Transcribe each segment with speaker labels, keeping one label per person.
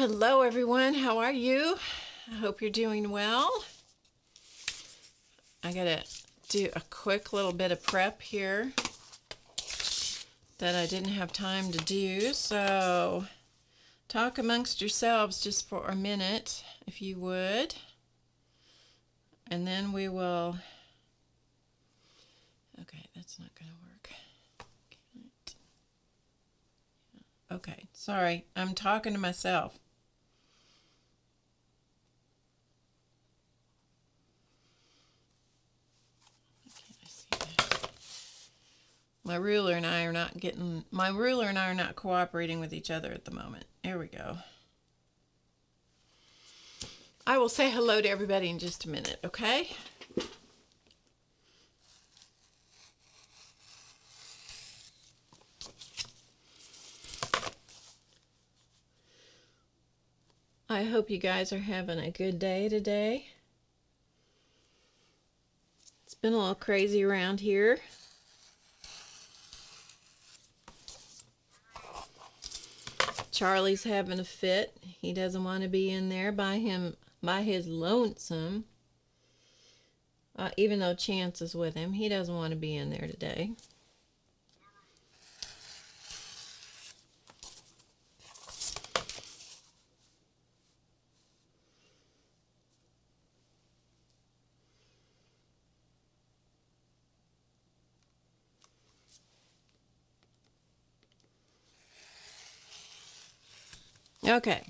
Speaker 1: Hello everyone, how are you? I hope you're doing well. I gotta do a quick little bit of prep here that I didn't have time to do, so talk amongst yourselves just for a minute if you would, and then we will. Okay, that's not gonna work. Okay, sorry, I'm talking to myself. My ruler and I are not cooperating with each other at the moment. There we go. I will say hello to everybody in just a minute, okay? I hope you guys are having a good day today. It's been a little crazy around here. Charlie's having a fit. He doesn't want to be in there by his lonesome. Even though Chance is with him, he doesn't want to be in there today. Okay,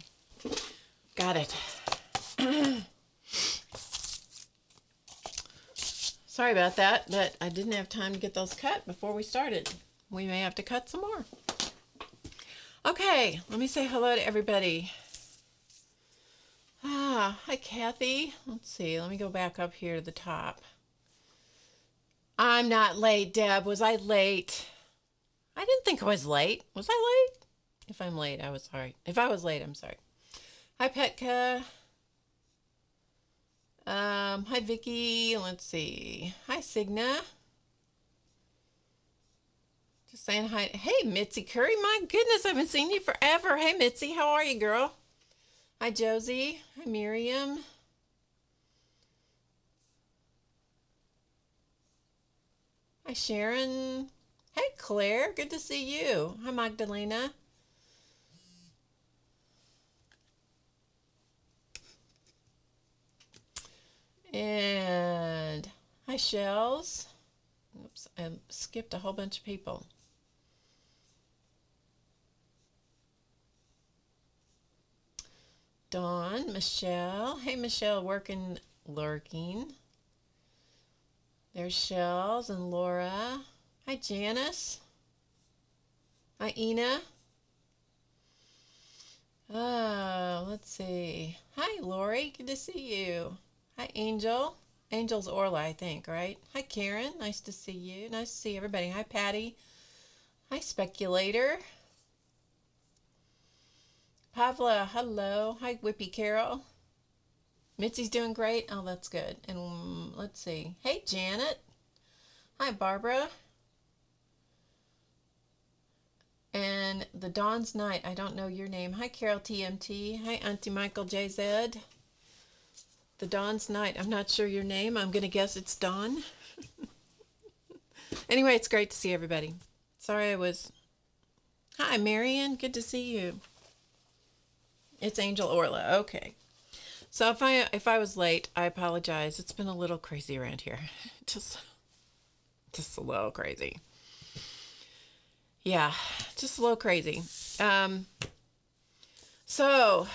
Speaker 1: got it. Sorry about that, but I didn't have time to get those cut before we started. We may have to cut some more. Okay, let me say hello to everybody. Hi Kathy. Let's see, let me go back up here to the top. I'm not late, Deb. Was I late? I didn't think I was late. Was I late? If I'm late, I was sorry. If I was late, I'm sorry. Hi, Petka. Hi, Vicky. Let's see. Hi, Signa. Just saying hi. Hey, Mitzi Curry. My goodness, I haven't seen you forever. Hey, Mitzi. How are you, girl? Hi, Josie. Hi, Miriam. Hi, Sharon. Hey, Claire. Good to see you. Hi, Magdalena. And hi, Shells. Oops, I skipped a whole bunch of people. Dawn, Michelle. Hey, Michelle, lurking. There's Shells and Laura. Hi, Janice. Hi, Ina. Let's see. Hi, Lori. Good to see you. Hi, Angel. Angel's Orla, I think, right? Hi, Karen. Nice to see you. Nice to see everybody. Hi, Patty. Hi, Speculator. Pavla, hello. Hi, Whippy Carol. Mitzi's doing great. Oh, that's good. And let's see. Hey, Janet. Hi, Barbara. And the Dawn's Night. I don't know your name. Hi, Carol TMT. Hi, Auntie Michael JZ. The Dawn's Night. I'm not sure your name. I'm going to guess it's Dawn. Anyway, it's great to see everybody. Sorry I was... Hi, Marion. Good to see you. It's Angel Orla. Okay. So if I was late, I apologize. It's been a little crazy around here. Just a little crazy. Yeah, just a little crazy. So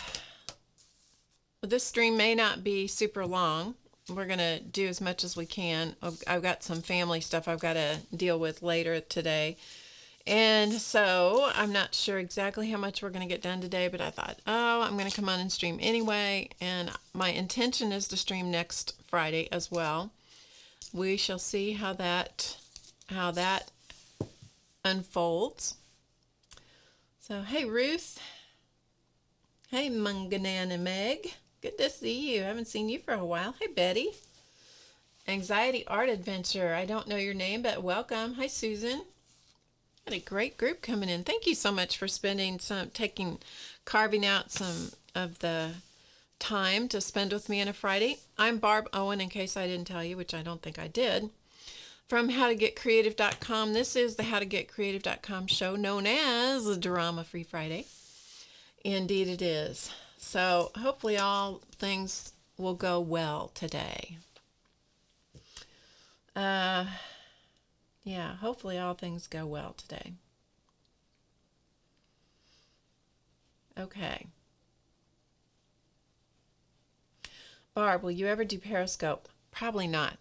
Speaker 1: this stream may not be super long. We're going to do as much as we can. I've got some family stuff I've got to deal with later today. And so I'm not sure exactly how much we're going to get done today, but I thought, I'm going to come on and stream anyway. And my intention is to stream next Friday as well. We shall see how that unfolds. So, hey, Ruth. Hey, Munganan and Meg. Good to see you. I haven't seen you for a while. Hey, Betty. Anxiety Art Adventure. I don't know your name, but welcome. Hi, Susan. Got a great group coming in. Thank you so much for carving out some of the time to spend with me on a Friday. I'm Barb Owen, in case I didn't tell you, which I don't think I did, from HowToGetCreative.com. This is the HowToGetCreative.com show known as the Drama Free Friday. Indeed it is. So hopefully all things will go well today. Yeah, hopefully all things go well today. Okay. Barb, will you ever do Periscope? Probably not.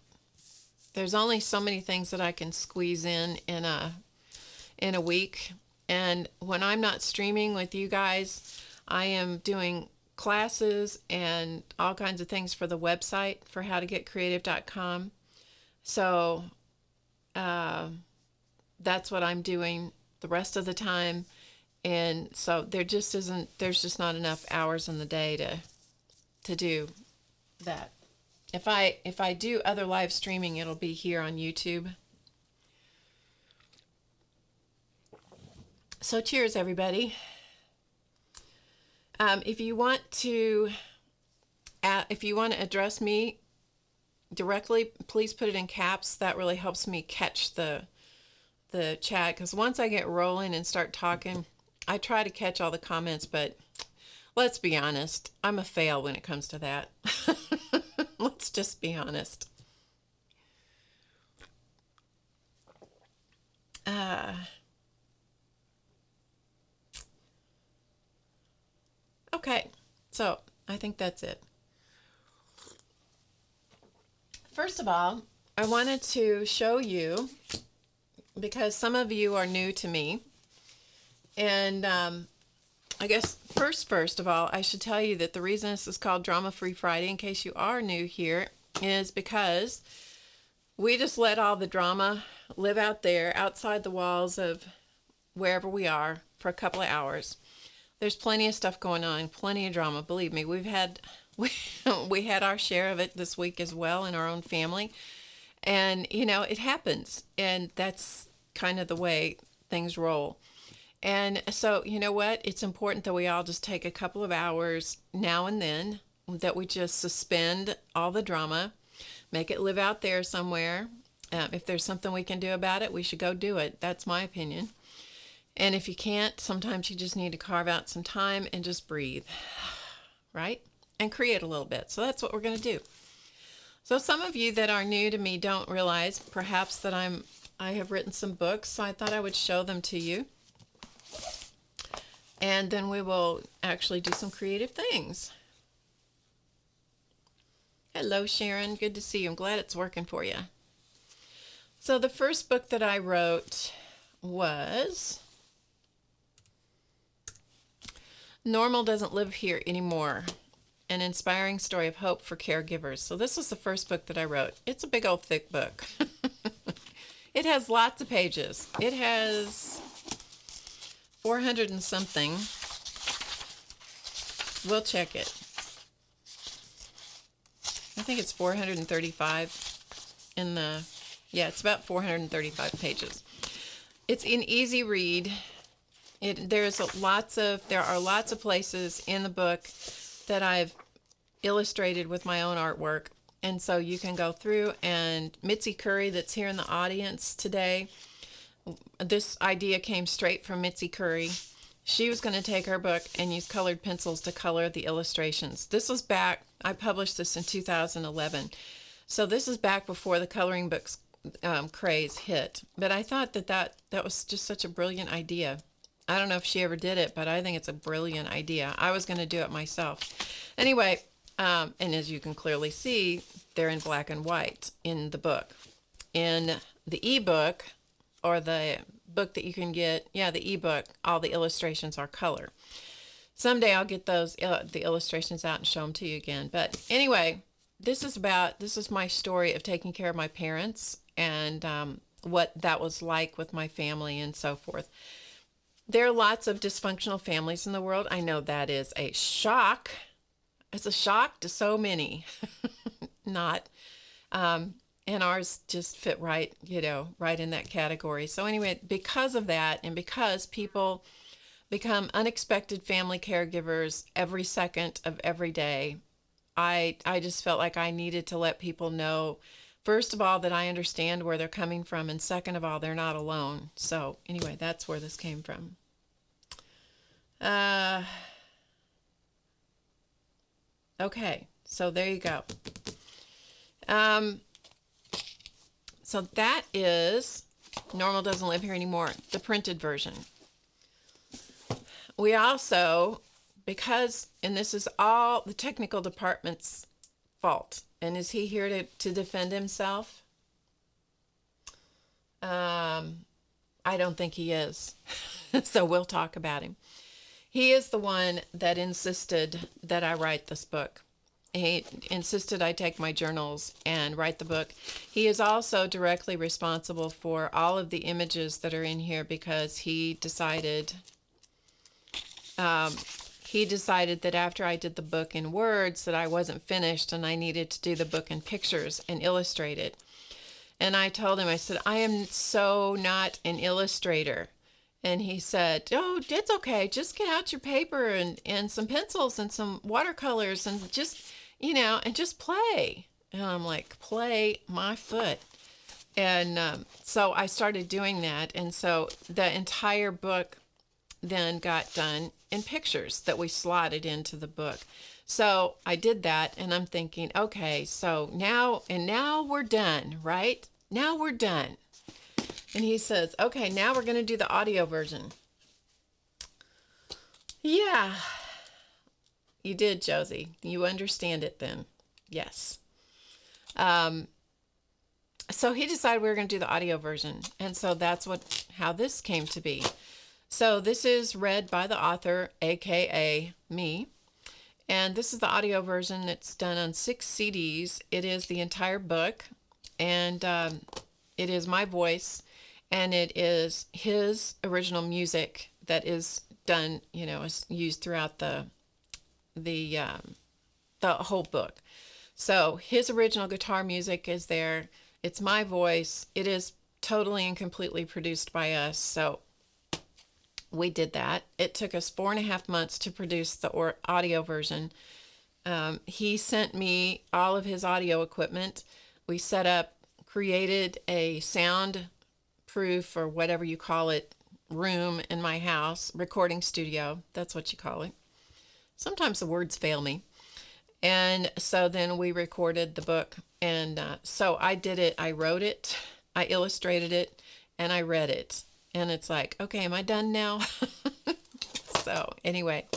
Speaker 1: There's only so many things that I can squeeze in a week. And when I'm not streaming with you guys, I am doing classes and all kinds of things for the website for HowToGetCreative.com. So that's what I'm doing the rest of the time. And so there's just not enough hours in the day to do that. If I do other live streaming, it'll be here on YouTube. So cheers, everybody. If you want to address me directly, please put it in caps. That really helps me catch the chat, because once I get rolling and start talking, I try to catch all the comments, but let's be honest, I'm a fail when it comes to that. Let's just be honest. Okay, so I think that's it. First of all, I wanted to show you, because some of you are new to me, and I guess first of all, I should tell you that the reason this is called Drama Free Friday, in case you are new here, is because we just let all the drama live out there, outside the walls of wherever we are, for a couple of hours. There's plenty of stuff going on, plenty of drama. Believe me, we had our share of it this week as well in our own family. And, it happens. And that's kind of the way things roll. And so, you know what? It's important that we all just take a couple of hours now and then, that we just suspend all the drama, make it live out there somewhere. If there's something we can do about it, we should go do it. That's my opinion. And if you can't, sometimes you just need to carve out some time and just breathe, right? And create a little bit. So that's what we're going to do. So some of you that are new to me don't realize perhaps that I have written some books, so I thought I would show them to you. And then we will actually do some creative things. Hello, Sharon. Good to see you. I'm glad it's working for you. So the first book that I wrote was Normal Doesn't Live Here Anymore, an inspiring story of hope for caregivers. So this was the first book that I wrote. It's a big old thick book. It has lots of pages. It has 400 and something. We'll check it. I think it's 435 it's about 435 pages. It's an easy read. There are lots of places in the book that I've illustrated with my own artwork. And so you can go through, and Mitzi Curry, that's here in the audience today, this idea came straight from Mitzi Curry. She was going to take her book and use colored pencils to color the illustrations. This was back, I published this in 2011. So this is back before the coloring books craze hit. But I thought that was just such a brilliant idea. I don't know if she ever did it, but I think it's a brilliant idea. I was going to do it myself. Anyway, and as you can clearly see, they're in black and white in the book. In the ebook, or the book that you can get, the ebook, all the illustrations are color. Someday I'll get those the illustrations out and show them to you again. But anyway, this is my story of taking care of my parents, and what that was like with my family and so forth. There are lots of dysfunctional families in the world. I know that is a shock. It's a shock to so many. Not. And ours just fit right in that category. So anyway, because of that, and because people become unexpected family caregivers every second of every day. I just felt like I needed to let people know, first of all, that I understand where they're coming from, and second of all, they're not alone. So anyway, that's where this came from. Okay, so there you go. So that is Normal Doesn't Live Here Anymore, the printed version. We also, because, and this is all the technical department's fault, and is he here to defend himself? I don't think he is. So we'll talk about him. He is the one that insisted that I write this book. He insisted I take my journals and write the book. He is also directly responsible for all of the images that are in here because he decided that after I did the book in words that I wasn't finished and I needed to do the book in pictures and illustrate it. And I told him, I said, I am so not an illustrator. And he said, oh, it's okay. Just get out your paper and some pencils and some watercolors and just, and just play. And I'm like, play my foot. And so I started doing that. And so the entire book then got done in pictures that we slotted into the book. So I did that, and I'm thinking, okay, so now we're done, right? Now we're done. And he says, okay, now we're going to do the audio version. Yeah, you did, Josie. You understand it then. Yes. So he decided we were going to do the audio version. And so that's how this came to be. So this is read by the author, aka me. And this is the audio version. It's done on 6 CDs. It is the entire book. And it is my voice. And it is his original music that is done, is used throughout the whole book. So his original guitar music is there. It's my voice. It is totally and completely produced by us. So we did that. It took us 4.5 months to produce the audio version. He sent me all of his audio equipment. We set up, created a soundproof or whatever you call it, room in my house, recording studio. That's what you call it. Sometimes the words fail me. And so then we recorded the book. And so I did it. I wrote it, I illustrated it, and I read it. And it's like, okay, am I done now? So anyway,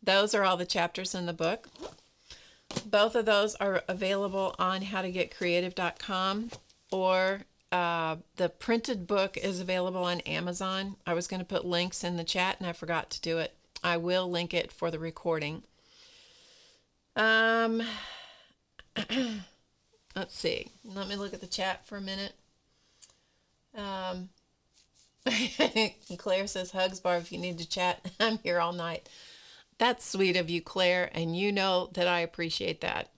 Speaker 1: those are all the chapters in the book. Both of those are available on HowToGetCreative.com, or the printed book is available on Amazon. I was going to put links in the chat and I forgot to do it. I will link it for the recording. Let's see. Let me look at the chat for a minute. Claire says, hugs, Barb, if you need to chat. I'm here all night. That's sweet of you, Claire, and you know that I appreciate that.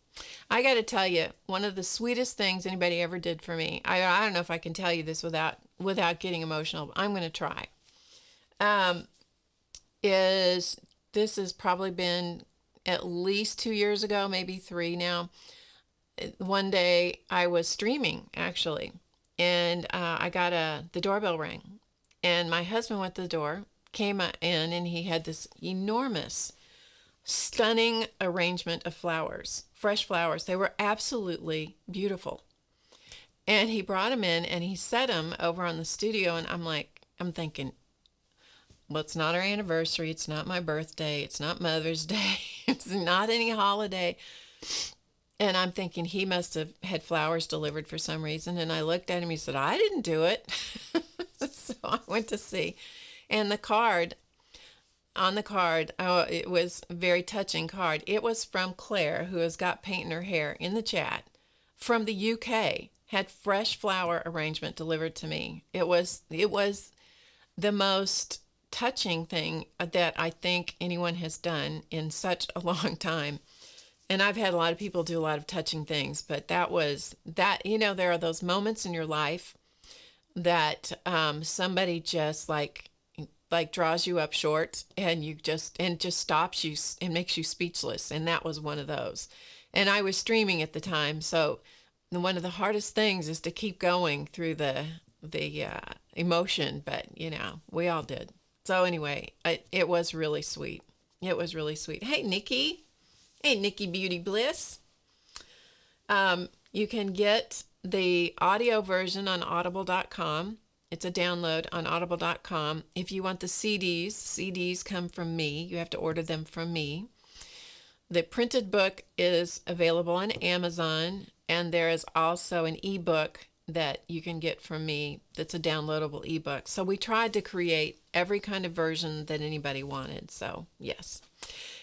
Speaker 1: I got to tell you, one of the sweetest things anybody ever did for me, I don't know if I can tell you this without getting emotional, but I'm going to try, this has probably been at least 2 years ago, maybe 3 now. One day I was streaming, actually, and I got the doorbell rang. And my husband went to the door, came in, and he had this enormous, stunning arrangement of flowers, fresh flowers. They were absolutely beautiful. And he brought them in, and he set them over on the studio, and I'm thinking, well, it's not our anniversary. It's not my birthday. It's not Mother's Day. It's not any holiday. And I'm thinking he must have had flowers delivered for some reason. And I looked at him. He said, I didn't do it. So I went to see. And on the card, oh, it was a very touching card. It was from Claire, who has got paint in her hair, in the chat, from the UK, had fresh flower arrangement delivered to me. It was the most touching thing that I think anyone has done in such a long time. And I've had a lot of people do a lot of touching things, but there are those moments in your life that somebody just like draws you up short, and just stops you and makes you speechless. And that was one of those. And I was streaming at the time, so one of the hardest things is to keep going through the emotion, but we all did. So anyway, it was really sweet. It was really sweet. Hey, Nikki. Hey, Nikki Beauty Bliss. You can get the audio version on audible.com. It's a download on audible.com. If you want the CDs come from me. You have to order them from me. The printed book is available on Amazon, and there is also an ebook that you can get from me that's a downloadable ebook. So we tried to create every kind of version that anybody wanted. So yes.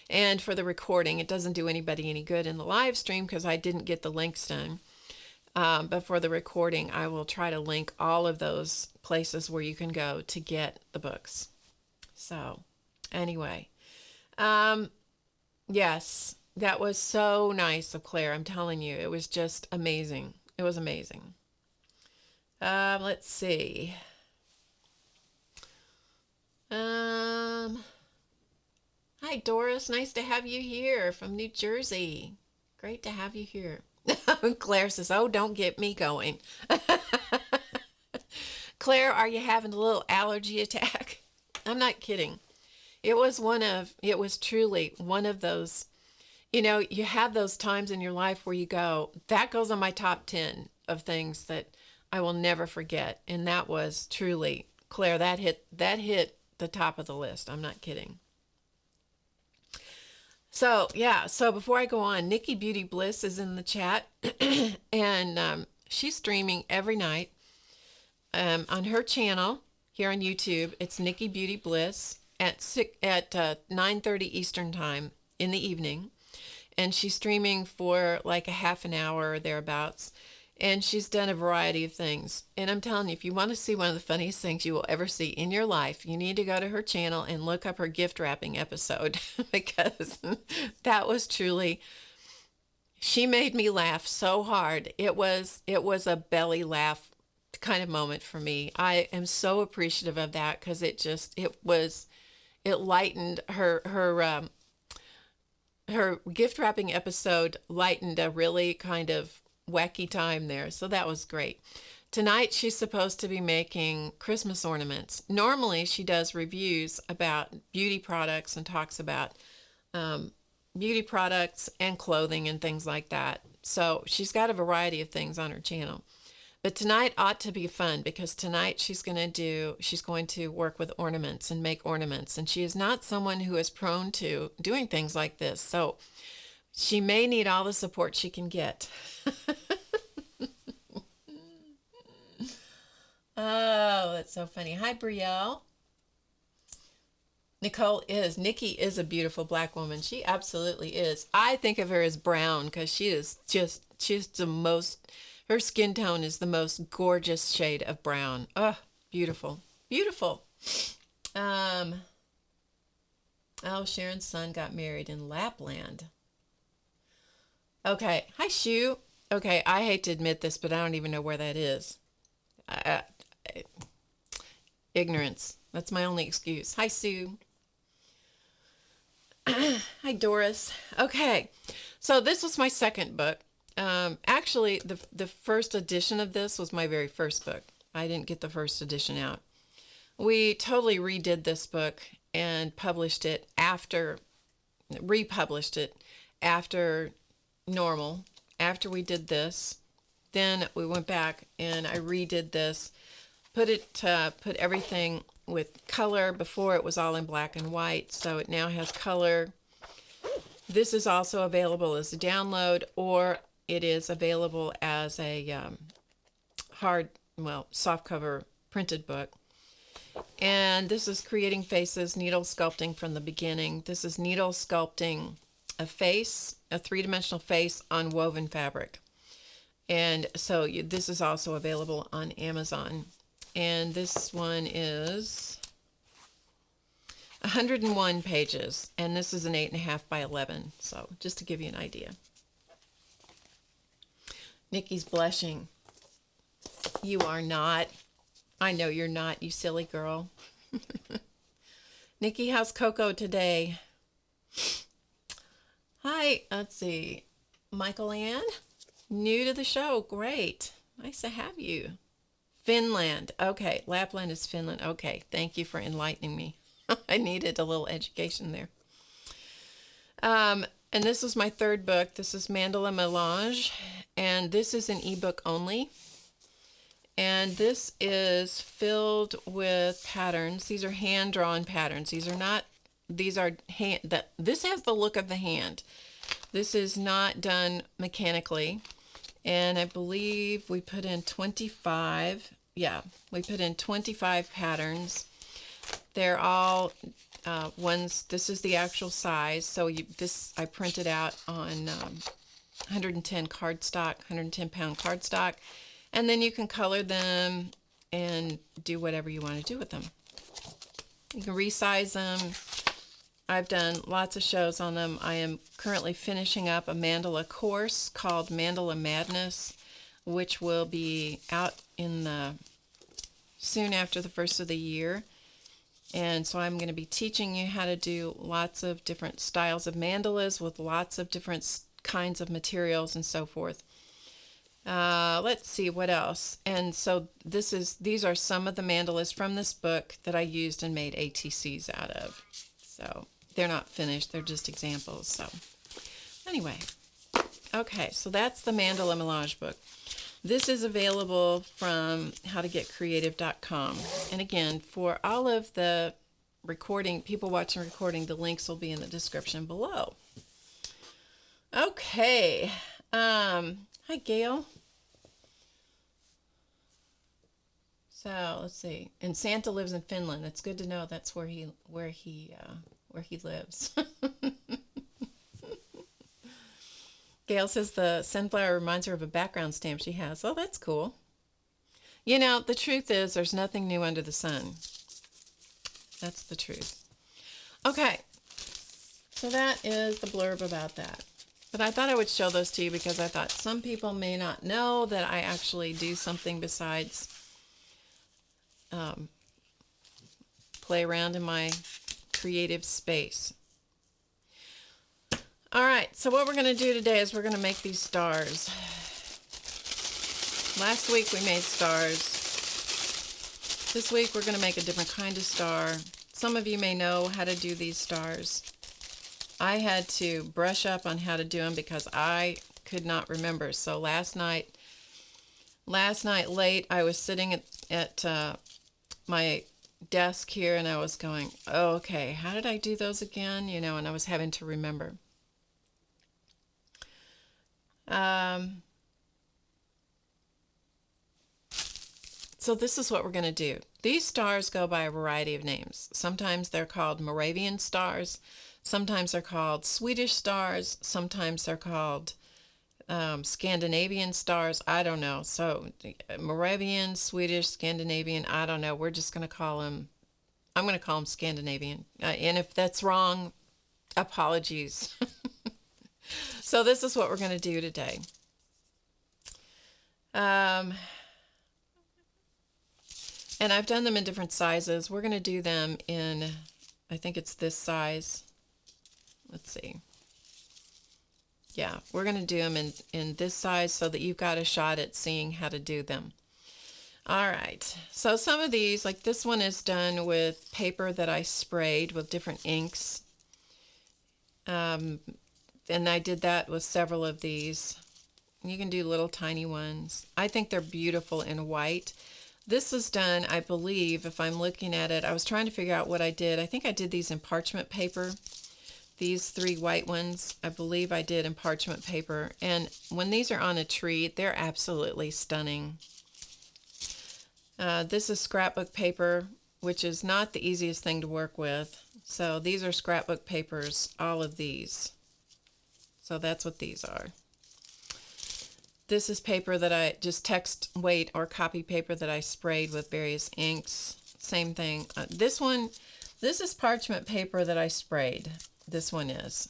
Speaker 1: And for the recording, it doesn't do anybody any good in the live stream because I didn't get the links done. But for the recording, I will try to link all of those places where you can go to get the books. So anyway, yes, that was so nice of Claire. I'm telling you, it was just amazing. It was amazing. Let's see. Hi, Doris. Nice to have you here from New Jersey. Great to have you here. Claire says, oh, don't get me going. Claire, are you having a little allergy attack? I'm not kidding. It was truly one of those, you have those times in your life where you go, that goes on my top 10 of things that I will never forget. And that was truly, Claire, that hit the top of the list. I'm not kidding. So, yeah. So before I go on, Nikki Beauty Bliss is in the chat and she's streaming every night on her channel here on YouTube. It's Nikki Beauty Bliss at 9:30 Eastern time in the evening. And she's streaming for like a half an hour or thereabouts. And she's done a variety of things. And I'm telling you, if you want to see one of the funniest things you will ever see in your life, you need to go to her channel and look up her gift wrapping episode because that was truly, she made me laugh so hard. It was a belly laugh kind of moment for me. I am so appreciative of that because it lightened her gift wrapping episode, lightened a really kind of wacky time there. So that was great. Tonight she's supposed to be making Christmas ornaments. Normally she does reviews about beauty products and talks about beauty products and clothing and things like that. So she's got a variety of things on her channel. But tonight ought to be fun because tonight she's going to work with ornaments and make ornaments. And she is not someone who is prone to doing things like this. So she may need all the support she can get. Oh, that's so funny. Hi, Brielle. Nikki is a beautiful black woman. She absolutely is. I think of her as brown because she's the most, her skin tone is the most gorgeous shade of brown. Oh, beautiful. Beautiful. Oh, Sharon's son got married in Lapland. Okay. Hi, Shu. Okay, I hate to admit this, but I don't even know where that is. Ignorance. That's my only excuse. Hi, Sue. Hi, Doris. Okay, so this was my second book. Actually, the first edition of this was my very first book. I didn't get the first edition out. We totally redid this book and republished it after normal. After we did this, then we went back and I redid this, put everything with color. Before it was all in black and white, so it now has color. This is also available as a download, or it is available as a softcover printed book. And this is Creating Faces, Needle Sculpting from the Beginning. This is needle sculpting a face, a three-dimensional face on woven fabric. And so this is also available on Amazon. And this one is 101 pages. And this is an 8.5 by 11. So just to give you an idea. Nikki's blushing. You are not. I know you're not, you silly girl. Nikki, how's Coco today? Hi, let's see. Michael Ann, new to the show. Great. Nice to have you. Finland. Okay, Lapland is Finland. Okay, thank you for enlightening me. I needed a little education there. And this is my third book. This is Mandala Melange, and this is an ebook only. And this is filled with patterns. These are hand-drawn patterns. These are this has the look of the hand. This is not done mechanically. And I believe we put in 25. Yeah, we put in 25 patterns. They're all ones. This is the actual size. So I printed out on 110 cardstock, 110 pound cardstock. And then you can color them and do whatever you want to do with them. You can resize them. I've done lots of shows on them. I am currently finishing up a mandala course called Mandala Madness, which will be out soon after the first of the year. And so I'm going to be teaching you how to do lots of different styles of mandalas with lots of different kinds of materials and so forth. Let's see what else. And so these are some of the mandalas from this book that I used and made ATCs out of. So they're not finished, they're just examples. So anyway, okay, so that's the Mandala Melange book. This is available from HowToGetCreative.com. And again, for all of the people watching recording, the links will be in the description below. Okay. Hi, Gail. So let's see. And Santa lives in Finland. It's good to know that's where he lives. Gail says the sunflower reminds her of a background stamp she has. Oh, that's cool. You know, the truth is there's nothing new under the sun. That's the truth. Okay. So that is the blurb about that. But I thought I would show those to you because I thought some people may not know that I actually do something besides play around in my creative space. All right, so what we're going to do today is we're going to make these stars. Last week we made stars. This week we're going to make a different kind of star. Some of you may know how to do these stars. I had to brush up on how to do them because I could not remember. So last night late, I was sitting at my desk here and I was going, oh, okay, how did I do those again? You know, and I was having to remember. So this is what we're going to do. These stars go by a variety of names. Sometimes they're called Moravian stars. Sometimes they're called Swedish stars. Sometimes they're called Scandinavian stars. I don't know. So Moravian, Swedish, Scandinavian, I don't know. We're just going to call them, I'm going to call them Scandinavian. And if that's wrong, apologies. So this is what we're going to do today. And I've done them in different sizes. We're going to do them in, I think it's this size. Let's see. Yeah, we're going to do them in this size so that you've got a shot at seeing how to do them. All right. So some of these, like this one is done with paper that I sprayed with different inks. And I did that with several of these. You can do little tiny ones. I think they're beautiful in white. This is done, I believe, if I'm looking at it, I was trying to figure out what I did. I think I did these in parchment paper. These 3 white ones, I believe I did in parchment paper. And when these are on a tree, they're absolutely stunning. This is scrapbook paper, which is not the easiest thing to work with. So these are scrapbook papers, all of these. So that's what these are. This is paper that I just text weight or copy paper that I sprayed with various inks. Same thing. This is parchment paper that I sprayed. This one is.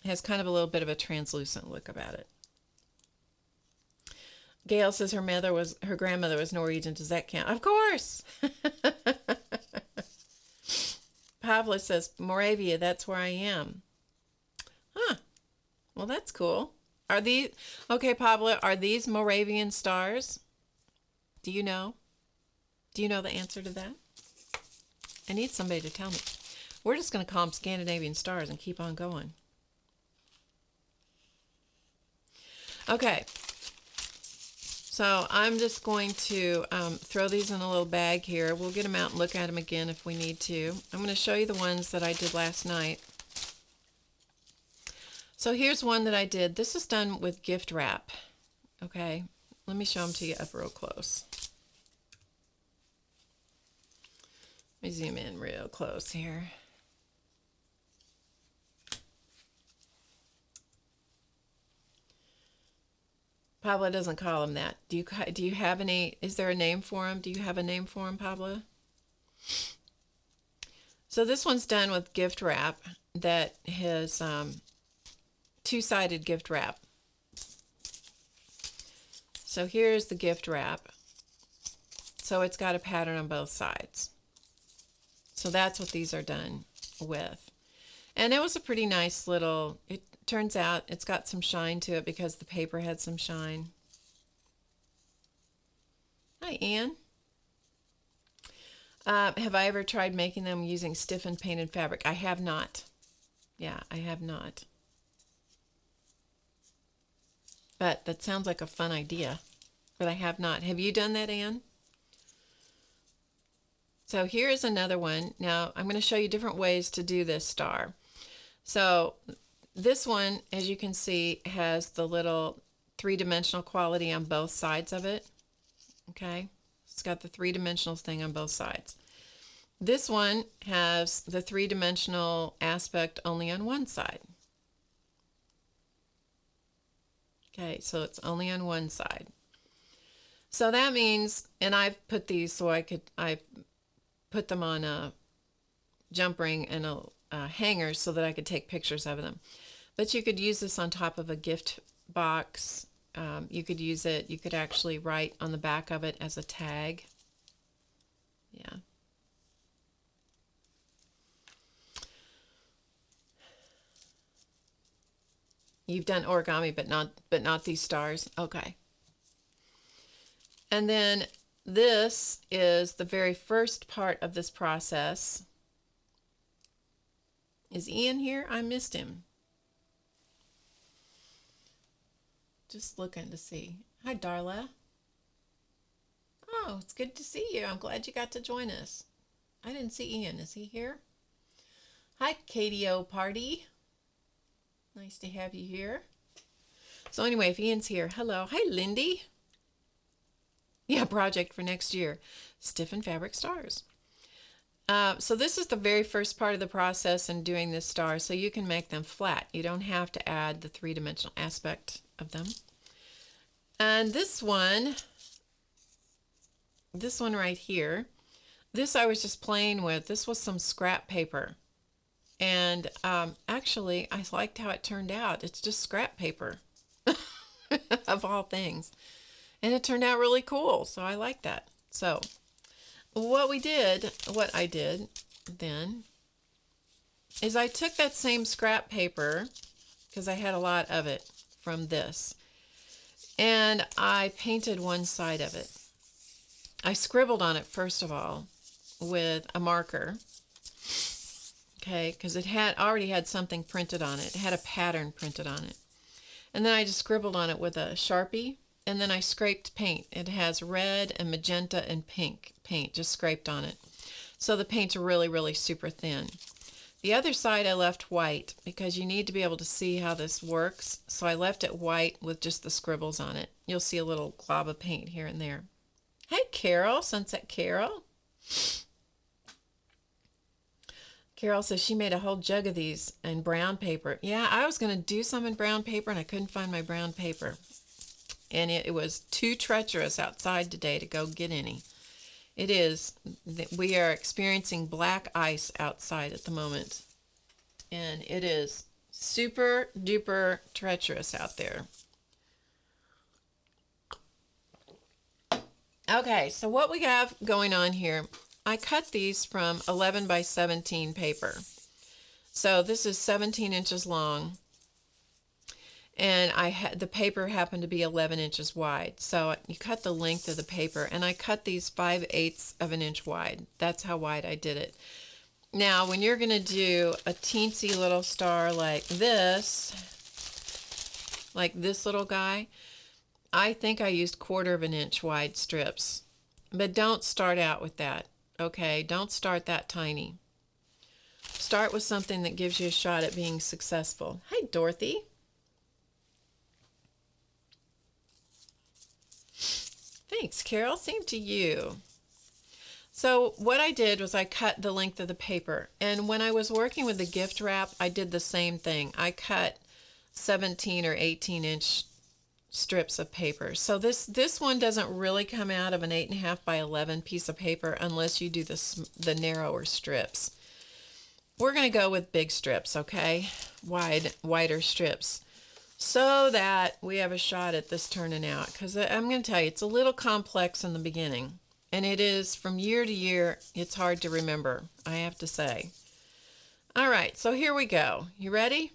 Speaker 1: It has kind of a little bit of a translucent look about it. Gail says her grandmother was Norwegian. Does that count? Of course. Pavla says, Moravia, that's where I am. Huh. Well, that's cool. Are these, okay, Pavla, are these Moravian stars? Do you know? Do you know the answer to that? I need somebody to tell me. We're just going to call them Scandinavian stars and keep on going. Okay. So I'm just going to throw these in a little bag here. We'll get them out and look at them again if we need to. I'm going to show you the ones that I did last night. So here's one that I did. This is done with gift wrap. Okay, let me show them to you up real close. Let me zoom in real close here. Pablo doesn't call them that. Do you have any, is there a name for them? Do you have a name for them, Pablo? So this one's done with gift wrap that has two-sided gift wrap. So here's the gift wrap. So it's got a pattern on both sides. So that's what these are done with. And it was a pretty nice little, it turns out it's got some shine to it because the paper had some shine. Hi, Anne. Have I ever tried making them using stiffened painted fabric? I have not. Yeah, I have not. But that sounds like a fun idea. But I have not. Have you done that, Anne? So here's another one. Now, I'm going to show you different ways to do this star. So this one, as you can see, has the little three-dimensional quality on both sides of it. Okay? It's got the three-dimensional thing on both sides. This one has the three-dimensional aspect only on one side. Okay, so it's only on one side. So that means, and I've put these so I put them on a jump ring and a hanger so that I could take pictures of them. But you could use this on top of a gift box. You could use it, you could actually write on the back of it as a tag. Yeah. You've done origami, but not these stars. Okay. And then this is the very first part of this process. Is Ian here? I missed him. Just looking to see. Hi, Darla. Oh, it's good to see you. I'm glad you got to join us. I didn't see Ian. Is he here? Hi, KDO Party. Nice to have you here. So anyway, if Ian's here, hello. Hi, Lindy. Yeah, project for next year. Stiffened fabric stars. So this is the very first part of the process in doing this star, so you can make them flat. You don't have to add the three-dimensional aspect of them. And this one right here, this I was just playing with. This was some scrap paper. And actually, I liked how it turned out. It's just scrap paper, of all things. And it turned out really cool, so I like that. So what I did then, is I took that same scrap paper, because I had a lot of it from this, and I painted one side of it. I scribbled on it, first of all, with a marker. Okay, because it already had something printed on it. It had a pattern printed on it. And then I just scribbled on it with a Sharpie, and then I scraped paint. It has red and magenta and pink paint just scraped on it. So the paint's really, really super thin. The other side I left white because you need to be able to see how this works. So I left it white with just the scribbles on it. You'll see a little glob of paint here and there. Hey, Carol, Sunset Carol. Carol says she made a whole jug of these in brown paper. Yeah, I was going to do some in brown paper, and I couldn't find my brown paper. And it was too treacherous outside today to go get any. It is. We are experiencing black ice outside at the moment. And it is super duper treacherous out there. Okay, so what we have going on here I cut these from 11 by 17 paper. So this is 17 inches long, and the paper happened to be 11 inches wide. So you cut the length of the paper, and I cut these 5/8 of an inch wide. That's how wide I did it. Now, when you're going to do a teensy little star like this little guy, I think I used 1/4 of an inch wide strips. But don't start out with that, okay? Don't start that tiny. Start with something that gives you a shot at being successful. Hi, Dorothy. Thanks, Carol. Same to you. So what I did was I cut the length of the paper. And when I was working with the gift wrap, I did the same thing. I cut 17 or 18 inch strips of paper. So this one doesn't really come out of an 8.5 by 11 piece of paper unless you do the narrower strips. We're going to go with big strips, okay? Wider strips, so that we have a shot at this turning out. Because I'm going to tell you, it's a little complex in the beginning. And it is, from year to year, it's hard to remember, I have to say. All right, so here we go. You ready?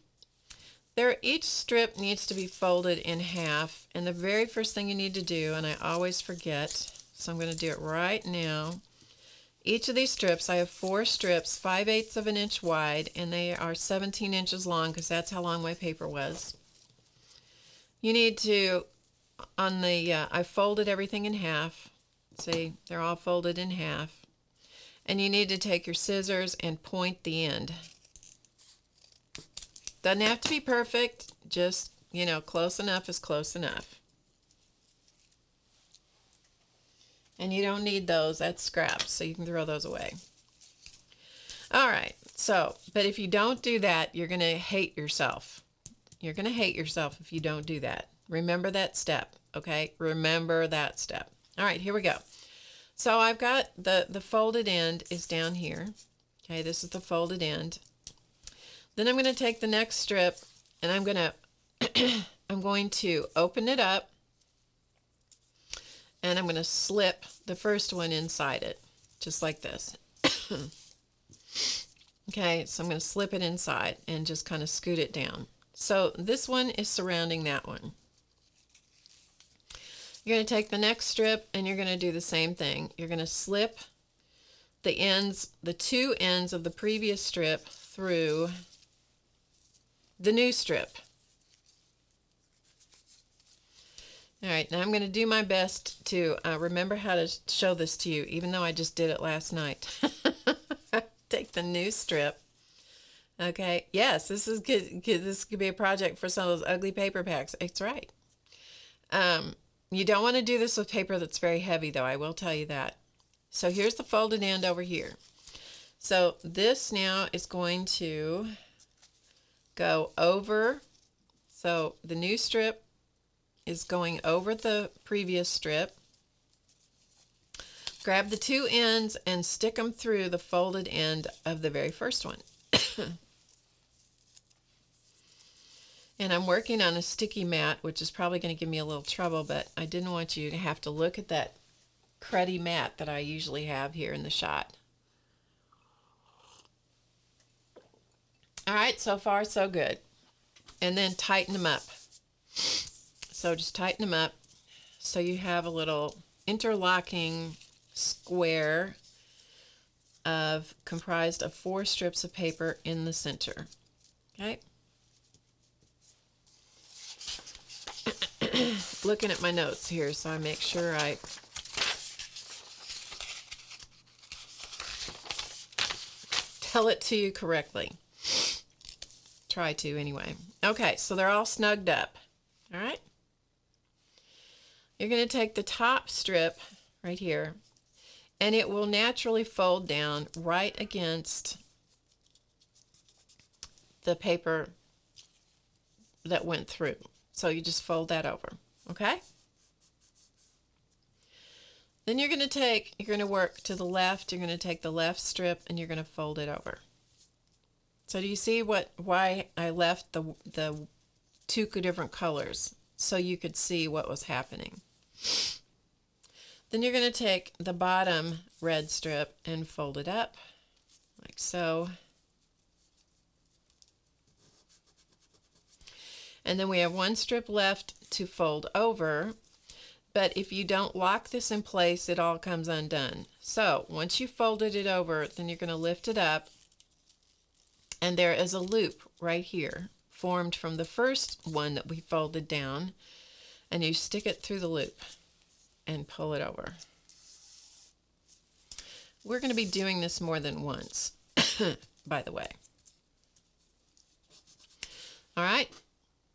Speaker 1: Each strip needs to be folded in half, and the very first thing you need to do, and I always forget, so I'm going to do it right now. Each of these strips, I have 4 strips, 5/8 of an inch wide, and they are 17 inches long because that's how long my paper was. You need to, I folded everything in half. See, they're all folded in half. And you need to take your scissors and point the end. Doesn't have to be perfect, just, close enough is close enough. And you don't need those, that's scraps, so you can throw those away. All right, but if you don't do that, you're going to hate yourself. You're going to hate yourself if you don't do that. Remember that step, okay? Remember that step. All right, here we go. So I've got the folded end is down here. Okay, this is the folded end. Then I'm going to take the next strip and I'm going to open it up, and I'm going to slip the first one inside it, just like this. Okay, so I'm going to slip it inside and just kind of scoot it down. So this one is surrounding that one. You're going to take the next strip and you're going to do the same thing. You're going to slip the 2 ends of the previous strip through the new strip. All right, now I'm going to do my best to remember how to show this to you, even though I just did it last night. Take the new strip. Okay, yes, this is good. This could be a project for some of those ugly paper packs. It's right. You don't want to do this with paper that's very heavy, though. I will tell you that. So here's the folded end over here. So this now is going to go over. So the new strip is going over the previous strip. Grab the 2 ends and stick them through the folded end of the very first one. And I'm working on a sticky mat, which is probably going to give me a little trouble, but I didn't want you to have to look at that cruddy mat that I usually have here in the shot. All right, so far so good. And then tighten them up. So just tighten them up so you have a little interlocking square comprised of 4 strips of paper in the center. Okay. Looking at my notes here, so I make sure I tell it to you correctly. Try to anyway. Okay, so they're all snugged up. All right. You're going to take the top strip right here, and it will naturally fold down right against the paper that went through. So you just fold that over, okay? Then you're going to work to the left. You're going to take the left strip and you're going to fold it over. So do you see why I left the 2 different colors? So you could see what was happening. Then you're going to take the bottom red strip and fold it up like so. And then we have one strip left to fold over, but if you don't lock this in place, it all comes undone. So once you've folded it over, then you're going to lift it up, and there is a loop right here formed from the first one that we folded down, and you stick it through the loop and pull it over. We're going to be doing this more than once, by the way. All right,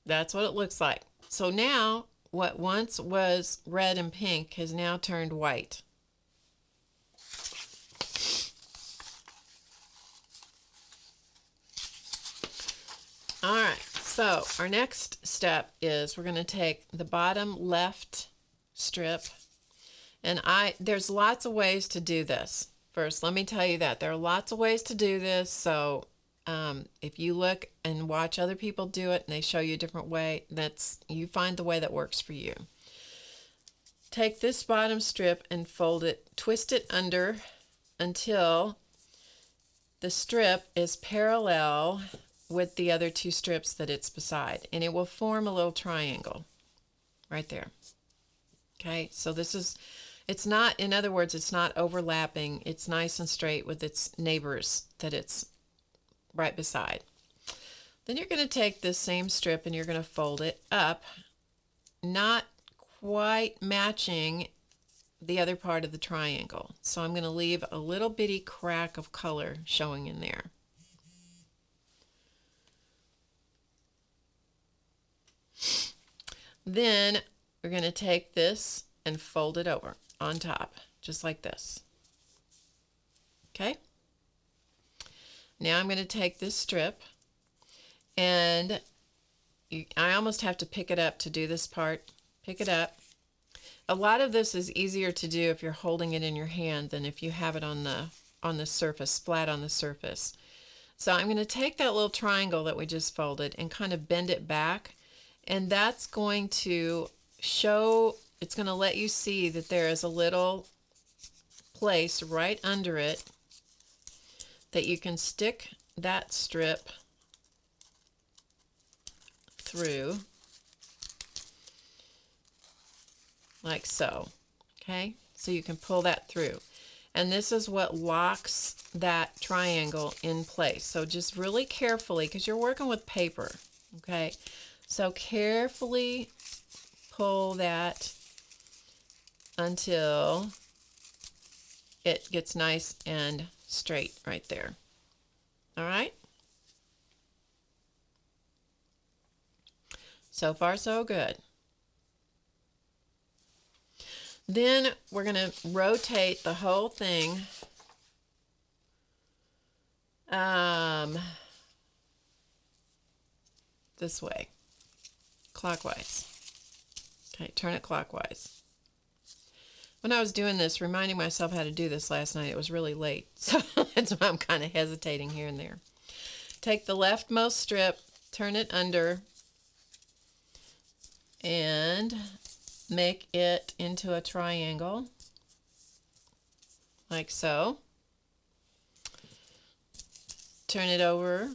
Speaker 1: that's what it looks like. So now what once was red and pink has now turned white. All right, so our next step is we're going to take the bottom left strip, and there's lots of ways to do this. First, let me tell you that there are lots of ways to do this, so if you look and watch other people do it and they show you a different way, you find the way that works for you. Take this bottom strip and fold it, twist it under until the strip is parallel with the other two strips that it's beside, and it will form a little triangle right there. Okay, so it's not, in other words, it's not overlapping. It's nice and straight with its neighbors that it's right beside. Then you're going to take this same strip and you're going to fold it up, not quite matching the other part of the triangle. So I'm going to leave a little bitty crack of color showing in there. Then we're going to take this and fold it over on top, just like this. Okay? Now I'm going to take this strip, and I almost have to pick it up to do this part. Pick it up. A lot of this is easier to do if you're holding it in your hand than if you have it on the surface, flat on the surface. So I'm going to take that little triangle that we just folded and kind of bend it back, and that's going to show, it's going to let you see that there is a little place right under it that you can stick that strip through like so. Okay, so you can pull that through, and this is what locks that triangle in place. So just really carefully, because you're working with paper, okay, so carefully pull that until it gets nice and straight right there. All right, so far so good. Then we're going to rotate the whole thing this way, clockwise. Okay, turn it clockwise. When I was doing this, reminding myself how to do this last night, it was really late, so that's why I'm kind of hesitating here and there. Take the leftmost strip, turn it under, and make it into a triangle, like so. Turn it over,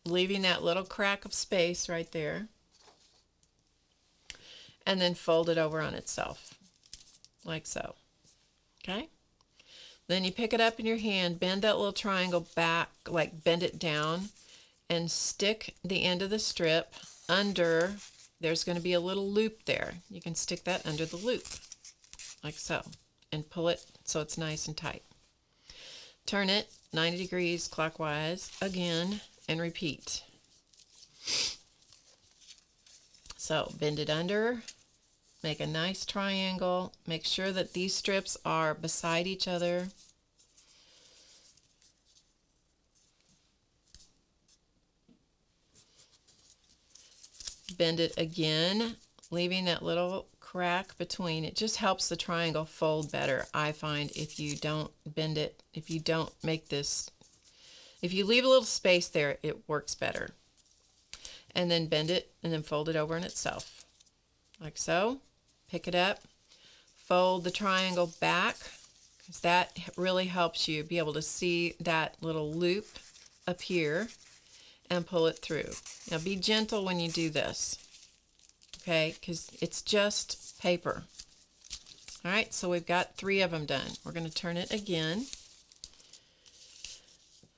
Speaker 1: leaving that little crack of space right there, and then fold it over on itself, like so. Okay? Then you pick it up in your hand, bend that little triangle back, like bend it down, and stick the end of the strip under. There's going to be a little loop there. You can stick that under the loop, like so, and pull it so it's nice and tight. Turn it 90 degrees clockwise again, and repeat. So bend it under, make a nice triangle, make sure that these strips are beside each other. Bend it again, leaving that little crack between. It just helps the triangle fold better, I find, if you don't bend it, if you don't make this, if you leave a little space there, it works better. And then bend it and then fold it over on itself. like so. Pick it up, fold the triangle back, because that really helps you be able to see that little loop up here, and pull it through. Now be gentle when you do this, okay, because it's just paper. All right, so we've got 3 of them done. We're going to turn it again.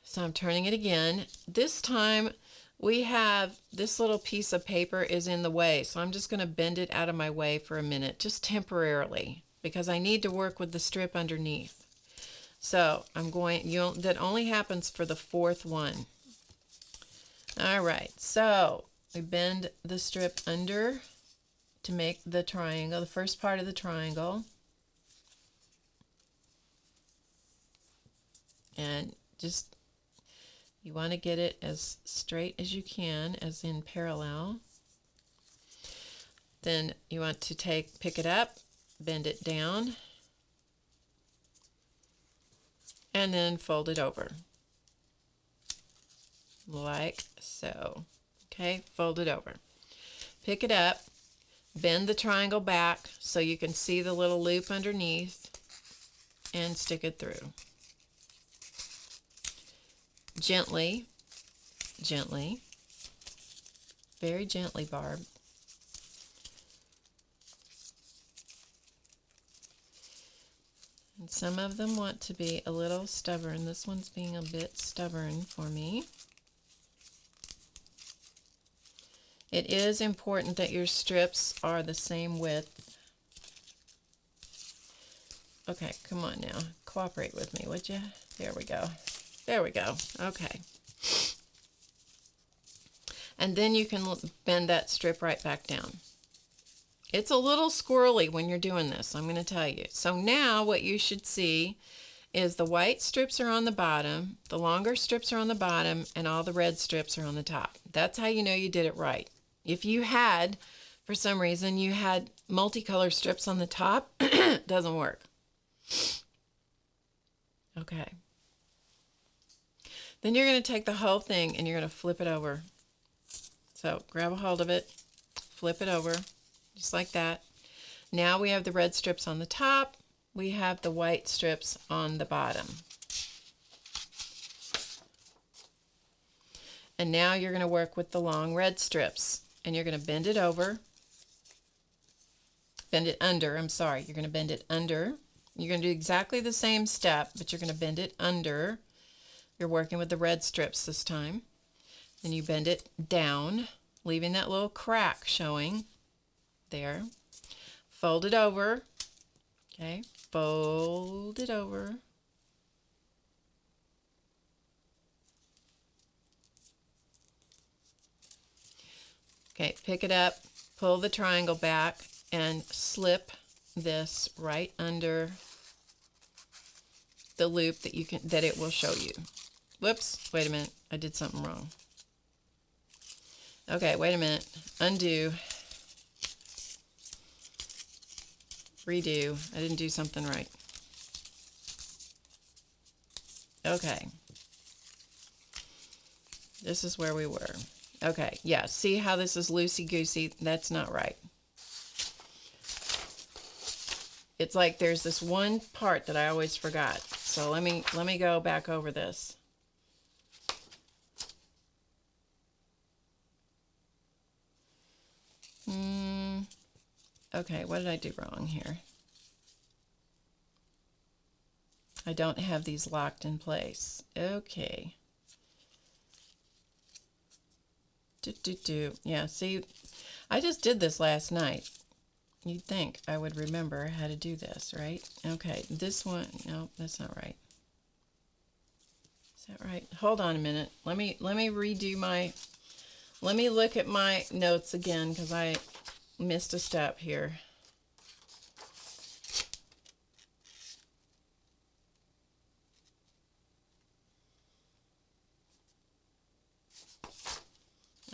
Speaker 1: So I'm turning it again. This time we have this little piece of paper is in the way, so I'm just going to bend it out of my way for a minute, just temporarily, because I need to work with the strip underneath. So I'm going, that only happens for the 4th one. All right, so we bend the strip under to make the triangle, the first part of the triangle. And just, you want to get it as straight as you can, as in parallel. Then you want to pick it up, bend it down, and then fold it over. Like so. Okay, fold it over. Pick it up, bend the triangle back so you can see the little loop underneath, and stick it through. Gently, gently, very gently, Barb. And some of them want to be a little stubborn. This one's being a bit stubborn for me. It is important that your strips are the same width. Okay, come on now. Cooperate with me, would you? There we go. There we go. Okay. And then you can bend that strip right back down. It's a little squirrely when you're doing this, I'm going to tell you. So now what you should see is the white strips are on the bottom, the longer strips are on the bottom, and all the red strips are on the top. That's how you know you did it right. If you had, for some reason, you had multicolor strips on the top, it doesn't work. Okay. Then you're going to take the whole thing and you're going to flip it over. So grab a hold of it, flip it over, just like that. Now we have the red strips on the top. We have the white strips on the bottom. And now you're going to work with the long red strips. And you're going to bend it over. Bend it under, I'm sorry. You're going to bend it under. You're going to do exactly the same step, but you're going to bend it under. You're working with the red strips this time. Then you bend it down, leaving that little crack showing there. Fold it over. Okay, fold it over. Okay, pick it up, pull the triangle back, and slip this right under the loop that it will show you. Whoops, wait a minute, I did something wrong. Okay, wait a minute, undo, redo, I didn't do something right. Okay, this is where we were. Okay, yeah, see how this is loosey-goosey? That's not right. It's like there's this one part that I always forgot. So let me go back over this. Okay, what did I do wrong here? I don't have these locked in place. Okay. Yeah, see, I just did this last night. You'd think I would remember how to do this, right? Okay, this one, no, that's not right. Is that right? Hold on a minute. Let me redo my, let me look at my notes again because I missed a step here.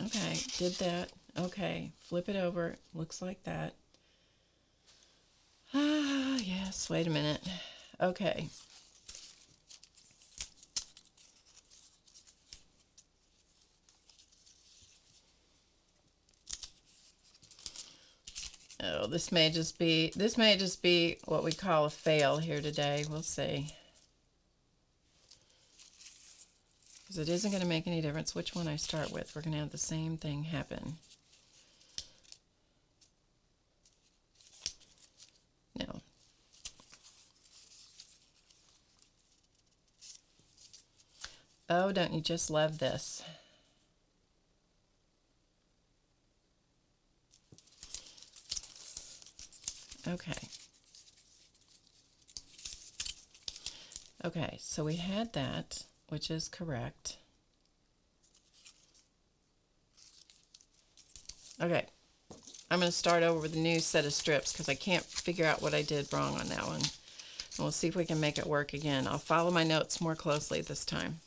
Speaker 1: Okay, did that. Okay, flip it over. Looks like that. Ah, yes, wait a minute. Okay. Oh, this may just be what we call a fail here today. We'll see. Because it isn't going to make any difference which one I start with. We're going to have the same thing happen. No. Oh, don't you just love this? Okay. Okay, so we had that, which is correct. Okay, I'm going to start over with a new set of strips because I can't figure out what I did wrong on that one. And we'll see if we can make it work again. I'll follow my notes more closely this time.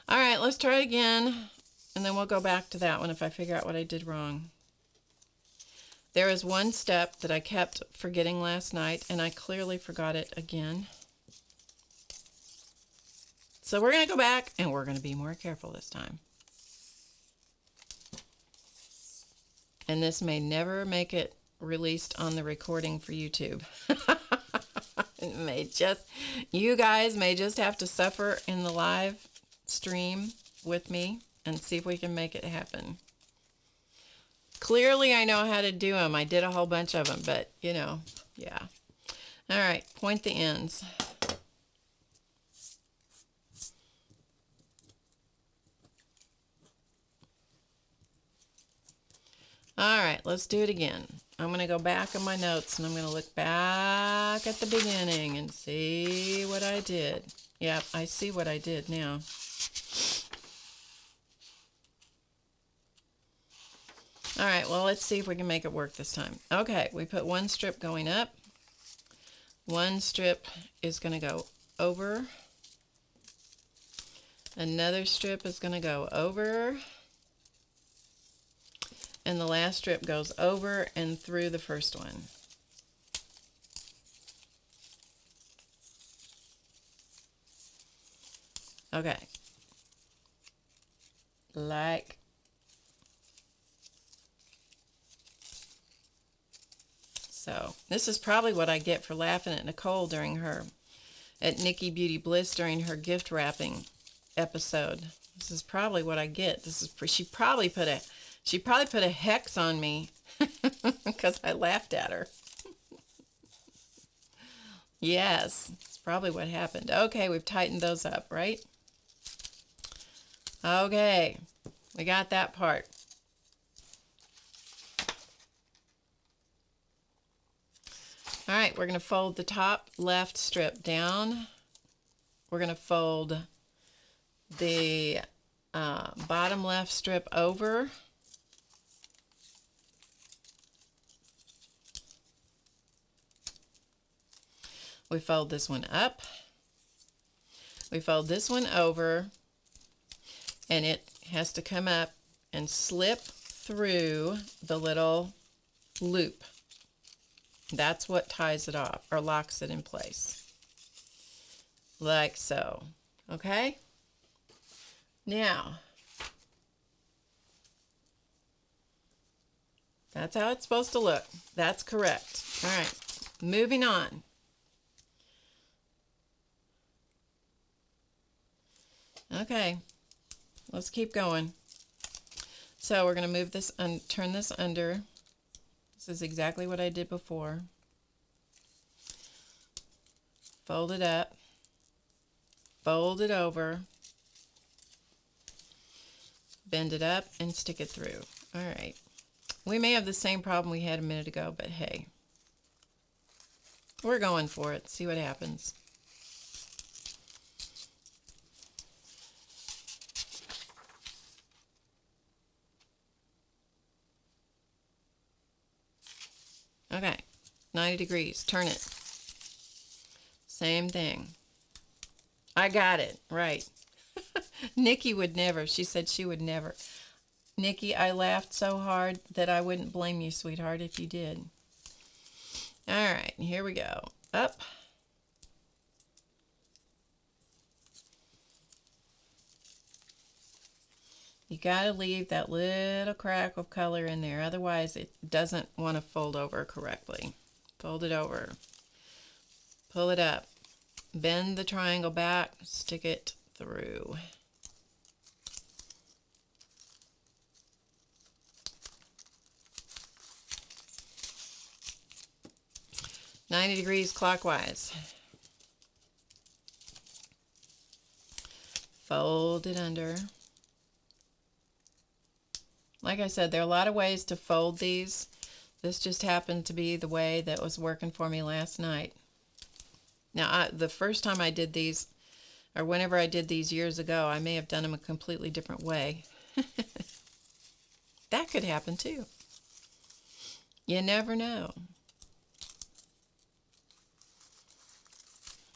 Speaker 1: All right, let's try it again, and then we'll go back to that one if I figure out what I did wrong. There is one step that I kept forgetting last night, and I clearly forgot it again. So we're going to go back, and we're going to be more careful this time. And this may never make it released on the recording for YouTube. It may just, you guys may just have to suffer in the live stream with me and see if we can make it happen. Clearly I know how to do them. I did a whole bunch of them, but you know, yeah. All right, point the ends. All right, let's do it again. I'm going to go back in my notes and I'm going to look back at the beginning and see what I did. Yep, I see what I did now. All right, well, let's see if we can make it work this time. Okay, we put one strip going up. One strip is going to go over. Another strip is going to go over. And the last strip goes over and through the first one. Okay. Like so. This is probably what I get for laughing at Nicole at Nikki Beauty Bliss during her gift wrapping episode. This is probably what I get. She probably put a hex on me because I laughed at her. Yes, it's probably what happened. Okay, we've tightened those up, right? Okay, we got that part. All right, we're going to fold the top left strip down. We're going to fold the bottom left strip over. We fold this one up. We fold this one over, and it has to come up and slip through the little loop. That's what ties it off or locks it in place. Like so. Okay? Now, that's how it's supposed to look. That's correct. All right, moving on. Okay, let's keep going. So we're going to move this and turn this under. This is exactly what I did before. Fold it up. Fold it over. Bend it up and stick it through. All right. We may have the same problem we had a minute ago, but hey. We're going for it. See what happens. Okay, 90 degrees, turn it. Same thing. I got it, right. Nikki would never, she said she would never. Nikki, I laughed so hard that I wouldn't blame you, sweetheart, if you did. All right, here we go. Up. You got to leave that little crack of color in there. Otherwise, it doesn't want to fold over correctly. Fold it over. Pull it up. Bend the triangle back. Stick it through. "90 degrees clockwise." Fold it under. Like I said, there are a lot of ways to fold these. This just happened to be the way that was working for me last night. Now, the first time I did these, or whenever I did these years ago, I may have done them a completely different way. That could happen too. You never know.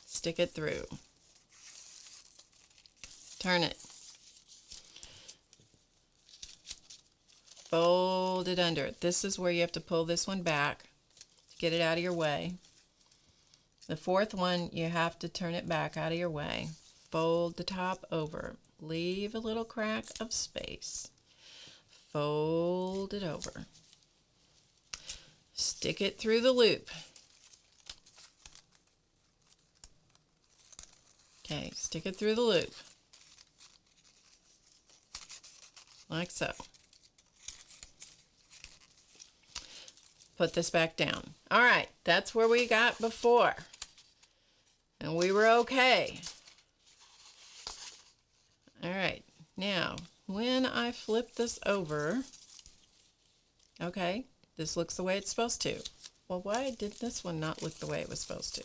Speaker 1: Stick it through. Turn it. Fold it under. This is where you have to pull this one back to get it out of your way. The fourth one, you have to turn it back out of your way. Fold the top over. Leave a little crack of space. Fold it over. Stick it through the loop. Okay, stick it through the loop. Like so. Put this back down. All right, that's where we got before. And we were okay. All right, now when I flip this over, okay, this looks the way it's supposed to. Well, why did this one not look the way it was supposed to?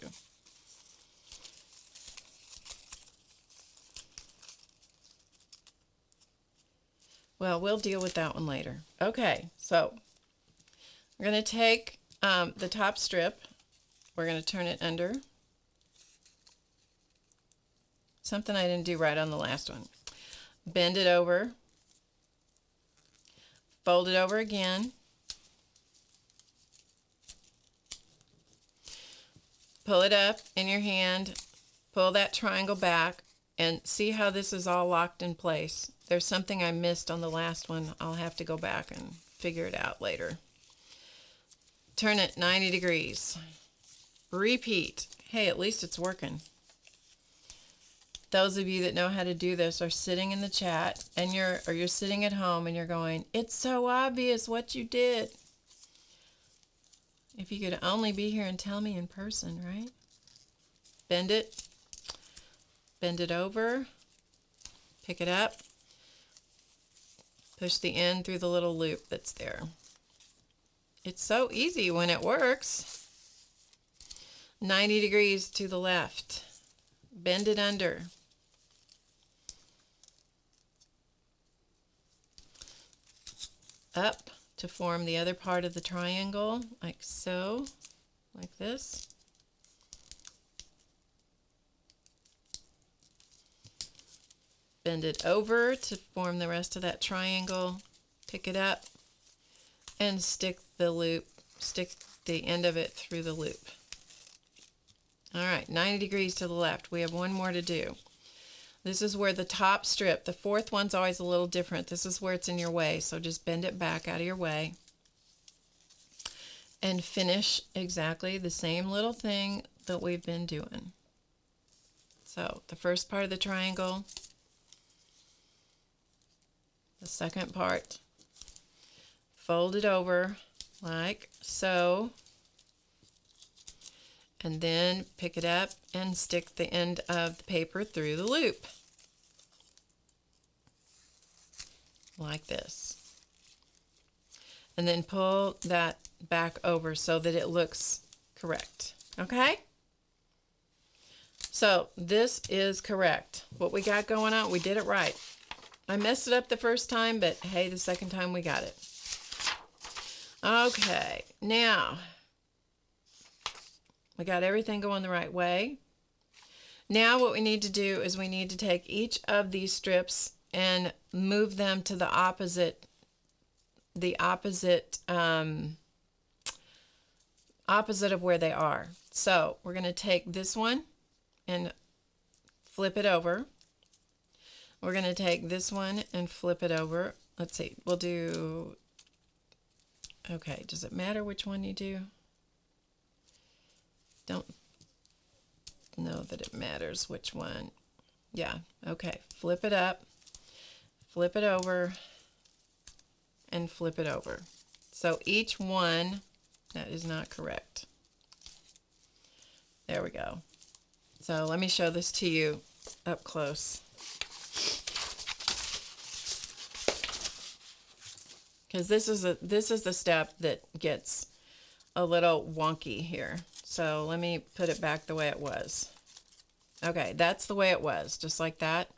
Speaker 1: Well, we'll deal with that one later. Okay, so we're going to take the top strip. We're going to turn it under. Something I didn't do right on the last one. Bend it over. Fold it over again. Pull it up in your hand. Pull that triangle back. And see how this is all locked in place. There's something I missed on the last one. I'll have to go back and figure it out later. Turn it 90 degrees. Repeat. Hey, at least it's working. Those of you that know how to do this are sitting in the chat, and you're sitting at home and you're going, "It's so obvious what you did." If you could only be here and tell me in person, right? Bend it. Bend it over, pick it up, push the end through the little loop that's there. It's so easy when it works. 90 degrees to the left. Bend it under. Up to form the other part of the triangle, like so, like this. Bend it over to form the rest of that triangle. Pick it up and stick the end of it through the loop. All right, 90 degrees to the left. We have one more to do. This is where the top strip, the fourth one's always a little different. This is where it's in your way, so just bend it back out of your way. And finish exactly the same little thing that we've been doing. So the first part of the triangle, the second part, fold it over like so, and then pick it up and stick the end of the paper through the loop like this, and then pull that back over so that it looks correct. Okay, so this is correct. What we got going on, we did it right. I messed it up the first time, but hey, the second time we got it. Okay, now we got everything going the right way. Now what we need to do is we need to take each of these strips and move them to the opposite of where they are. So we're going to take this one and flip it over. We're going to take this one and flip it over. Let's see, we'll do, okay, does it matter which one you do? Don't know that it matters which one. Yeah, okay, flip it up, flip it over, and flip it over. So each one, that is not correct. There we go. So let me show this to you up close. Because this is the step that gets a little wonky here. So let me put it back the way it was. Okay, that's the way it was, just like that.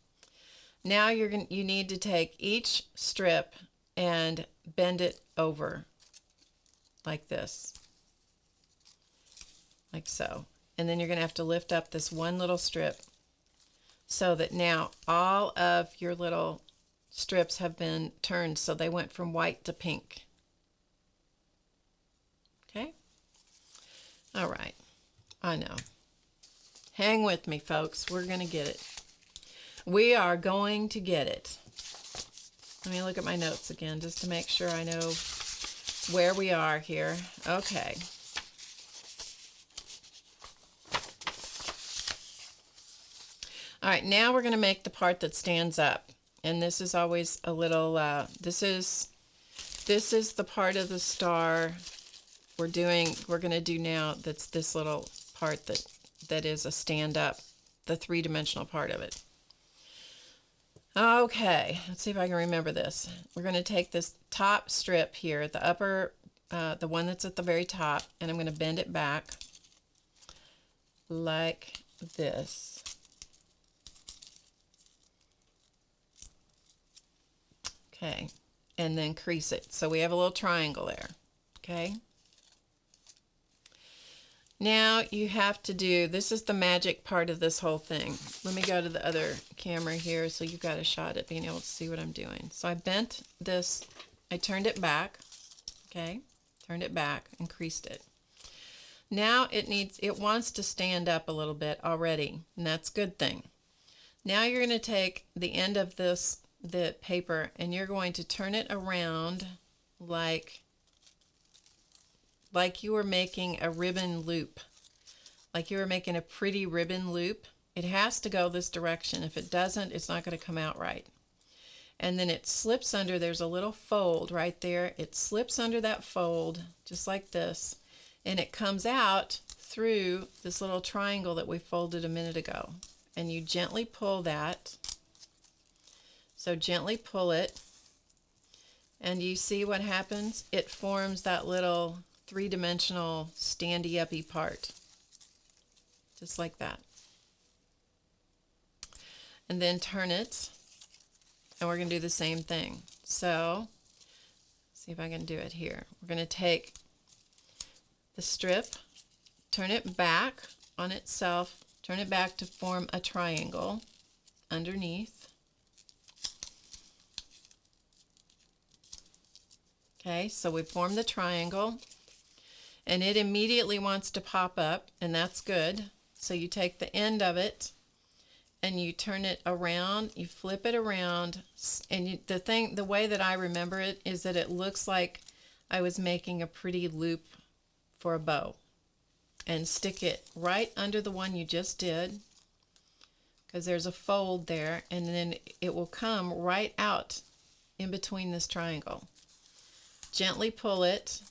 Speaker 1: Now you need to take each strip and bend it over like this, like so. And then you're going to have to lift up this one little strip so that now all of your little strips have been turned, so they went from white to pink. Okay? All right. I know. Hang with me, folks. We're going to get it. We are going to get it. Let me look at my notes again just to make sure I know where we are here. Okay. All right, now we're going to make the part that stands up. And this is always a little, this is the part of the star we're going to do now. That's this little part that is a stand up, the three-dimensional part of it. Okay, let's see if I can remember this. We're going to take this top strip here, the upper, the one that's at the very top, and I'm going to bend it back like this. Okay, and then crease it. So we have a little triangle there, okay? Now you have to do, this is the magic part of this whole thing. Let me go to the other camera here so you've got a shot at being able to see what I'm doing. So I bent this, I turned it back, okay? Turned it back and creased it. Now it wants to stand up a little bit already, and that's a good thing. Now you're going to take the end of the paper and you're going to turn it around like you were making a ribbon loop, like you were making a pretty ribbon loop. It has to go this direction. If it doesn't, it's not going to come out right. And then it slips under, there's a little fold right there. It slips under that fold just like this, and it comes out through this little triangle that we folded a minute ago. And you gently pull that. So gently pull it, and you see what happens? It forms that little three-dimensional standy-uppy part, just like that. And then turn it, and we're going to do the same thing. So, see if I can do it here. We're going to take the strip, turn it back on itself, turn it back to form a triangle underneath. Okay, so we form the triangle, and it immediately wants to pop up, and that's good. So you take the end of it, and you turn it around, you flip it around, and the way that I remember it is that it looks like I was making a pretty loop for a bow, and stick it right under the one you just did, because there's a fold there, and then it will come right out in between this triangle. Gently pull it.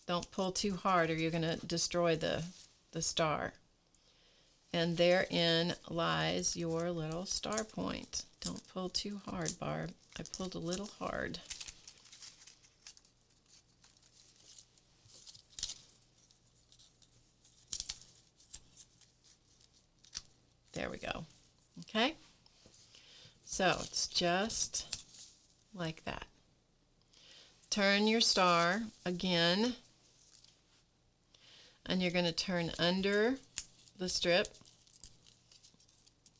Speaker 1: Don't pull too hard or you're going to destroy the star. And therein lies your little star point. Don't pull too hard, Barb. I pulled a little hard. There we go. Okay? So it's just like that. Turn your star again, and you're going to turn under the strip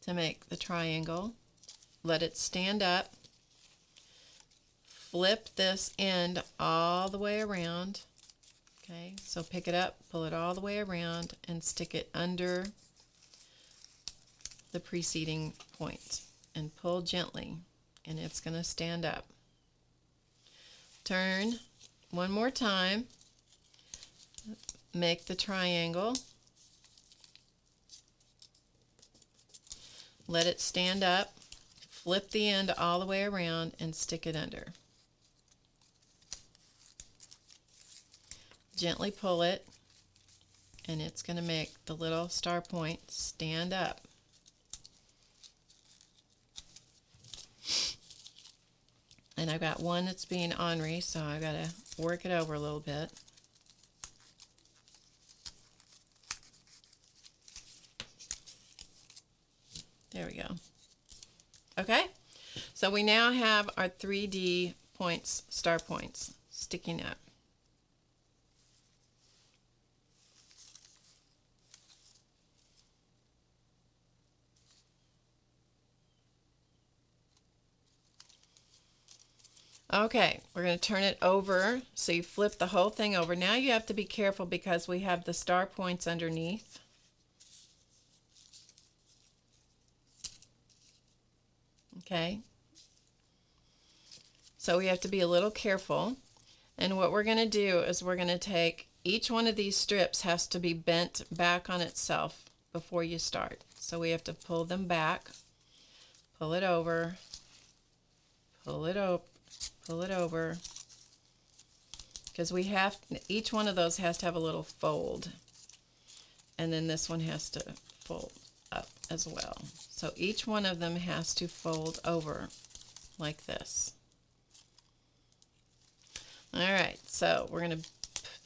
Speaker 1: to make the triangle. Let it stand up. Flip this end all the way around. Okay, so pick it up, pull it all the way around, and stick it under the preceding point. and pull gently, and it's going to stand up. Turn one more time, make the triangle, let it stand up, flip the end all the way around and stick it under. Gently pull it, and it's going to make the little star point stand up. And I've got one that's being ornery, so I've got to work it over a little bit. There we go. Okay, so we now have our 3D points, star points, sticking up. Okay, we're going to turn it over, so you flip the whole thing over. Now you have to be careful because we have the star points underneath. Okay, so we have to be a little careful, and what we're going to do is we're going to take each one of these strips has to be bent back on itself before you start. So we have to pull them back, pull it over, pull it up, pull it over, because we have, each one of those has to have a little fold, and then this one has to fold up as well. So each one of them has to fold over like this. All right, so we're going to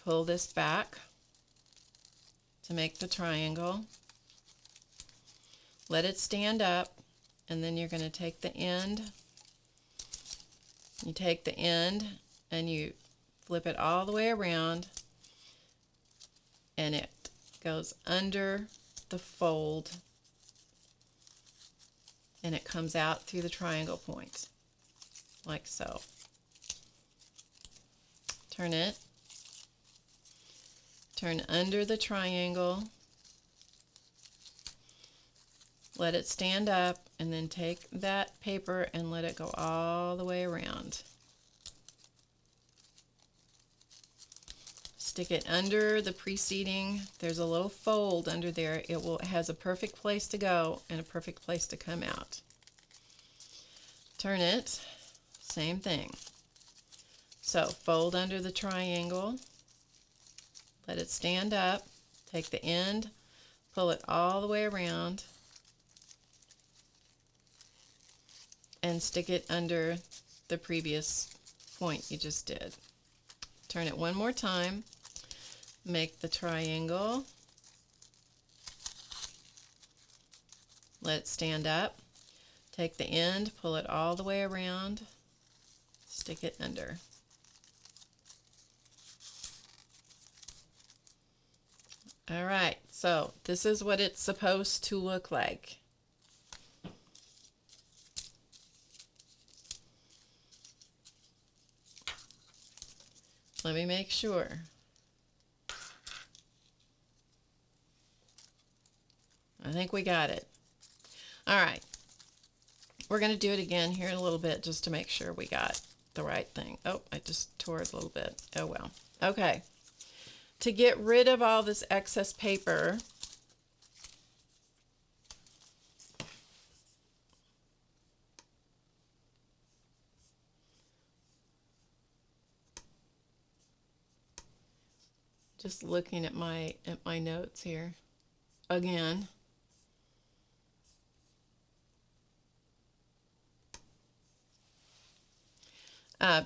Speaker 1: pull this back to make the triangle. Let it stand up, and then you're going to take the end. You take the end and you flip it all the way around, and it goes under the fold, and it comes out through the triangle points, like so. Turn it, turn under the triangle, let it stand up, and then take that paper and let it go all the way around. Stick it under the preceding, there's a little fold under there. It has a perfect place to go and a perfect place to come out. Turn it, same thing. So fold under the triangle, let it stand up, take the end, pull it all the way around, and stick it under the previous point you just did. Turn it one more time, make the triangle, let it stand up, take the end, pull it all the way around, stick it under. All right, so this is what it's supposed to look like. Let me make sure. I think we got it. All right. We're going to do it again here in a little bit just to make sure we got the right thing. Oh, I just tore it a little bit. Oh, well. Okay. To get rid of all this excess paper, just looking at my notes here again.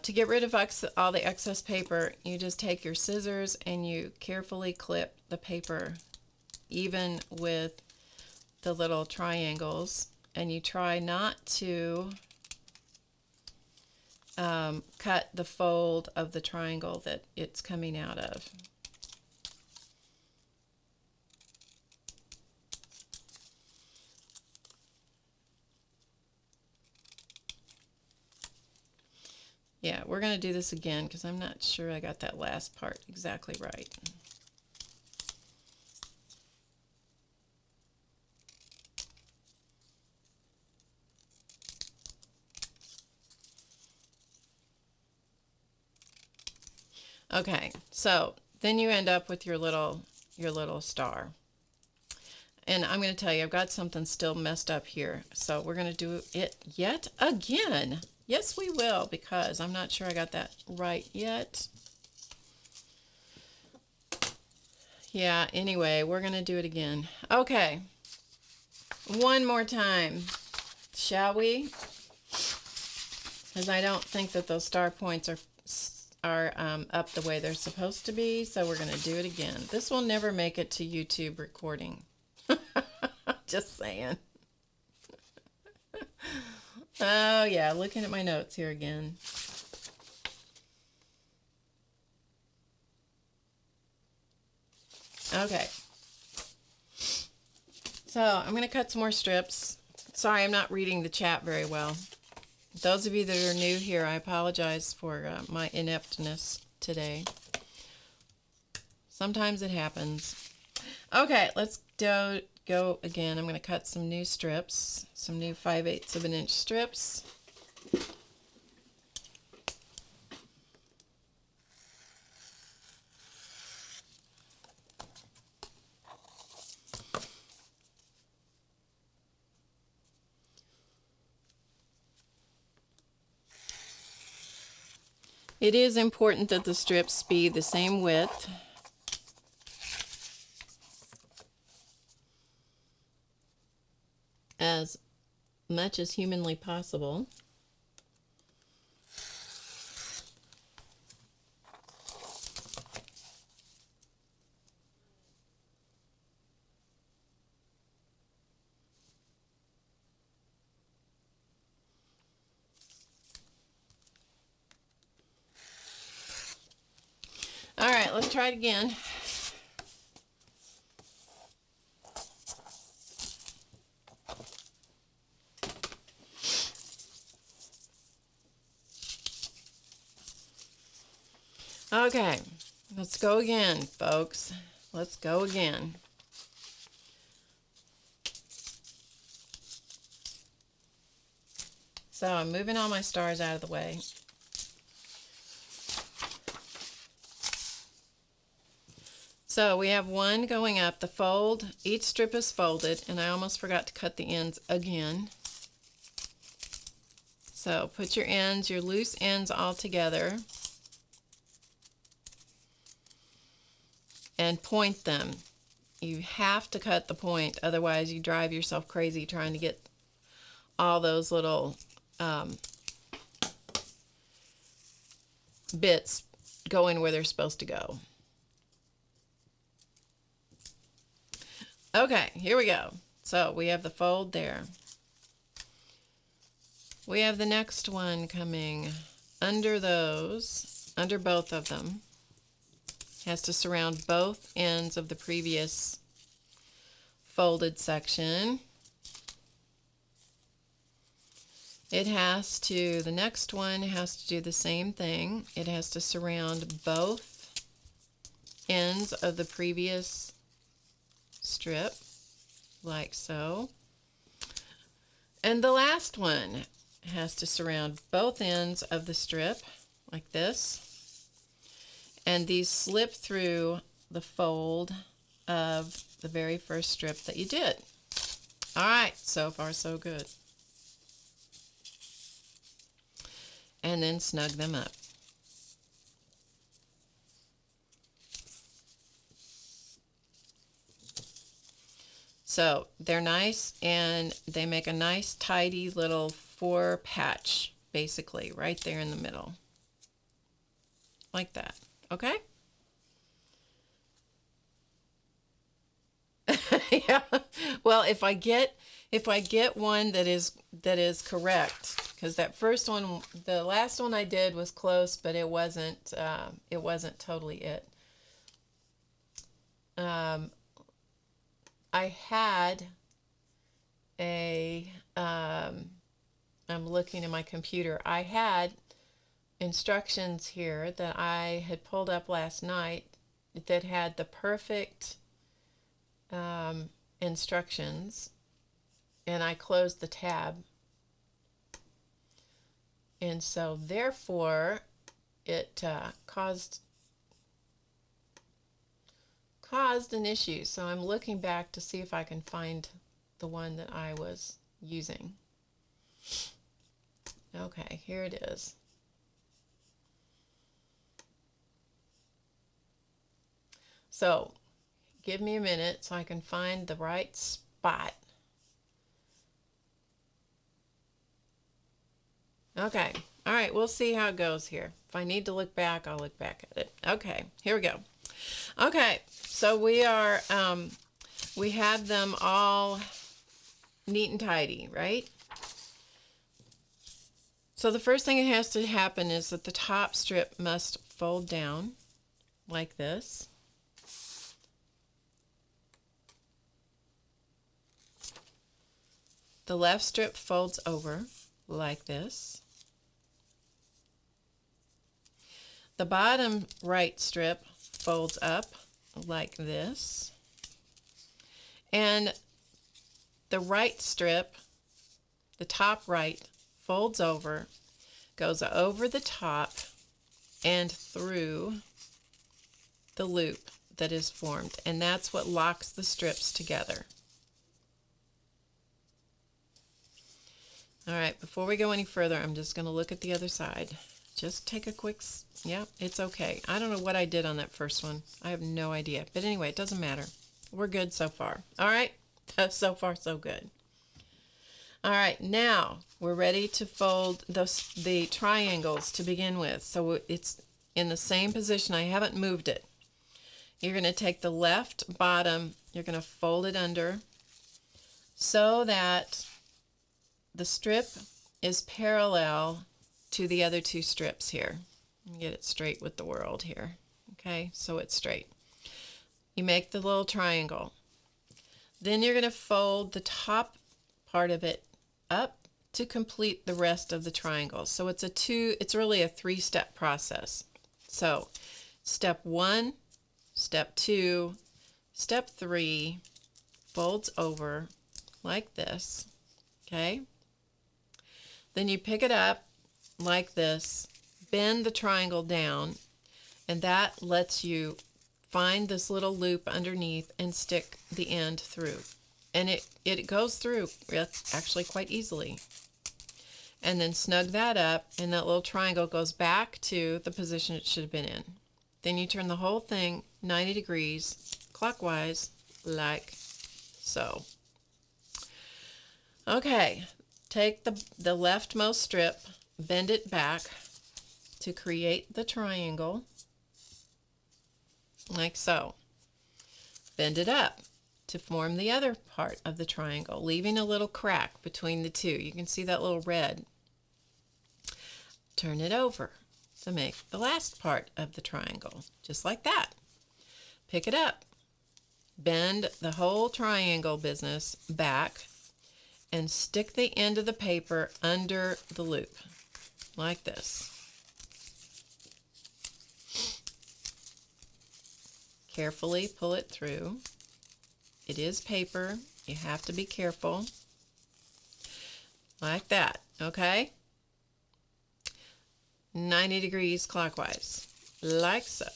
Speaker 1: To get rid of all the excess paper, you just take your scissors and you carefully clip the paper even with the little triangles, and you try not to cut the fold of the triangle that it's coming out of. Yeah, we're going to do this again because I'm not sure I got that last part exactly right. Okay, so then you end up with your little star. And I'm going to tell you, I've got something still messed up here. So we're going to do it yet again. Yes, we will, because I'm not sure I got that right yet. Yeah, anyway, we're going to do it again. Okay. One more time. Shall we? Because I don't think that those star points are up the way they're supposed to be. So we're going to do it again. This will never make it to YouTube recording. Just saying. Oh, yeah, looking at my notes here again. Okay. So I'm going to cut some more strips. Sorry, I'm not reading the chat very well. Those of you that are new here, I apologize for my ineptness today. Sometimes it happens. Okay, let's go again. I'm going to cut some new strips, some new 5/8 of an inch strips. It is important that the strips be the same width. As much as humanly possible. All right, let's try it again. Okay, let's go again, folks. Let's go again. So I'm moving all my stars out of the way. So we have one going up, the fold, each strip is folded, and I almost forgot to cut the ends again. So put your ends, your loose ends all together. And point them. You have to cut the point, otherwise you drive yourself crazy trying to get all those little bits going where they're supposed to go. Okay, here we go. So we have the fold there. We have the next one coming under those, under both of them. Has to surround both ends of the previous folded section. It has to, the next one has to do the same thing. It has to surround both ends of the previous strip, like so. And the last one has to surround both ends of the strip, like this. And these slip through the fold of the very first strip that you did. All right, so far so good. And then snug them up. So they're nice and they make a nice tidy little 4 patch, basically, right there in the middle. Like that. Okay? Yeah. Well, if I get one that is correct, because that first one, the last one I did was close, but it wasn't totally it. I had I'm looking in my computer. I had instructions here that I had pulled up last night that had the perfect instructions, and I closed the tab, and so therefore it caused caused an issue. So I'm looking back to see if I can find the one that I was using. Okay, here it is. So give me a minute so I can find the right spot. Okay, all right, we'll see how it goes here. If I need to look back, I'll look back at it. Okay, here we go. Okay, so we have them all neat and tidy, right? So the first thing that has to happen is that the top strip must fold down like this. The left strip folds over like this. The bottom right strip folds up like this. And the right strip, the top right, folds over, goes over the top and through the loop that is formed. And that's what locks the strips together. All right, before we go any further, I'm just going to look at the other side. Just take a quick, yeah, it's okay. I don't know what I did on that first one. I have no idea. But anyway, it doesn't matter. We're good so far. All right, so far so good. All right, now we're ready to fold the triangles to begin with. So it's in the same position. I haven't moved it. You're going to take the left bottom, you're going to fold it under so that the strip is parallel to the other two strips here. Get it straight with the world here. Okay, so it's straight. You make the little triangle. Then you're going to fold the top part of it up to complete the rest of the triangle. So it's really a three-step process. So step 1, step 2, step 3, folds over like this. Okay? Then you pick it up like this, bend the triangle down, and that lets you find this little loop underneath and stick the end through. And it goes through actually quite easily. And then snug that up, and that little triangle goes back to the position it should have been in. Then you turn the whole thing 90 degrees clockwise like so. Okay, take the leftmost strip, bend it back to create the triangle, like so. Bend it up to form the other part of the triangle, leaving a little crack between the two. You can see that little red. Turn it over to make the last part of the triangle, just like that. Pick it up, bend the whole triangle business back, and stick the end of the paper under the loop, like this. Carefully pull it through. It is paper. You have to be careful. Like that, okay? 90 degrees clockwise, like so.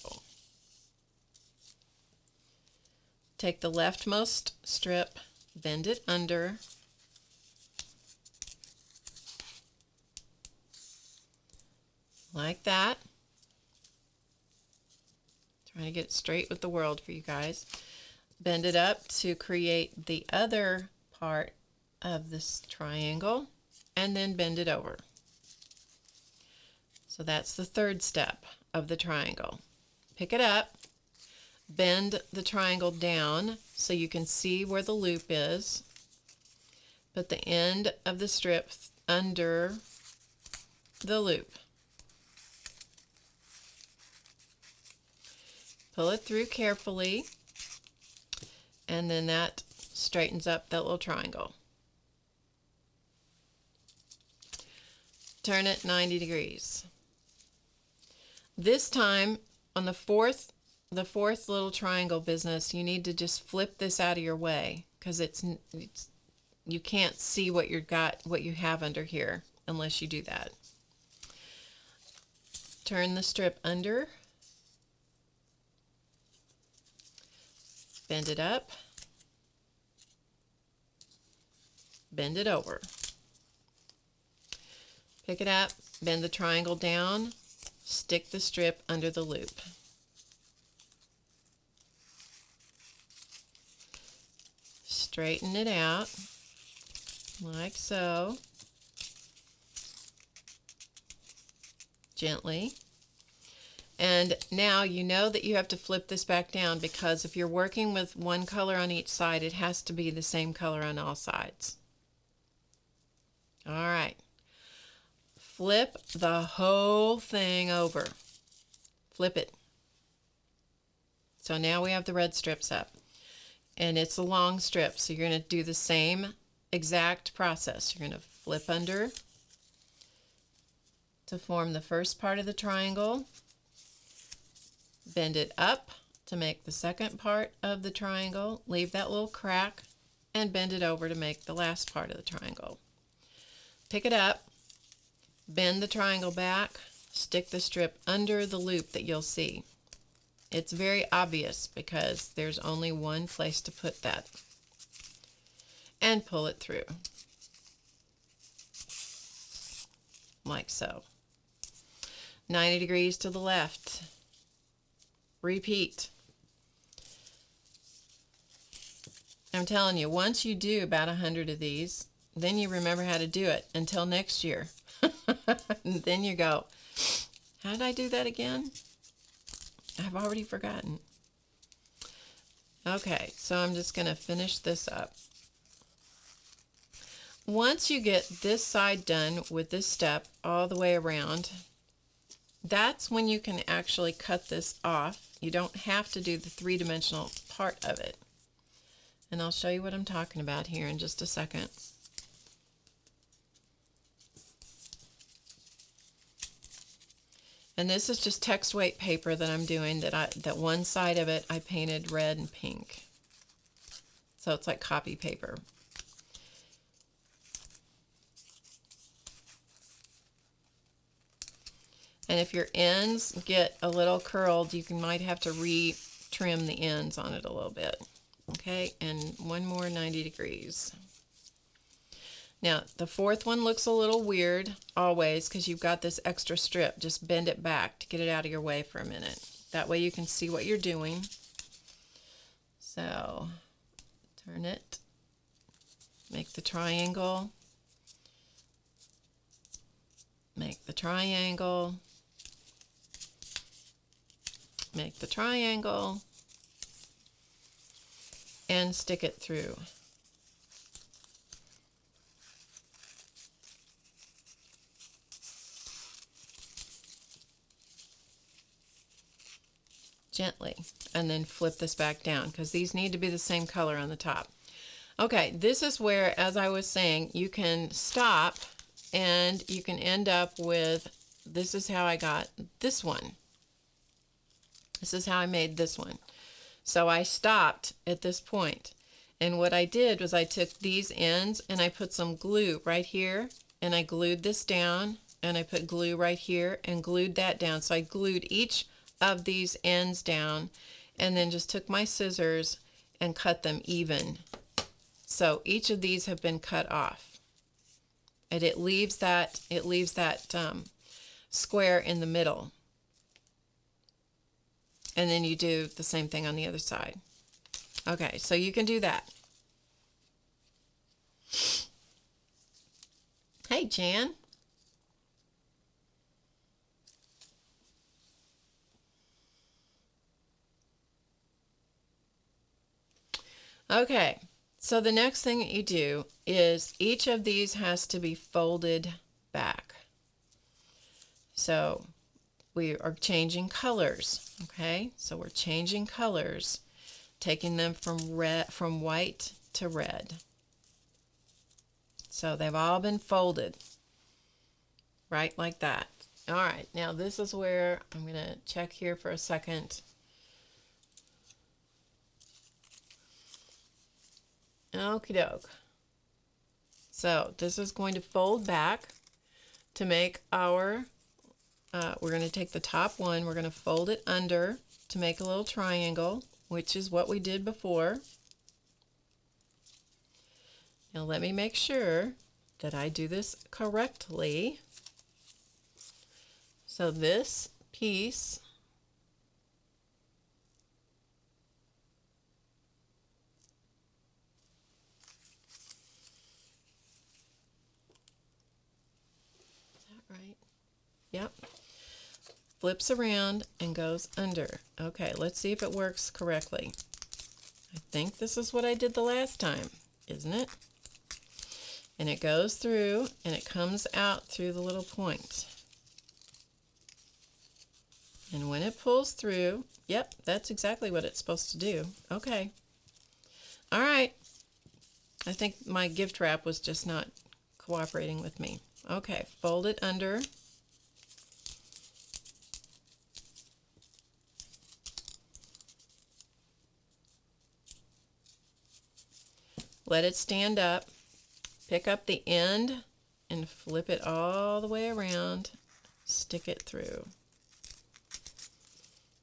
Speaker 1: Take the leftmost strip, bend it under, like that. Trying to get it straight with the world for you guys. Bend it up to create the other part of this triangle, and then bend it over. So that's the third step of the triangle. Pick it up, bend the triangle down so you can see where the loop is. Put the end of the strip under the loop. Pull it through carefully, and then that straightens up that little triangle. Turn it 90 degrees. This time, on the fourth little triangle business, you need to just flip this out of your way, because you can't see what you have under here unless you do that. Turn the strip under, bend it up, bend it over. Pick it up, bend the triangle down, stick the strip under the loop. Straighten it out like so, gently. And now you know that you have to flip this back down, because if you're working with one color on each side, it has to be the same color on all sides. All right. Flip the whole thing over. Flip it. So now we have the red strips up. And it's a long strip, so you're going to do the same exact process. You're going to flip under to form the first part of the triangle. Bend it up to make the second part of the triangle. Leave that little crack and bend it over to make the last part of the triangle. Pick it up, bend the triangle back, stick the strip under the loop that you'll see. It's very obvious because there's only one place to put that. And pull it through. Like so. 90 degrees to the left. Repeat. I'm telling you, once you do about 100 of these, then you remember how to do it until next year. And then you go, how did I do that again? I've already forgotten. Okay, so I'm just going to finish this up. Once you get this side done with this step all the way around, that's when you can actually cut this off. You don't have to do the three-dimensional part of it. And I'll show you what I'm talking about here in just a second. And this is just text weight paper that I'm doing, that one side of it I painted red and pink. So it's like copy paper. And if your ends get a little curled, you might have to re-trim the ends on it a little bit. Okay, and one more 90 degrees. Now, the fourth one looks a little weird, always, because you've got this extra strip. Just bend it back to get it out of your way for a minute. That way you can see what you're doing. So, turn it. Make the triangle. Make the triangle. Make the triangle. And stick it through. Gently, and then flip this back down, because these need to be the same color on the top. Okay, this is where, as I was saying, you can stop and you can end up with, this is how I got this one. This is how I made this one. So I stopped at this point, and what I did was I took these ends and I put some glue right here, and I glued this down, and I put glue right here and glued that down. So I glued each of these ends down, and then just took my scissors and cut them even. So each of these have been cut off, and it leaves that square in the middle. And then you do the same thing on the other side. Okay, so you can do that. Hey, Jan. Okay, so the next thing that you do is each of these has to be folded back. So we are changing colors, okay? So we're changing colors, taking them from white to red. So they've all been folded, right like that. All right, now this is where I'm going to check here for a second. Okie doke. So this is going to fold back to make our, we're going to take the top one, we're going to fold it under to make a little triangle. which is what we did before. Now let me make sure that I do this correctly. So this piece right? Yep. Flips around and goes under. Okay, let's see if it works correctly. I think this is what I did the last time, isn't it? And it goes through and it comes out through the little point. And when it pulls through, yep, that's exactly what it's supposed to do. Okay. All right. I think my gift wrap was just not cooperating with me. Okay, fold it under. Let it stand up. Pick up the end and flip it all the way around. Stick it through.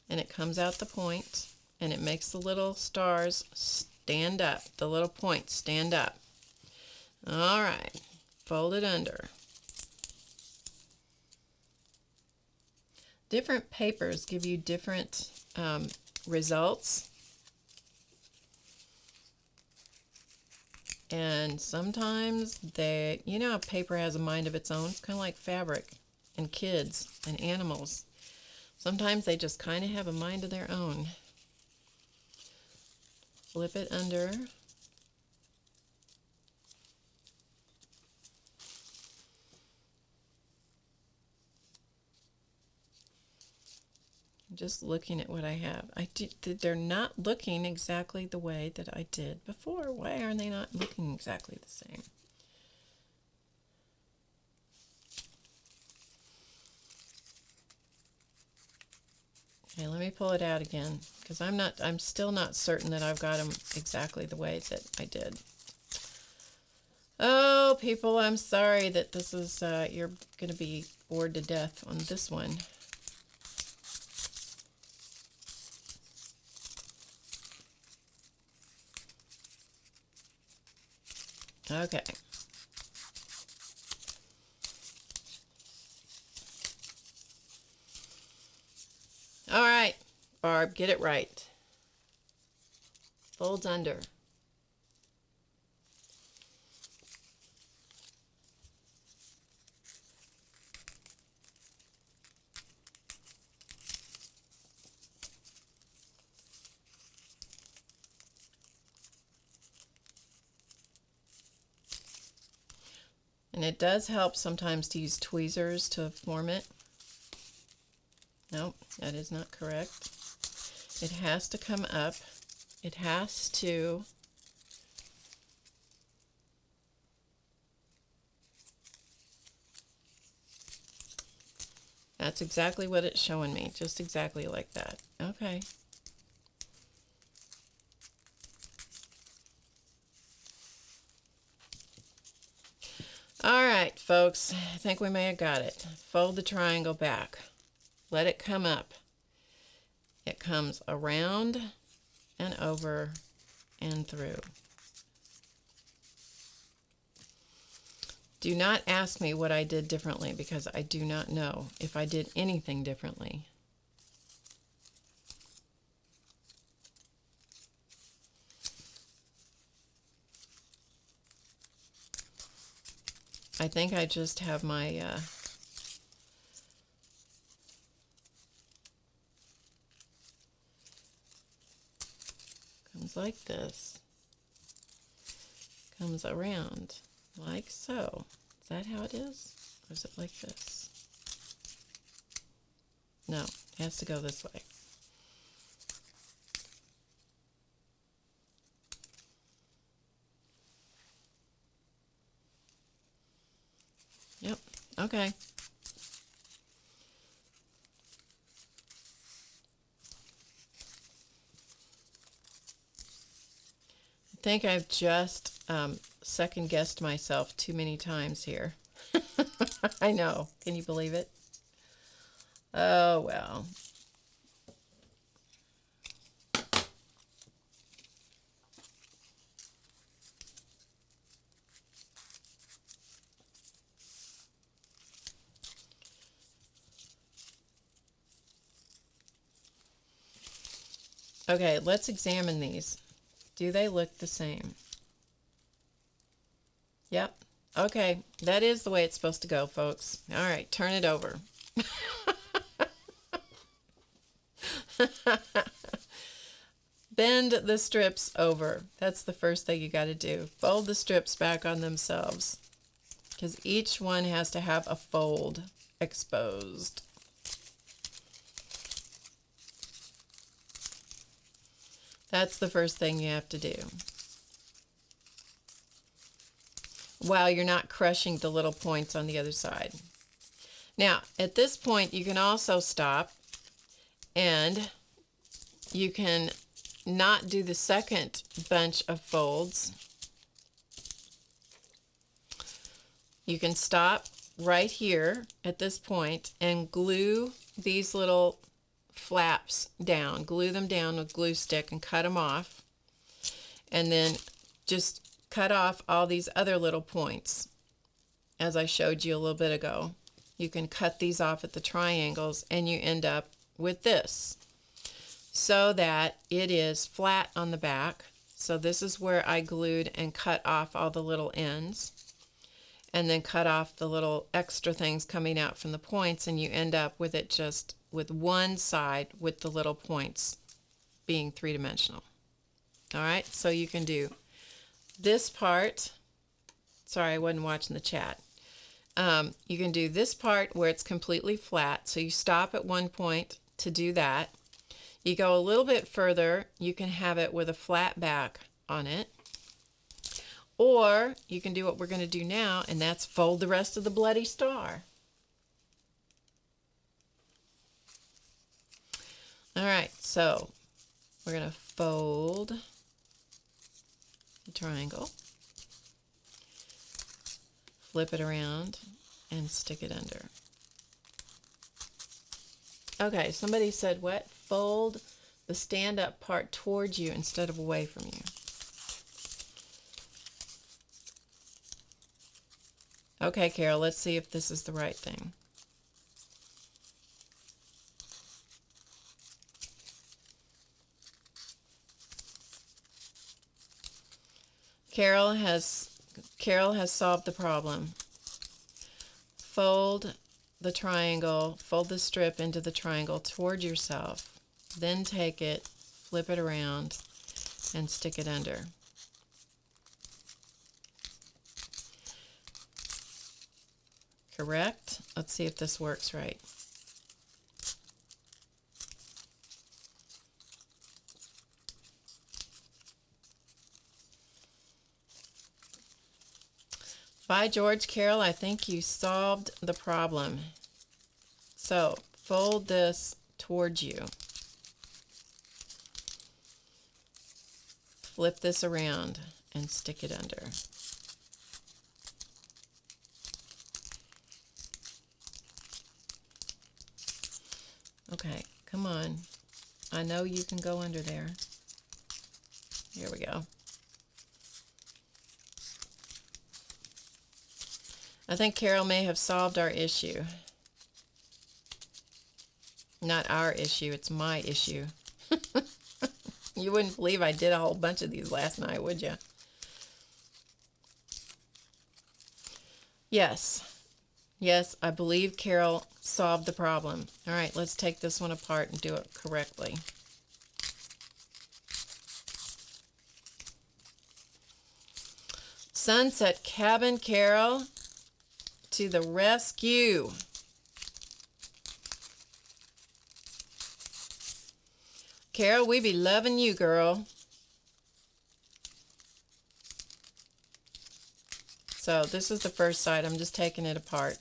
Speaker 1: And it comes out the point, and it makes the little stars stand up. The little points stand up. All right, fold it under. Different papers give you different results. And sometimes they, you know, paper has a mind of its own. It's kind of like fabric and kids and animals. Sometimes they just kind of have a mind of their own. Flip it under. Just looking at what I have. They're not looking exactly the way that I did before. Why are they not looking exactly the same? Okay, let me pull it out again, because I'm still not certain that I've got them exactly the way that I did. Oh, people, I'm sorry that this is, you're going to be bored to death on this one. Okay. All right, Barb, get it right. Folds under. And it does help sometimes to use tweezers to form it. Nope, that is not correct. It has to come up. It has to That's exactly what it's showing me, just exactly like that. Okay. All right, folks, I think we may have got it. Fold the triangle back. Let it come up. It comes around and over and through. Do not ask me what I did differently, because I do not know if I did anything differently. I think I just have my comes like this, comes around like so. Is that how it is? Or is it like this? No, it has to go this way. Yep, okay. I think I've just second guessed myself too many times here. I know. Can you believe it? Oh, well. Okay, let's examine these. Do they look the same? Yep. Okay, that is the way it's supposed to go, folks. All right, turn it over. Bend the strips over. That's the first thing you got to do. Fold the strips back on themselves, because each one has to have a fold exposed. That's the first thing you have to do, while you're not crushing the little points on the other side. Now, at this point, you can also stop, and you can not do the second bunch of folds. You can stop right here at this point and glue these little flaps down. Glue them down with glue stick and cut them off. And then just cut off all these other little points, as I showed you a little bit ago. You can cut these off at the triangles, and you end up with this, so that it is flat on the back. So this is where I glued and cut off all the little ends, and then cut off the little extra things coming out from the points, and you end up with it just with one side with the little points being three-dimensional. All right, so you can do this part. Sorry, I wasn't watching the chat. You can do this part where it's completely flat. So you stop at one point to do that. You go a little bit further, you can have it with a flat back on it. Or you can do what we're going to do now, and that's fold the rest of the bloody star. All right, so we're going to fold the triangle, flip it around, and stick it under. Okay, somebody said what? Fold the stand-up part towards you instead of away from you. Okay, Carol, let's see if this is the right thing. Carol has solved the problem. Fold the triangle, fold the strip into the triangle toward yourself, then take it, flip it around, and stick it under. Correct? Let's see if this works right. By George, Carol, I think you solved the problem. So fold this towards you. Flip this around and stick it under. Okay, come on. I know you can go under there. Here we go. I think Carol may have solved our issue. Not our issue, it's my issue. You wouldn't believe I did a whole bunch of these last night, would you? Yes. Yes, I believe Carol solved the problem. All right, let's take this one apart and do it correctly. Sunset Cabin, Carol, to the rescue. Carol, we be loving you, girl. So this is the first side. I'm just taking it apart.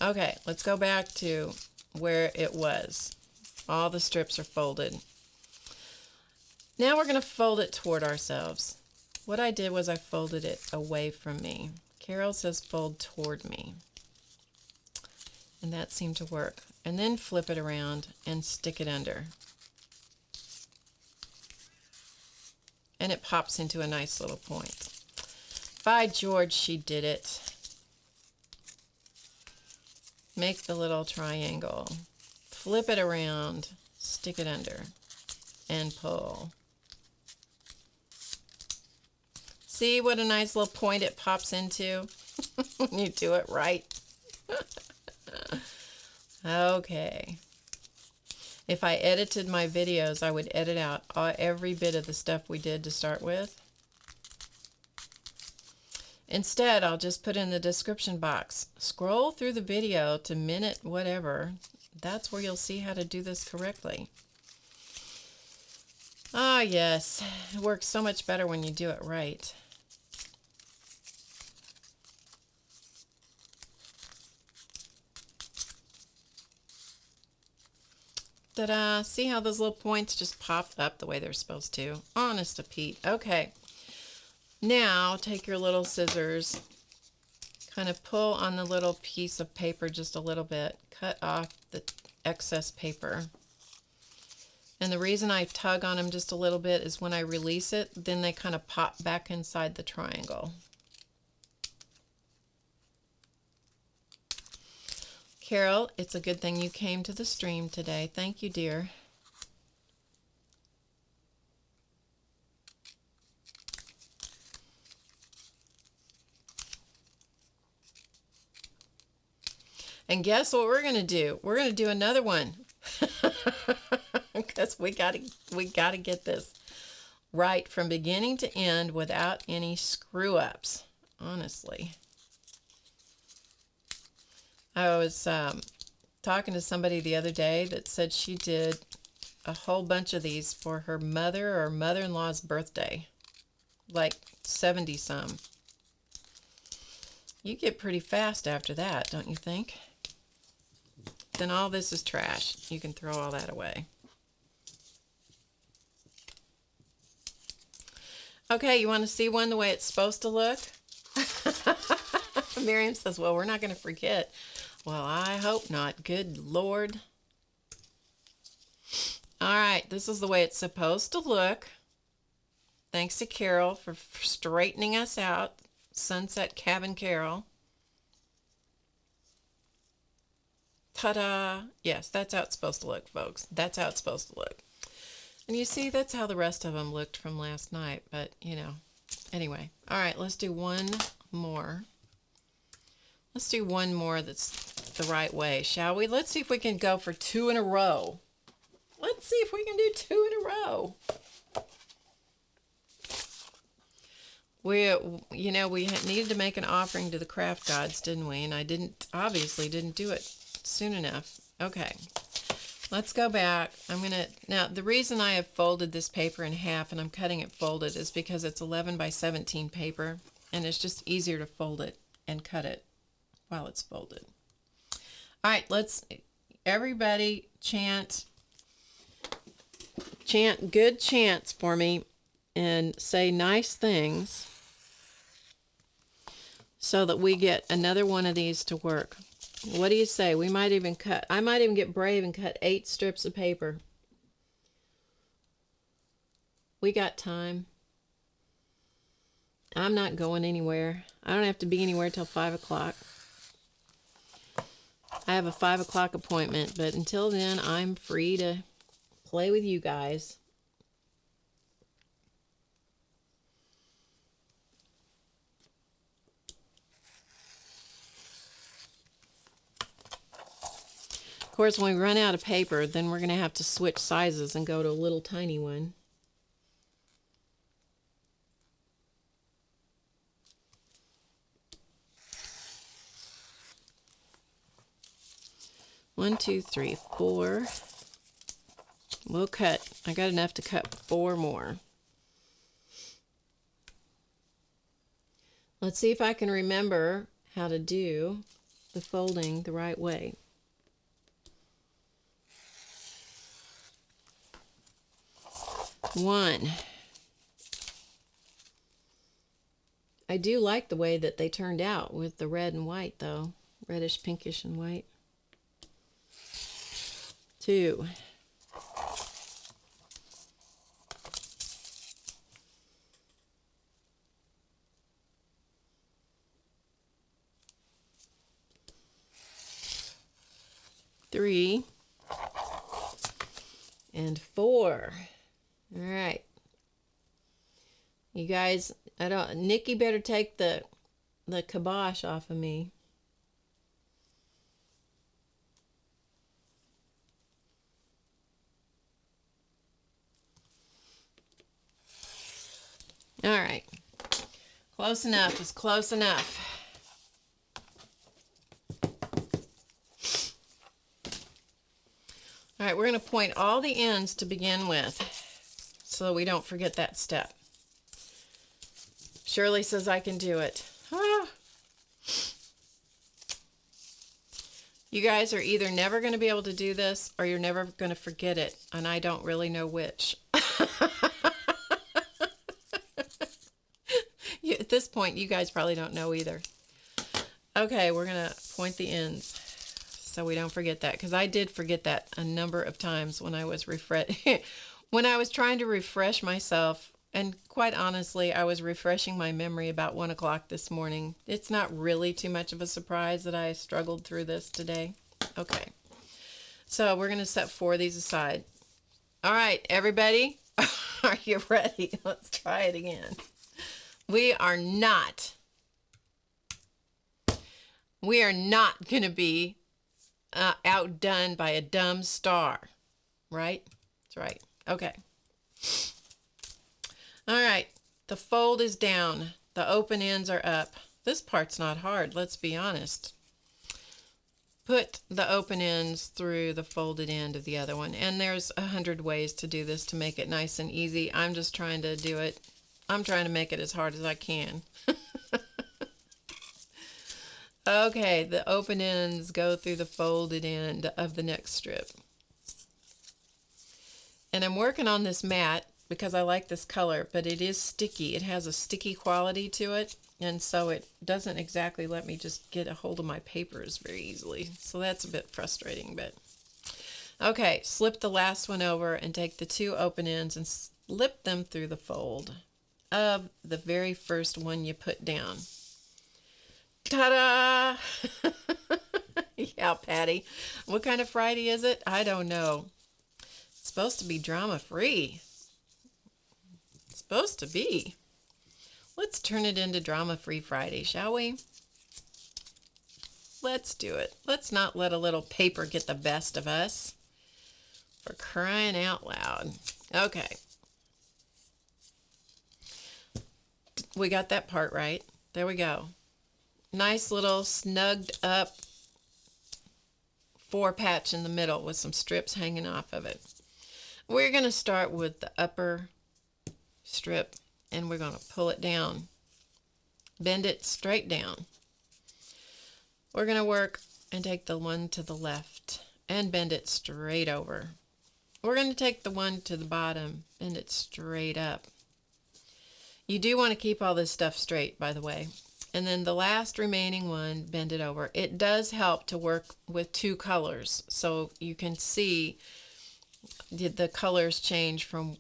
Speaker 1: Okay, let's go back to where it was. All the strips are folded. Now we're going to fold it toward ourselves. What I did was I folded it away from me. Carol says fold toward me. And that seemed to work. And then flip it around and stick it under. And it pops into a nice little point. By George, she did it. make the little triangle, flip it around, stick it under, and pull. See what a nice little point it pops into when you do it right? Okay. If I edited my videos, I would edit out every bit of the stuff we did to start with. Instead, I'll just put in the description box. Scroll through the video to minute whatever. That's where you'll see how to do this correctly. Ah, yes. It works so much better when you do it right. Ta-da! See how those little points just popped up the way they're supposed to? Honest to Pete. Okay. Now, take your little scissors, kind of pull on the little piece of paper just a little bit, cut off the excess paper. And the reason I tug on them just a little bit is when I release it, then they kind of pop back inside the triangle. Carol, it's a good thing you came to the stream today. Thank you, dear. And guess what we're going to do? We're going to do another one. Because we gotta get this right from beginning to end without any screw-ups, honestly. I was talking to somebody the other day that said she did a whole bunch of these for her mother or mother-in-law's birthday, like 70-some. You get pretty fast after that, don't you think? Then all this is trash. You can throw all that away. Okay, you want to see one the way it's supposed to look? Miriam says, well, we're not going to forget. Well, I hope not. Good Lord. All right, this is the way it's supposed to look. Thanks to Carol for straightening us out. Sunset Cabin Carol. Ta-da! Yes, that's how it's supposed to look, folks. That's how it's supposed to look. And you see, that's how the rest of them looked from last night. But, you know, anyway. All right, let's do one more. Let's do one more that's the right way, shall we? Let's see if we can go for 2 in a row. Let's see if we can do 2 in a row. We needed to make an offering to the craft gods, didn't we? And I obviously didn't do it soon enough. Okay. Let's go back. Now the reason I have folded this paper in half and I'm cutting it folded is because it's 11 by 17 paper and it's just easier to fold it and cut it while it's folded. All right, everybody chant good chants for me and say nice things so that we get another one of these to work. What do you say? I might even get brave and cut 8 strips of paper. We got time. I'm not going anywhere. I don't have to be anywhere till 5 o'clock. I have a 5 o'clock appointment, but until then, I'm free to play with you guys. Of course, when we run out of paper, then we're going to have to switch sizes and go to a little tiny one. One, two, three, 4. We'll cut. I got enough to cut 4 more. Let's see if I can remember how to do the folding the right way. One. I do like the way that they turned out with the red and white, though. Reddish, pinkish, and white. 2. 3, and 4. All right. You guys, Nikki better take the kibosh off of me. All right. Close enough is close enough. All right, we're going to point all the ends to begin with so we don't forget that step. Shirley says I can do it. Ah. You guys are either never going to be able to do this or you're never going to forget it, and I don't really know which. At this point, you guys probably don't know either. Okay, we're going to point the ends so we don't forget that, because I did forget that a number of times when I was when I was trying to refresh myself. And quite honestly, I was refreshing my memory about 1 o'clock this morning. It's not really too much of a surprise that I struggled through this today. Okay, so we're going to set 4 of these aside. All right, everybody, are you ready? Let's try it again. We are not going to be outdone by a dumb star, right? That's right. Okay. All right, the fold is down. The open ends are up. This part's not hard, let's be honest. Put the open ends through the folded end of the other one. And there's 100 ways to do this to make it nice and easy. I'm just trying to do it. I'm trying to make it as hard as I can. Okay, the open ends go through the folded end of the next strip. And I'm working on this mat because I like this color, but it is sticky. It has a sticky quality to it, and so it doesn't exactly let me just get a hold of my papers very easily. So that's a bit frustrating, but okay, slip the last one over and take the 2 open ends and slip them through the fold of the very first one you put down. Ta-da! Yeah, Patty. What kind of Friday is it? I don't know. It's supposed to be drama-free. It's supposed to be. Let's turn it into drama-free Friday, shall we? Let's do it. Let's not let a little paper get the best of us. For crying out loud. Okay. We got that part right. There we go. Nice little snugged up 4 patch in the middle with some strips hanging off of it. We're going to start with the upper strip and we're going to pull it down. Bend it straight down. We're going to work and take the one to the left and bend it straight over. We're going to take the one to the bottom, bend it straight up. You do want to keep all this stuff straight, by the way. And then the last remaining one, bend it over. It does help to work with 2 colors, so you can see the colors change from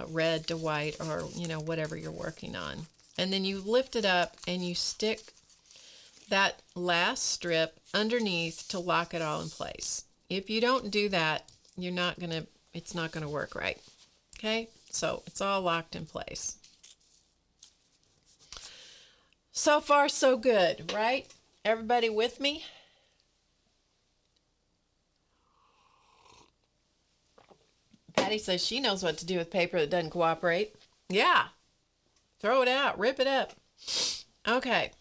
Speaker 1: red to white, or whatever you're working on. And then you lift it up and you stick that last strip underneath to lock it all in place. If you don't do that, it's not gonna work right. Okay, so it's all locked in place. So far, so good, right? Everybody with me? Patty says she knows what to do with paper that doesn't cooperate. Yeah. Throw it out. Rip it up. Okay.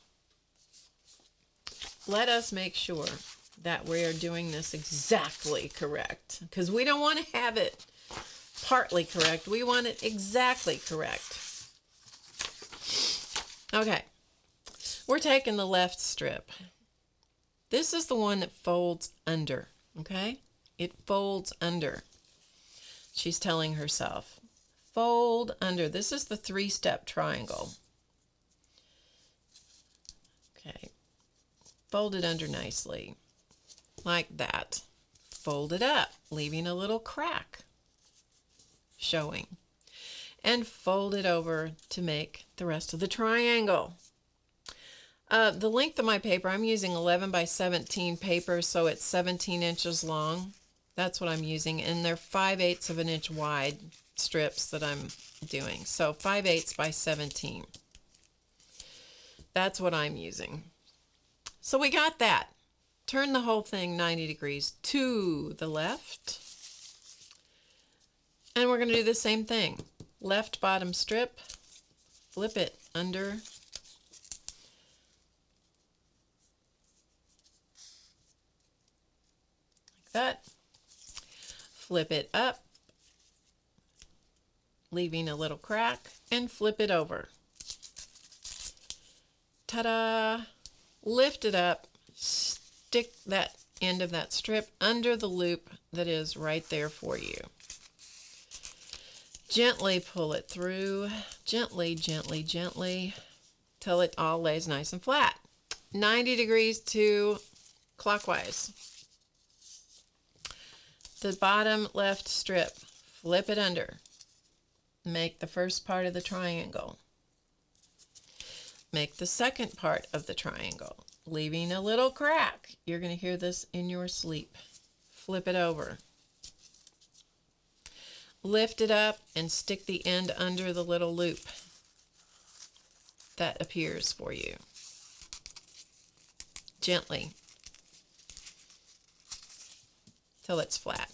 Speaker 1: Let us make sure that we are doing this exactly correct, because we don't want to have it partly correct. We want it exactly correct. Okay. We're taking the left strip. This is the one that folds under, okay? It folds under. She's telling herself, fold under. This is the 3-step triangle. Okay. Fold it under nicely, like that. Fold it up, leaving a little crack showing. And fold it over to make the rest of the triangle. The length of my paper, I'm using 11 by 17 paper, so it's 17 inches long. That's what I'm using, and they're 5/8 of an inch wide strips that I'm doing. So 5/8 by 17. That's what I'm using. So we got that. Turn the whole thing 90 degrees to the left. And we're going to do the same thing. Left bottom strip, flip it under. Like that. Flip it up, leaving a little crack, and flip it over. Ta-da! Lift it up, stick that end of that strip under the loop that is right there for you. Gently pull it through, gently, gently, gently, till it all lays nice and flat. 90 degrees to clockwise. The bottom left strip, flip it under. Make the first part of the triangle. Make the second part of the triangle, leaving a little crack. You're going to hear this in your sleep. Flip it over. Lift it up and stick the end under the little loop that appears for you. Gently. Till it's flat.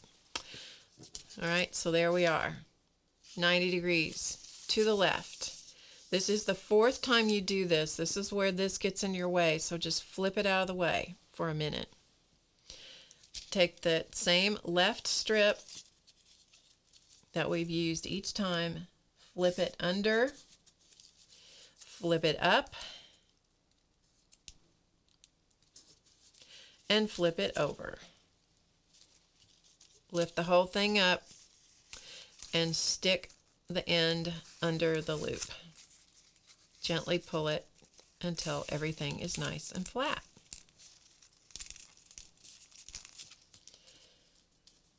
Speaker 1: All right, so there we are. 90 degrees to the left. This is the fourth time you do this. This is where this gets in your way, so just flip it out of the way for a minute. Take the same left strip that we've used each time, flip it under, flip it up, and flip it over. Lift the whole thing up and stick the end under the loop. Gently pull it until everything is nice and flat.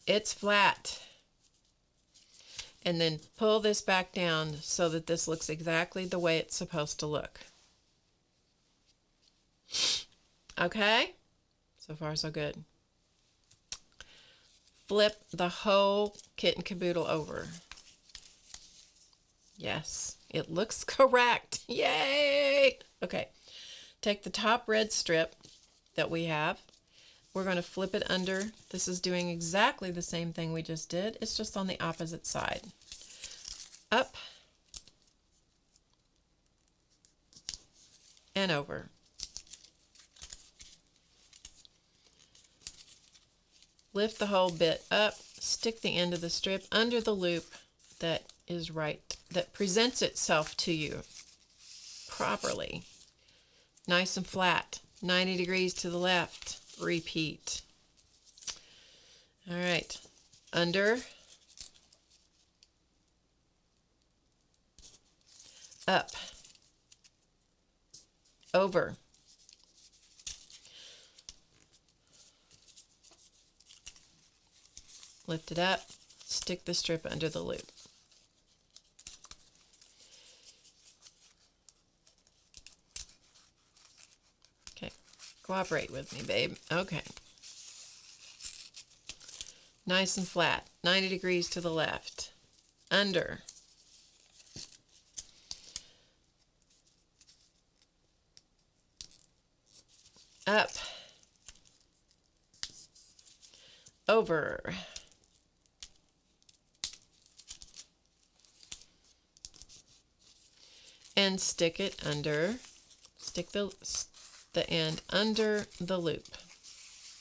Speaker 1: It's flat. And then pull this back down so that this looks exactly the way it's supposed to look. Okay? So far, so good. Flip the whole kit and caboodle over. Yes, it looks correct. Yay! Okay, take the top red strip that we have. We're going to flip it under. This is doing exactly the same thing we just did. It's just on the opposite side. Up and over. Lift the whole bit up, stick the end of the strip under the loop that is right, that presents itself to you properly. Nice and flat, 90 degrees to the left. Repeat. All right, under, up, over, lift it up, stick the strip under the loop. Okay, cooperate with me, babe. Okay. Nice and flat, 90 degrees to the left. Under. Up. Over. And stick it under, stick the end under the loop.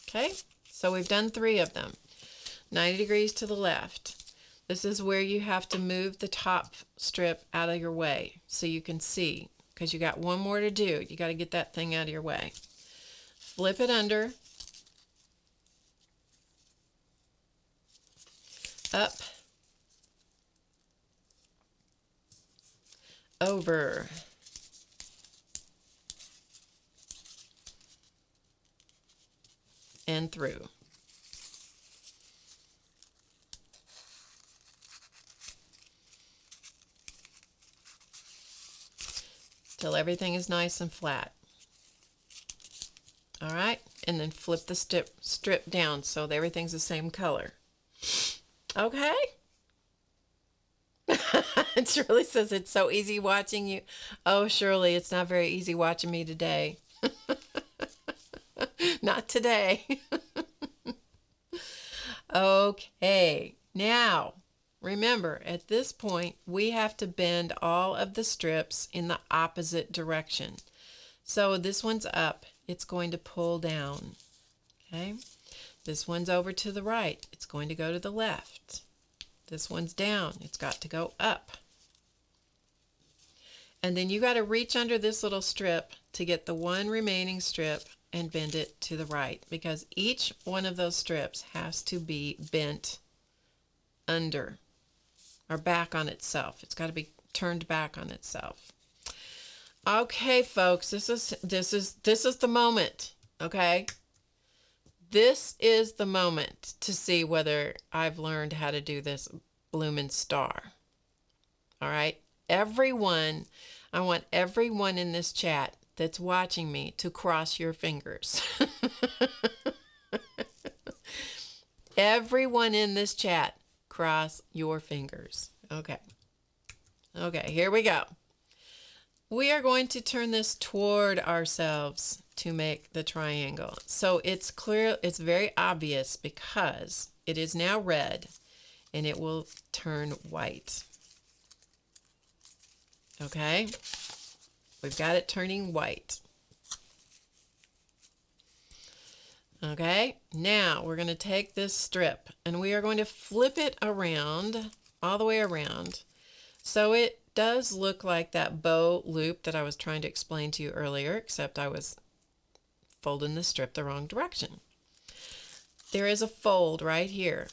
Speaker 1: Okay, so we've done 3 of them. 90 degrees to the left. This is where you have to move the top strip out of your way so you can see, because you got one more to do. You got to get that thing out of your way. Flip it under, up, over, and through. Till everything is nice and flat. All right, and then flip the strip down so that everything's the same color. Okay. It Shirley says it's so easy watching you. Oh, Shirley, it's not very easy watching me today. Not today. Okay, now remember at this point we have to bend all of the strips in the opposite direction. So this one's up, it's going to pull down. Okay, this one's over to the right, it's going to go to the left. This one's down, it's got to go up. And then you got to reach under this little strip to get the one remaining strip and bend it to the right, because each one of those strips has to be bent under or back on itself. It's got to be turned back on itself. Okay, folks, this is the moment. Okay, this is the moment to see whether I've learned how to do this bloomin' star. All right, everyone, I want everyone in this chat that's watching me to cross your fingers. Everyone in this chat, cross your fingers. Okay. Okay, here we go. We are going to turn this toward ourselves to make the triangle. So it's clear, it's very obvious because it is now red and it will turn white. Okay? We've got it turning white. Okay, now we're going to take this strip and we are going to flip it around, all the way around. So it does look like that bow loop that I was trying to explain to you earlier, except I was folding the strip the wrong direction. There is a fold right here.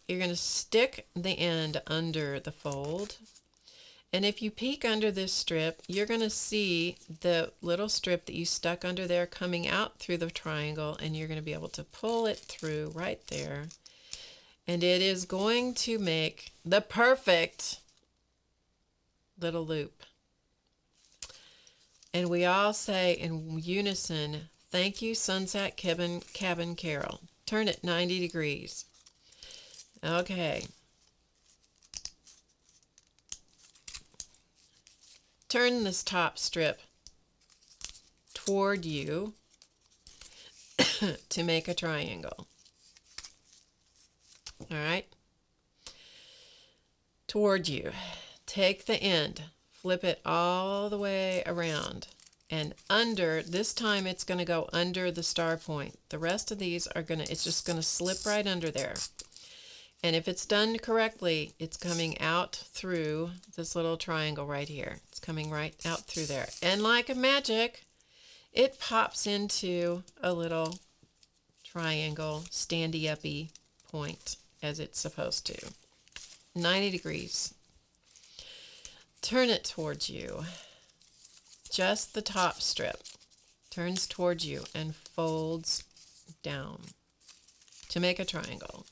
Speaker 1: You're going to stick the end under the fold. And if you peek under this strip, you're going to see the little strip that you stuck under there coming out through the triangle, and you're going to be able to pull it through right there. And it is going to make the perfect little loop. And we all say in unison, thank you, Sunset Cabin Carol. Turn it 90 degrees. Okay. Turn this top strip toward you to make a triangle. All right. Toward you. Take the end, flip it all the way around, and under, this time it's going to go under the star point. The rest of these are going to, it's just going to slip right under there. And if it's done correctly, it's coming out through this little triangle right here. It's coming right out through there. And like a magic, it pops into a little triangle, standy-uppy point as it's supposed to. 90 degrees. Turn it towards you. Just the top strip turns towards you and folds down to make a triangle.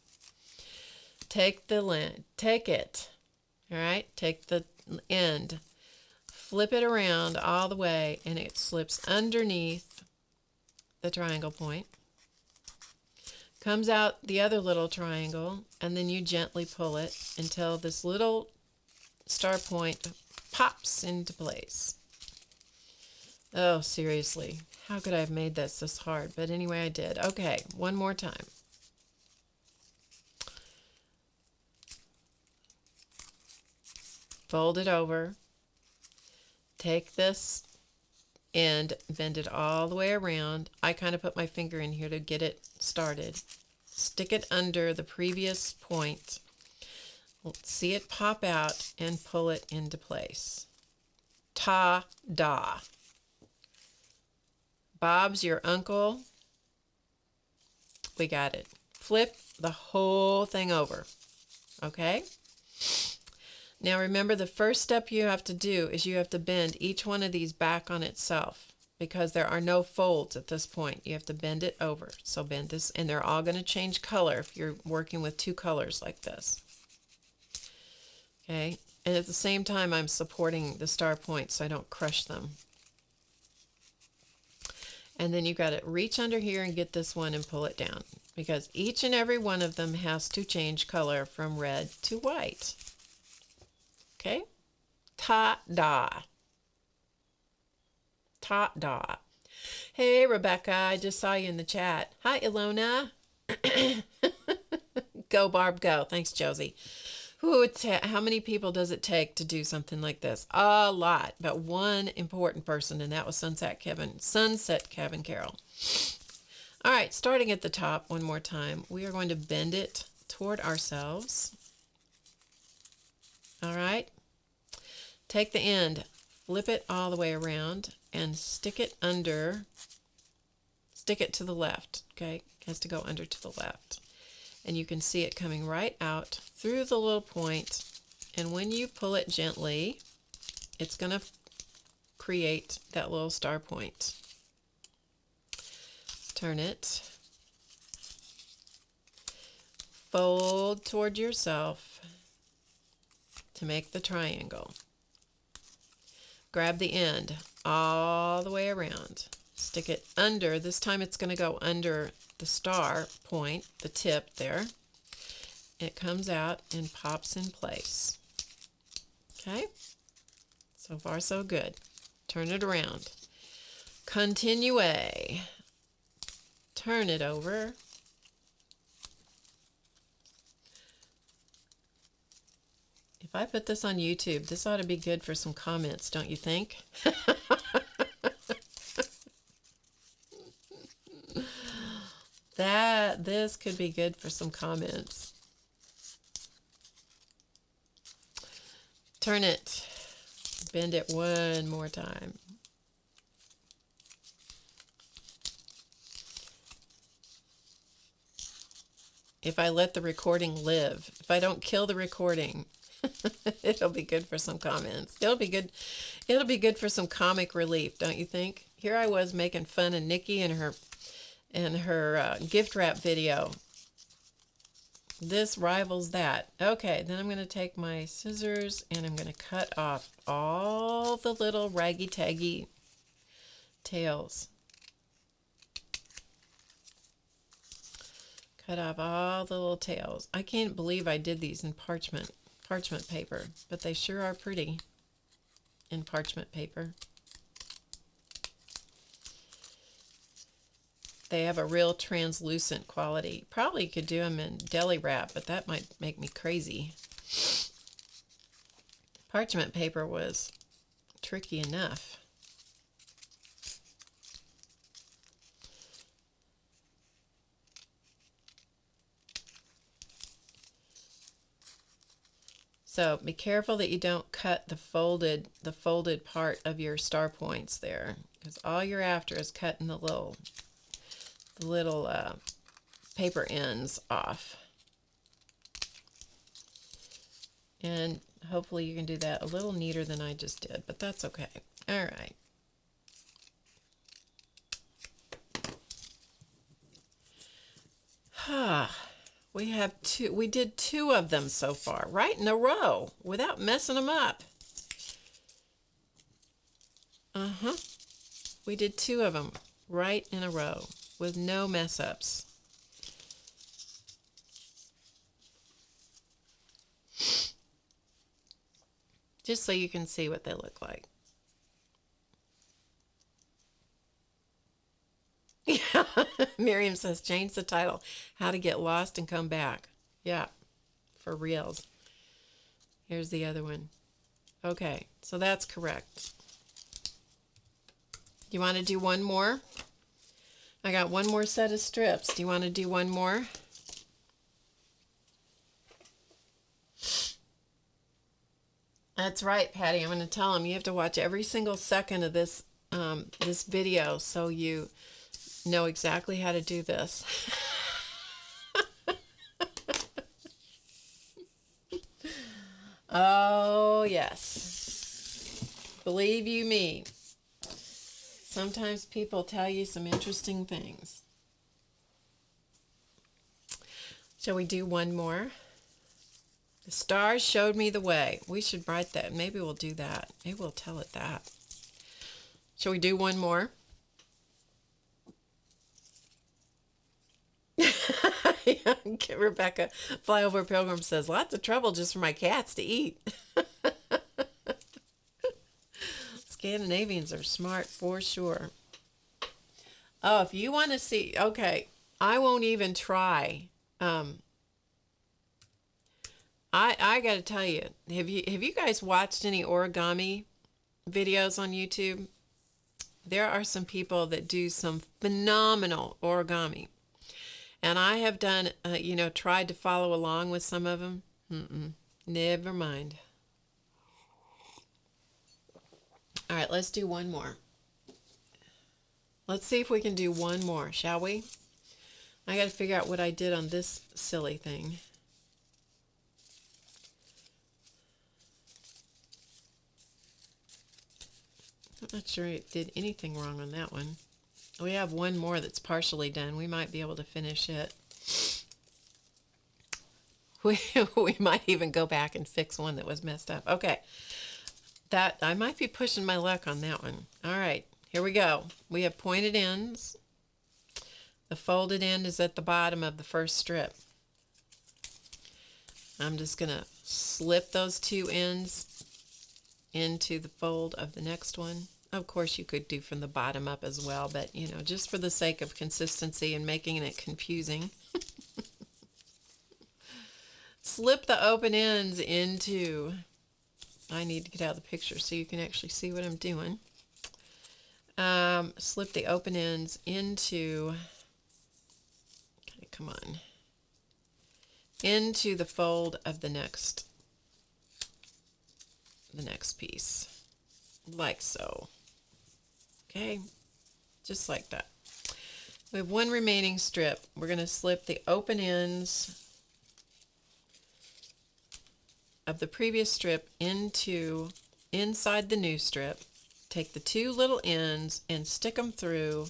Speaker 1: Take the length, take it, all right? Take the end, flip it around all the way, and it slips underneath the triangle point. Comes out the other little triangle, and then you gently pull it until this little star point pops into place. Oh, seriously, how could I have made this hard? But anyway, I did. Okay, one more time. Fold it over, take this end, bend it all the way around. I kind of put my finger in here to get it started. Stick it under the previous point. See it pop out and pull it into place. Ta-da! Bob's your uncle. We got it. Flip the whole thing over. Okay? Now remember, the first step you have to do is you have to bend each one of these back on itself because there are no folds at this point. You have to bend it over. So bend this, and they're all going to change color if you're working with two colors like this. Okay, and at the same time I'm supporting the star points so I don't crush them. And then you got to reach under here and get this one and pull it down, because each and every one of them has to change color from red to white. Okay? Ta-da. Ta-da. Hey, Rebecca, I just saw you in the chat. Hi, Ilona. Go, Barb, go. Thanks, Josie. How many people does it take to do something like this? A lot, but one important person, and that was Sunset Kevin Carroll. All right, starting at the top one more time, we are going to bend it toward ourselves. All right, take the end, flip it all the way around, and stick it to the left. Okay, it has to go under to the left. And you can see it coming right out through the little point. And when you pull it gently, it's going to create that little star point. Turn it. Fold toward yourself to make the triangle. Grab the end all the way around. Stick it under. This time it's going to go under the star point, the tip there. It comes out and pops in place. Okay? So far, so good. Turn it around. Continue. Turn it over. If I put this on YouTube, this ought to be good for some comments, don't you think? This could be good for some comments. Turn it. Bend it one more time. If I let the recording live, if I don't kill the recording, it'll be good for some comments. It'll be good for some comic relief, don't you think? Here I was making fun of Nikki and her gift wrap video. This rivals that. Okay, then I'm going to take my scissors and I'm going to cut off all the little raggy-taggy tails. Cut off all the little tails. I can't believe I did these in parchment paper, but they sure are pretty in parchment paper. They have a real translucent quality. Probably could do them in deli wrap, but that might make me crazy. Parchment paper was tricky enough. So be careful that you don't cut the folded part of your star points there, because all you're after is cutting the little paper ends off. And hopefully you can do that a little neater than I just did, but that's okay. All right. We did two of them so far, right in a row, without messing them up. We did two of them right in a row with no mess ups. Just so you can see what they look like. Yeah, Miriam says, change the title. How to Get Lost and Come Back. Yeah, for reals. Here's the other one. Okay, so that's correct. You want to do one more? I got one more set of strips. Do you want to do one more? That's right, Patty. I'm going to tell them you have to watch every single second of this this video so you know exactly how to do this. Oh, yes. Believe you me. Sometimes people tell you some interesting things. Shall we do one more? The stars showed me the way. We should write that. Maybe we'll do that. Maybe we'll tell it that. Shall we do one more? Rebecca Flyover Pilgrim says, lots of trouble just for my cats to eat. Scandinavians are smart for sure. Oh, if you want to see, okay, I won't even try. I got to tell you, have you guys watched any origami videos on YouTube? There are some people that do some phenomenal origami. And I have done, tried to follow along with some of them. Never mind. All right, let's do one more. Let's see if we can do one more, shall we? I got to figure out what I did on this silly thing. I'm not sure it did anything wrong on that one. We have one more that's partially done. We might be able to finish it. We might even go back and fix one that was messed up. Okay. That I might be pushing my luck on that one. All right, here we go. We have pointed ends. The folded end is at the bottom of the first strip. I'm just going to slip those two ends into the fold of the next one. Of course, you could do from the bottom up as well, but, just for the sake of consistency and making it confusing. Slip the open ends into... I need to get out of the picture so you can actually see what I'm doing. Slip the open ends into... Okay, come on. Into the fold of the next piece. Like so. Okay, just like that. We have one remaining strip. We're going to slip the open ends of the previous strip inside the new strip. Take the two little ends and stick them through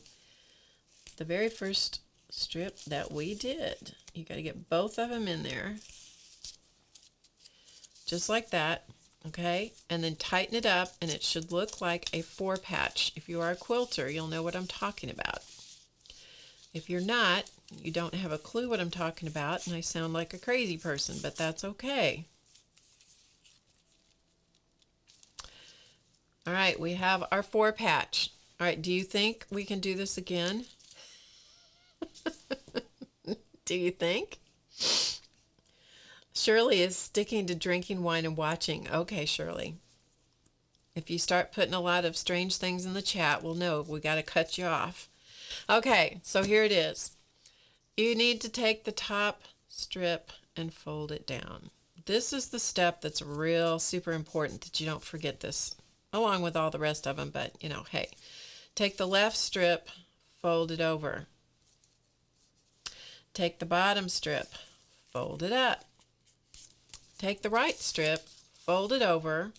Speaker 1: the very first strip that we did. You got to get both of them in there. Just like that. Okay, and then tighten it up, and it should look like a 4-patch. If you are a quilter, you'll know what I'm talking about. If you're not, you don't have a clue what I'm talking about, and I sound like a crazy person, but that's okay. All right, we have our 4-patch. All right, do you think we can do this again? Do you think? Shirley is sticking to drinking wine and watching. Okay, Shirley. If you start putting a lot of strange things in the chat, we'll know we got to cut you off. Okay, so here it is. You need to take the top strip and fold it down. This is the step that's real super important that you don't forget this, along with all the rest of them, but, hey. Take the left strip, fold it over. Take the bottom strip, fold it up. Take the right strip, fold it over,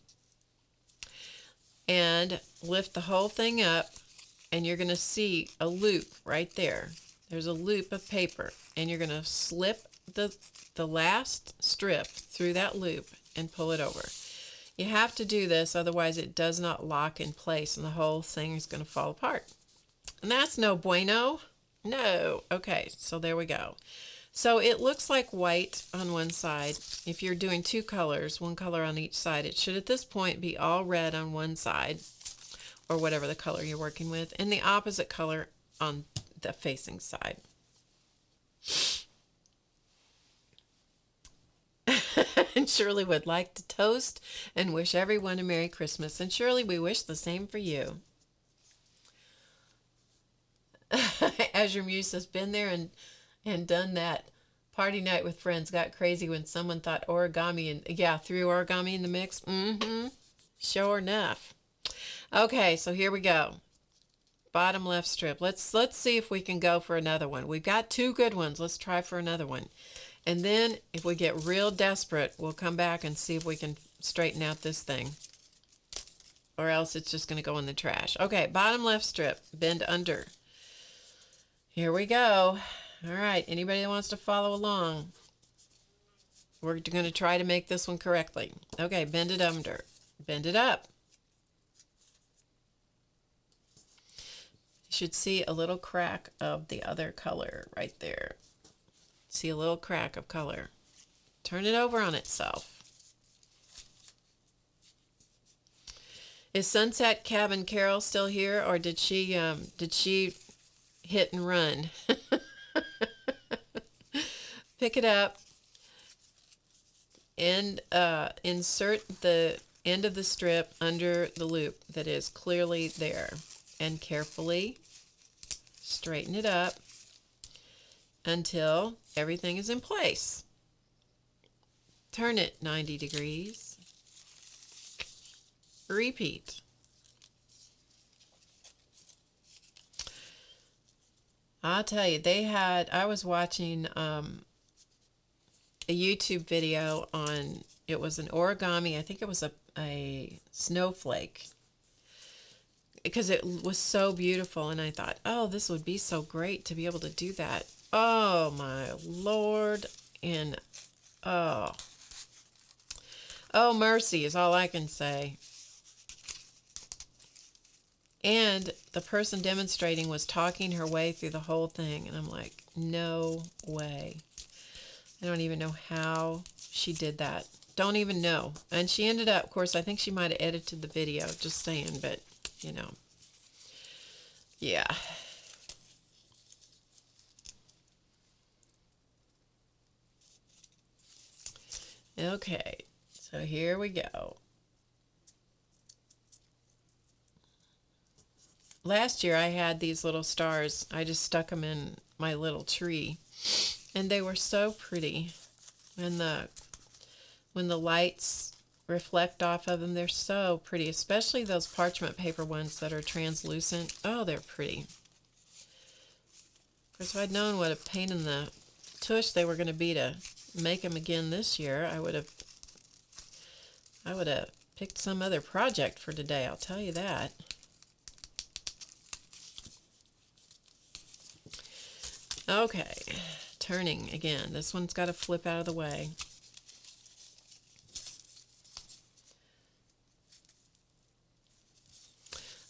Speaker 1: and lift the whole thing up, and you're going to see a loop right there. There's a loop of paper, and you're going to slip the last strip through that loop and pull it over. You have to do this, otherwise it does not lock in place, and the whole thing is going to fall apart. And that's no bueno. No. Okay, so there we go. So it looks like white on one side. If you're doing two colors, one color on each side, it should at this point be all red on one side, or whatever the color you're working with, and the opposite color on the facing side. And Shirley would like to toast and wish everyone a Merry Christmas. And Shirley, we wish the same for you. Azure Muse has been there and done that. Party night with friends got crazy when someone thought origami and threw origami in the mix. Sure enough. Okay, so here we go. Bottom left strip. Let's see if we can go for another one. We've got two good ones. Let's try for another one. And then if we get real desperate, we'll come back and see if we can straighten out this thing. Or else it's just going to go in the trash. Okay, bottom left strip. Bend under. Here we go. All right, anybody that wants to follow along, we're going to try to make this one correctly. Okay, bend it under. Bend it up. You should see a little crack of the other color right there. See a little crack of color. Turn it over on itself. Is Sunset Cabin Carol still here, or did she hit and run? Pick it up and insert the end of the strip under the loop that is clearly there, and carefully straighten it up until everything is in place. Turn it 90 degrees. Repeat. I'll tell you, I was watching a YouTube video on, it was an origami, I think it was a snowflake, because it was so beautiful, and I thought, oh, this would be so great to be able to do that. Oh my Lord, and oh mercy is all I can say. And the person demonstrating was talking her way through the whole thing, and I'm like, no way. I don't even know how she did that. Don't even know. And she ended up, of course, I think she might have edited the video, just saying, but, you know. Yeah. Okay, so here we go. Last year I had these little stars. I just stuck them in my little tree, and they were so pretty. And when the lights reflect off of them, they're so pretty, especially those parchment paper ones that are translucent. Oh, they're pretty. Of course, if I'd known what a pain in the tush they were going to be to make them again this year, I would have picked some other project for today, I'll tell you that. Okay, turning again. This one's got to flip out of the way.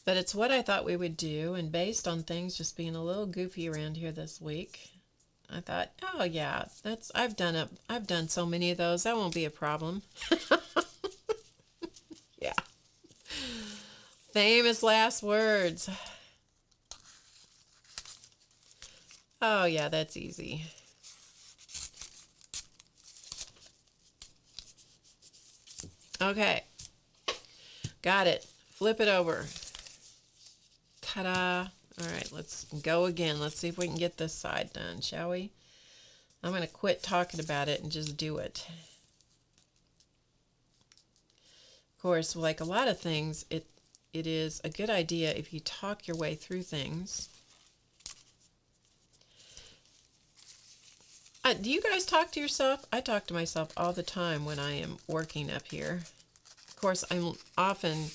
Speaker 1: But it's what I thought we would do, and based on things just being a little goofy around here this week, I thought, oh yeah, I've done so many of those, that won't be a problem. Yeah. Famous last words. Oh yeah, that's easy. Okay. Got it. Flip it over. Ta-da. All right, let's go again. Let's see if we can get this side done, shall we? I'm going to quit talking about it and just do it. Of course, like a lot of things, it is a good idea if you talk your way through things. Do you guys talk to yourself? I talk to myself all the time when I am working up here. Of course, I'm often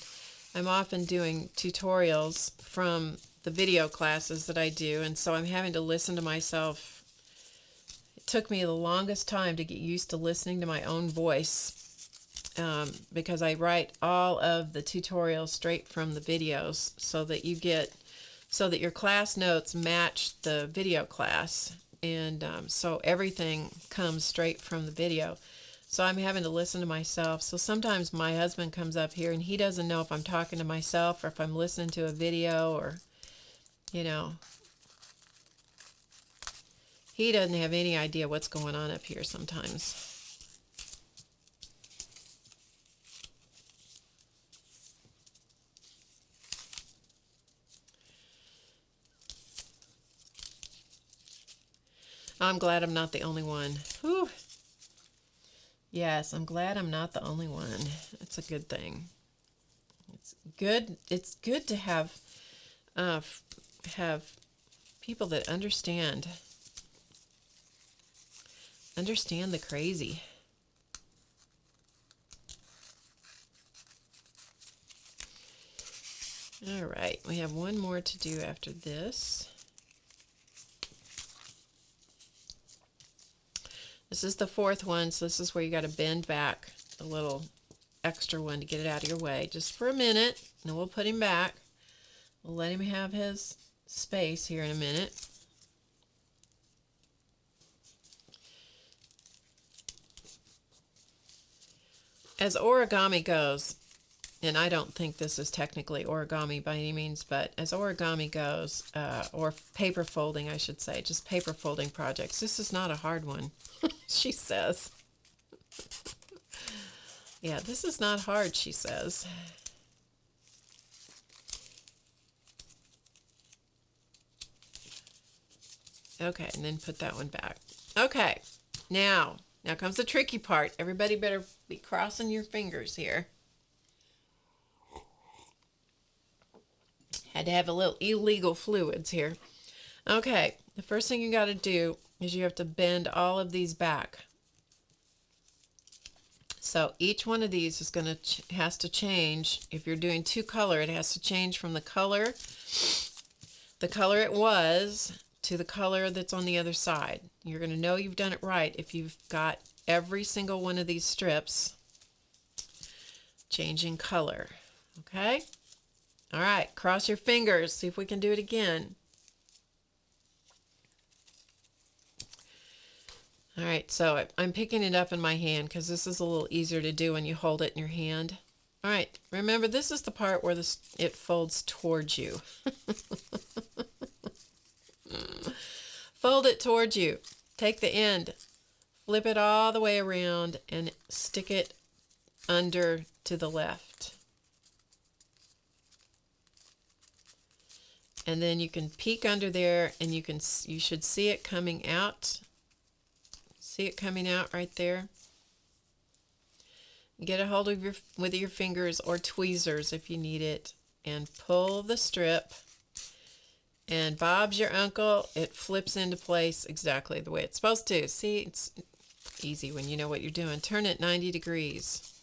Speaker 1: doing tutorials from the video classes that I do, and so I'm having to listen to myself. It took me the longest time to get used to listening to my own voice, because I write all of the tutorials straight from the videos so that your class notes match the video class. And so everything comes straight from the video. So I'm having to listen to myself. So sometimes my husband comes up here and he doesn't know if I'm talking to myself or if I'm listening to a video, or, you know, he doesn't have any idea what's going on up here sometimes. I'm glad I'm not the only one. Whew. Yes, I'm glad I'm not the only one. It's a good thing. It's good. It's good to have people that understand the crazy. All right, we have one more to do after this. This is the fourth one, so this is where you got to bend back the little extra one to get it out of your way, just for a minute, and then we'll put him back. We'll let him have his space here in a minute. as origami goes, and I don't think this is technically origami by any means, but as origami goes, or paper folding, I should say, just paper folding projects, this is not a hard one, she says. Yeah, this is not hard, she says. Okay, and then put that one back. Okay, now comes the tricky part. Everybody better be crossing your fingers here. Had to have a little illegal fluids here. Okay, the first thing you got to do is you have to bend all of these back. So each one of these is has to change. If you're doing two color, it has to change from the color it was to the color that's on the other side. You're going to know you've done it right if you've got every single one of these strips changing color. Okay? All right, cross your fingers. See if we can do it again. All right, so I'm picking it up in my hand because this is a little easier to do when you hold it in your hand. All right, remember this is the part where it folds towards you. Fold it towards you. Take the end, flip it all the way around, and stick it under to the left. And then you can peek under there, and you should see it coming out. See it coming out right there. Get a hold of with your fingers or tweezers if you need it, and pull the strip. And Bob's your uncle. It flips into place exactly the way it's supposed to. See, it's easy when you know what you're doing. Turn it 90 degrees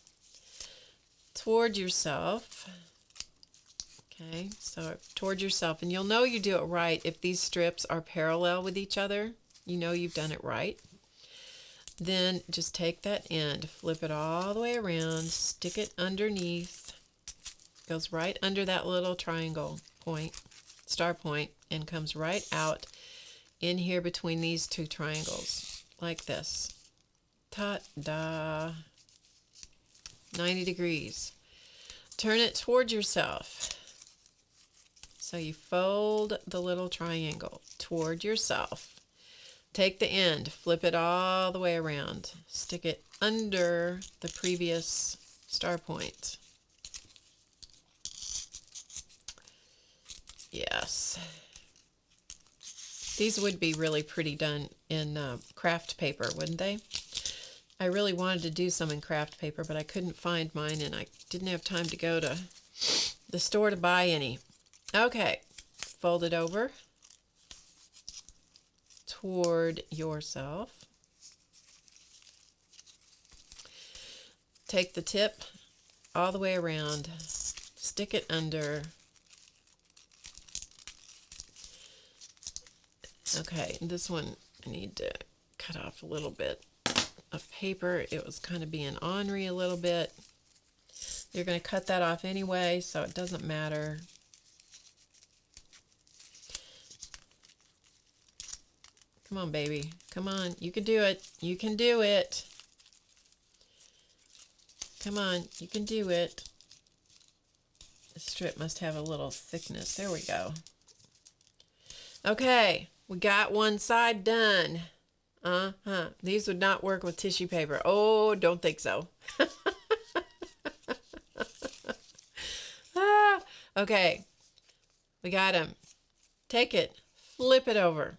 Speaker 1: toward yourself. Okay, so toward yourself. And you'll know you do it right if these strips are parallel with each other. You know you've done it right. Then just take that end, flip it all the way around, stick it underneath. Goes right under that little triangle point, star point, and comes right out in here between these two triangles, like this. Ta-da! 90 degrees. Turn it toward yourself. So you fold the little triangle toward yourself. Take the end, flip it all the way around. Stick it under the previous star point. Yes. These would be really pretty done in craft paper, wouldn't they? I really wanted to do some in craft paper, but I couldn't find mine, and I didn't have time to go to the store to buy any. Okay, fold it over toward yourself. Take the tip all the way around, stick it under. Okay, this one I need to cut off a little bit of paper. It was kind of being ornery a little bit. You're going to cut that off anyway, so it doesn't matter. Come on, baby. Come on. You can do it. You can do it. Come on. You can do it. The strip must have a little thickness. There we go. Okay. We got one side done. These would not work with tissue paper. Oh, don't think so. Okay. We got them. Take it. Flip it over.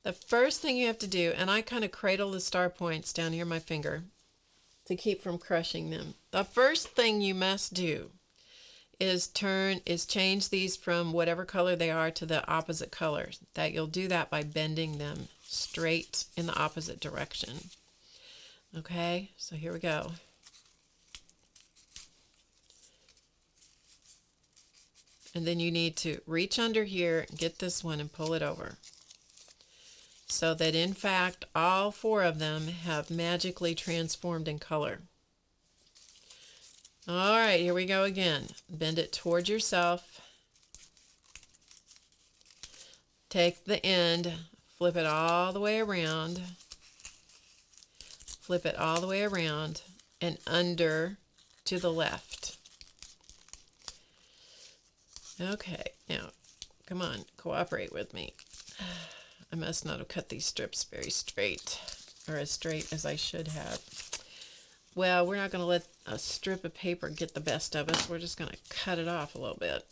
Speaker 1: The first thing you have to do, and I kind of cradle the star points down here on my finger to keep from crushing them. The first thing you must do is change these from whatever color they are to the opposite color. That you'll do that by bending them straight in the opposite direction. Okay, so here we go. And then you need to reach under here, get this one and pull it over. So that in fact all four of them have magically transformed in color. All right, here we go again. Bend it toward yourself. Take the end, flip it all the way around. Flip it all the way around. and under to the left. Okay, now, come on, cooperate with me. I must not have cut these strips very straight, or as straight as I should have. Well, we're not going to let a strip of paper get the best of us. We're just going to cut it off a little bit.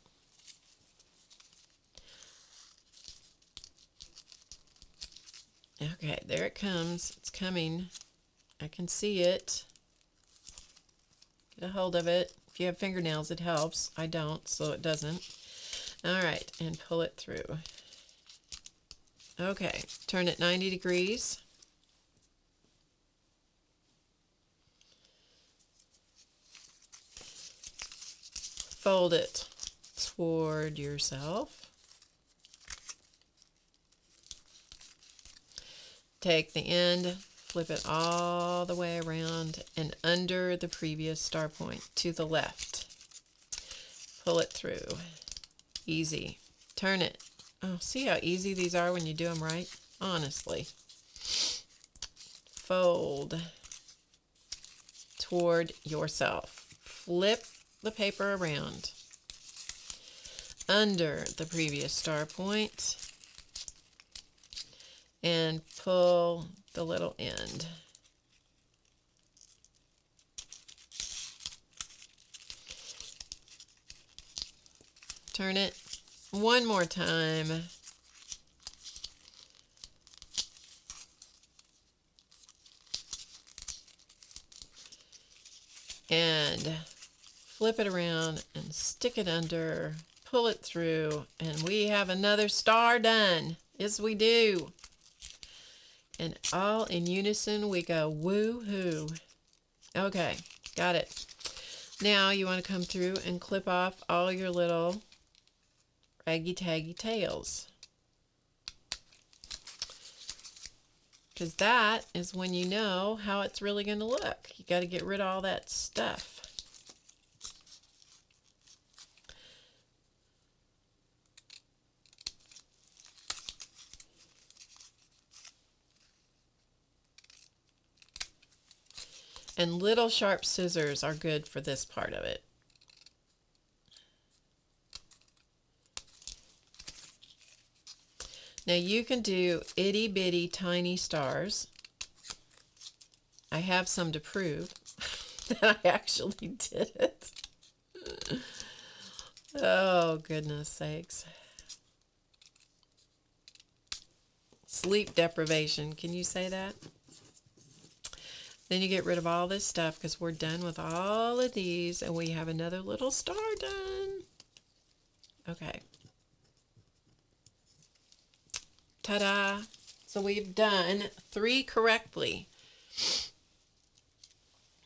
Speaker 1: Okay, there it comes. It's coming. I can see it. Get a hold of it. If you have fingernails, it helps. I don't, so it doesn't. All right, and pull it through. Okay, turn it 90 degrees. Fold it toward yourself. Take the end, flip it all the way around and under the previous star point to the left. Pull it through. Easy. Turn it. Oh, see how easy these are when you do them right? Honestly. Fold toward yourself. Flip the paper around under the previous star point and pull the little end. Turn it one more time. And flip it around and stick it under, pull it through, and we have another star done. Yes, we do. And all in unison we go woo-hoo. Okay, got it. Now you want to come through and clip off all your little raggy-taggy tails. Because that is when you know how it's really going to look. You got to get rid of all that stuff. And little sharp scissors are good for this part of it. Now you can do itty bitty tiny stars. I have some to prove that I actually did it. Oh, goodness sakes. Sleep deprivation. Can you say that? Then you get rid of all this stuff because we're done with all of these and we have another little star done. Okay. Ta-da! So we've done 3 correctly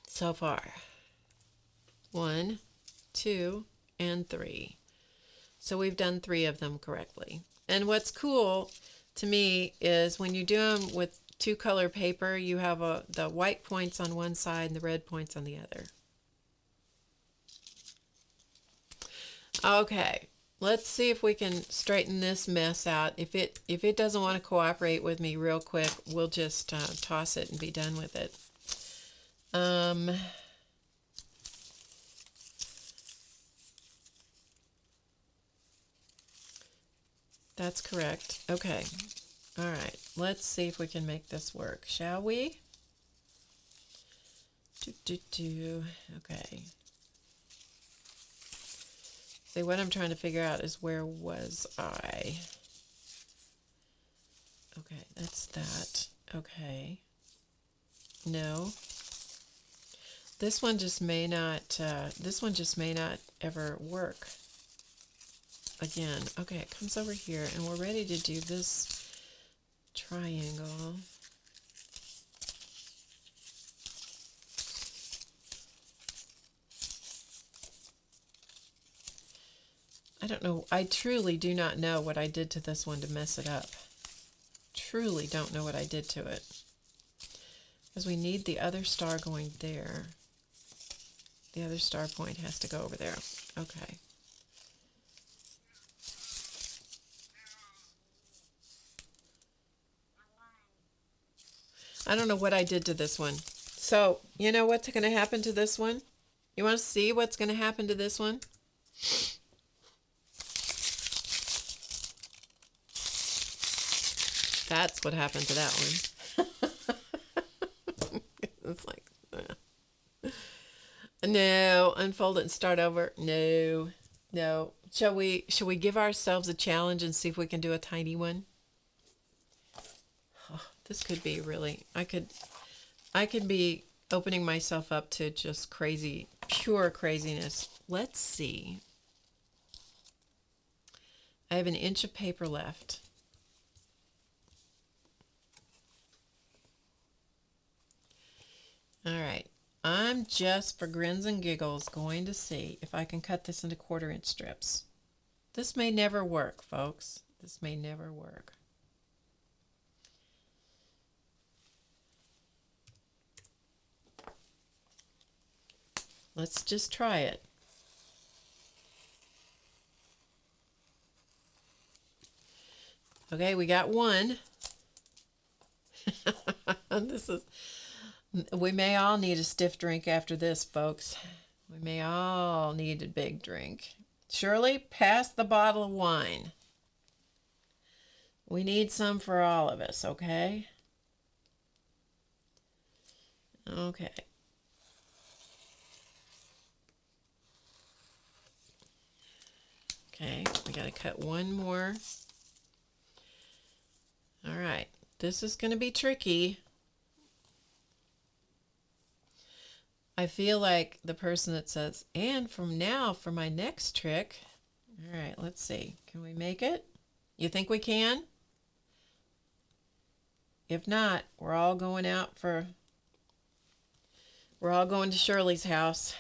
Speaker 1: so far. 1, 2, and 3. So we've done 3 of them correctly. And what's cool to me is when you do them with 2-color paper, you have the white points on one side and the red points on the other. Okay, let's see if we can straighten this mess out. If it doesn't want to cooperate with me real quick, we'll just toss it and be done with it. That's correct. Okay. All right. Let's see if we can make this work, shall we? Okay. See, what I'm trying to figure out is where was I? Okay, that's that. Okay. No. This one just may not ever work again. Okay, it comes over here and we're ready to do this triangle. I don't know. I truly do not know what I did to this one to mess it up. Truly don't know what I did to it. Because we need the other star going there. The other star point has to go over there. Okay. I don't know what I did to this one. So, you know what's going to happen to this one? You want to see what's going to happen to this one? That's what happened to that one. It's like, no, unfold it and start over. No, no. Shall we give ourselves a challenge and see if we can do a tiny one? Oh, this could be really, I could be opening myself up to just crazy, pure craziness. Let's see. I have an inch of paper left. All right. I'm just for grins and giggles going to see if I can cut this into 1/4-inch strips. This may never work, folks. This may never work. Let's just try it. Okay, we got one. We may all need a stiff drink after this, folks. We may all need a big drink. Shirley, pass the bottle of wine. We need some for all of us, okay? Okay. Okay, we got to cut one more. All right, this is going to be tricky. I feel like the person that says, and from now for my next trick. All right, let's see. Can we make it? You think we can? If not, we're all going to Shirley's house.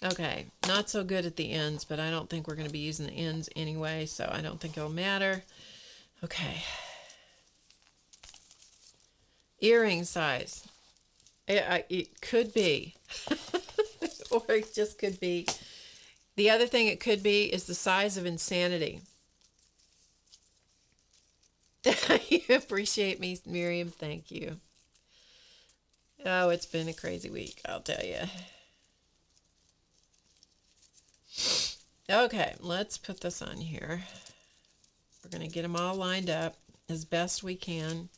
Speaker 1: Okay, not so good at the ends, but I don't think we're going to be using the ends anyway, so I don't think it'll matter. Okay. Earring size. It could be. Or it just could be. The other thing it could be is the size of insanity. You appreciate me, Miriam. Thank you. Oh, it's been a crazy week, I'll tell you. Okay, let's put this on here. We're going to get them all lined up as best we can.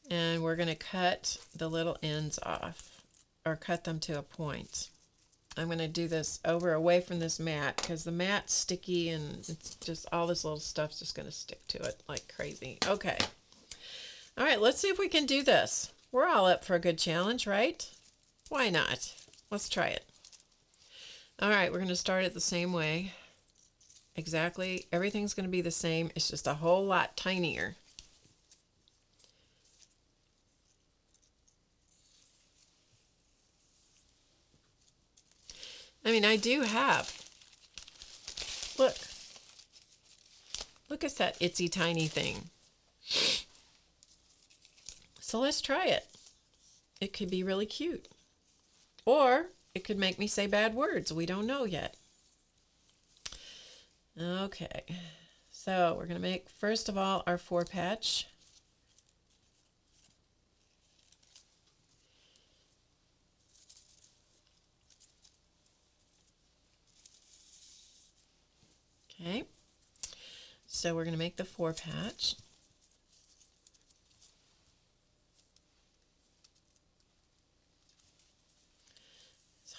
Speaker 1: And we're going to cut the little ends off, or cut them to a point. I'm going to do this away from this mat, because the mat's sticky and it's just all this little stuff's just going to stick to it like crazy. Okay. All right, let's see if we can do this. We're all up for a good challenge, right? Why not? Let's try it. All right, we're going to start it the same way. Exactly. Everything's going to be the same. It's just a whole lot tinier. I mean, I do have. Look. Look at that itsy tiny thing. So let's try it. It could be really cute. Or it could make me say bad words. We don't know yet. Okay. So we're going to make, first of all, our 4-patch. Okay. So we're going to make the 4-patch.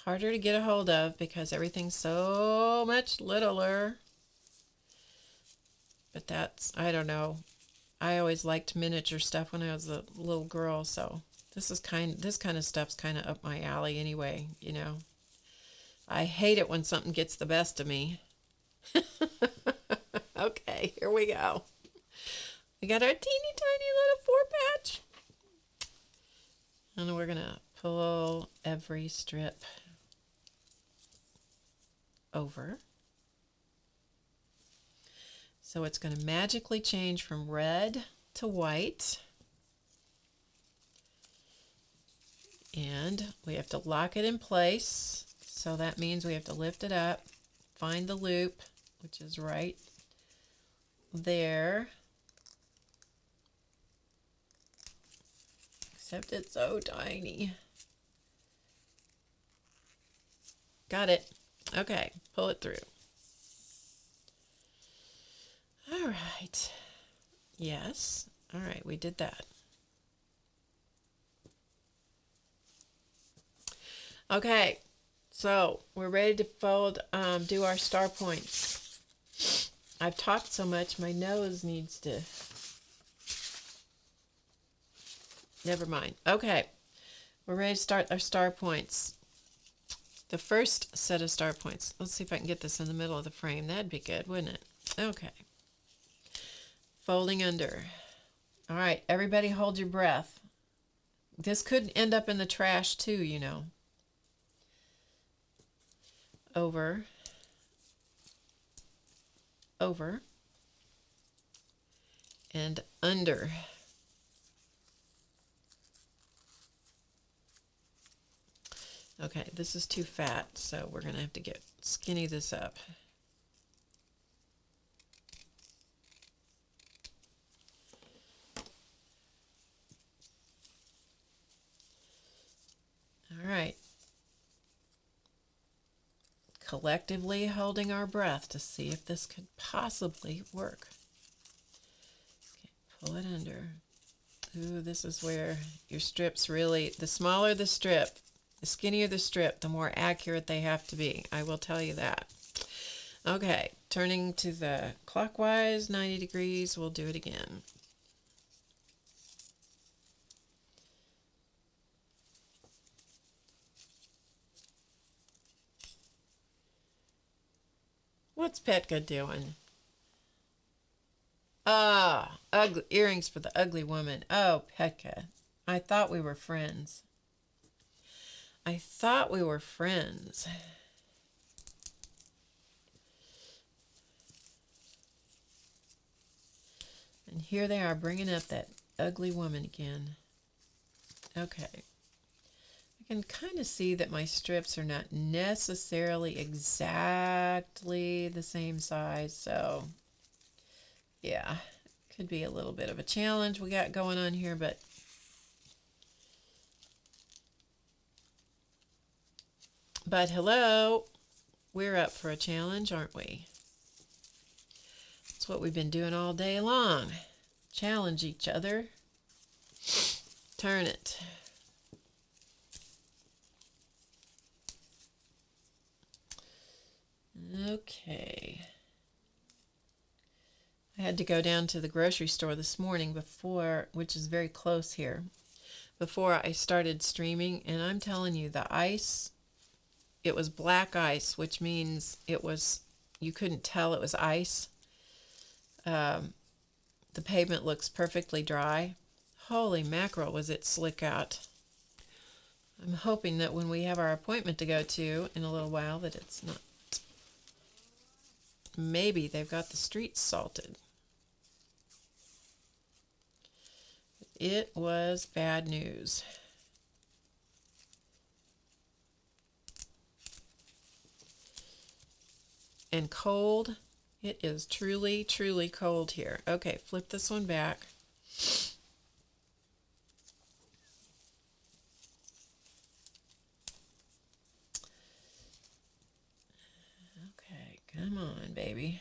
Speaker 1: Harder to get a hold of because everything's so much littler. But that's, I don't know. I always liked miniature stuff when I was a little girl, so this kind of stuff's kind of up my alley anyway, you know. I hate it when something gets the best of me. Okay, here we go. We got our teeny tiny little 4-patch. And we're going to pull every strip over. So it's going to magically change from red to white. And we have to lock it in place. So that means we have to lift it up, find the loop. which is right there. Except it's so tiny. Got it. Okay, pull it through. All right. Yes. All right, we did that. Okay, so we're ready to fold, do our star points. I've talked so much, my nose needs to... Never mind. Okay, we're ready to start our star points. The first set of star points. Let's see if I can get this in the middle of the frame. That'd be good, wouldn't it? Okay. Folding under. All right, everybody hold your breath. This could end up in the trash too, you know. Over, over, and under. Okay, this is too fat, so we're going to have to skinny this up. All right. Collectively holding our breath to see if this could possibly work. Okay, pull it under. Ooh, this is where your strips really, the smaller the strip, the skinnier the strip, the more accurate they have to be. I will tell you that. Okay, turning to the clockwise 90 degrees, we'll do it again. What's Petka doing? Ah, ugly earrings for the ugly woman. Oh, Petka, I thought we were friends. I thought we were friends. And here they are bringing up that ugly woman again. Okay. I can kind of see that my strips are not necessarily exactly the same size, so yeah, could be a little bit of a challenge we got going on here, but hello, we're up for a challenge, aren't we? That's what we've been doing all day long. Challenge each other. Turn it. Okay. I had to go down to the grocery store this morning before, which is very close here, before I started streaming, and I'm telling you, the ice, it was black ice, which means you couldn't tell it was ice. The pavement looks perfectly dry. Holy mackerel, was it slick out. I'm hoping that when we have our appointment to go to in a little while that it's not. Maybe they've got the streets salted. It was bad news. And cold. It is truly, truly cold here. Okay, flip this one back. Okay, come on, baby.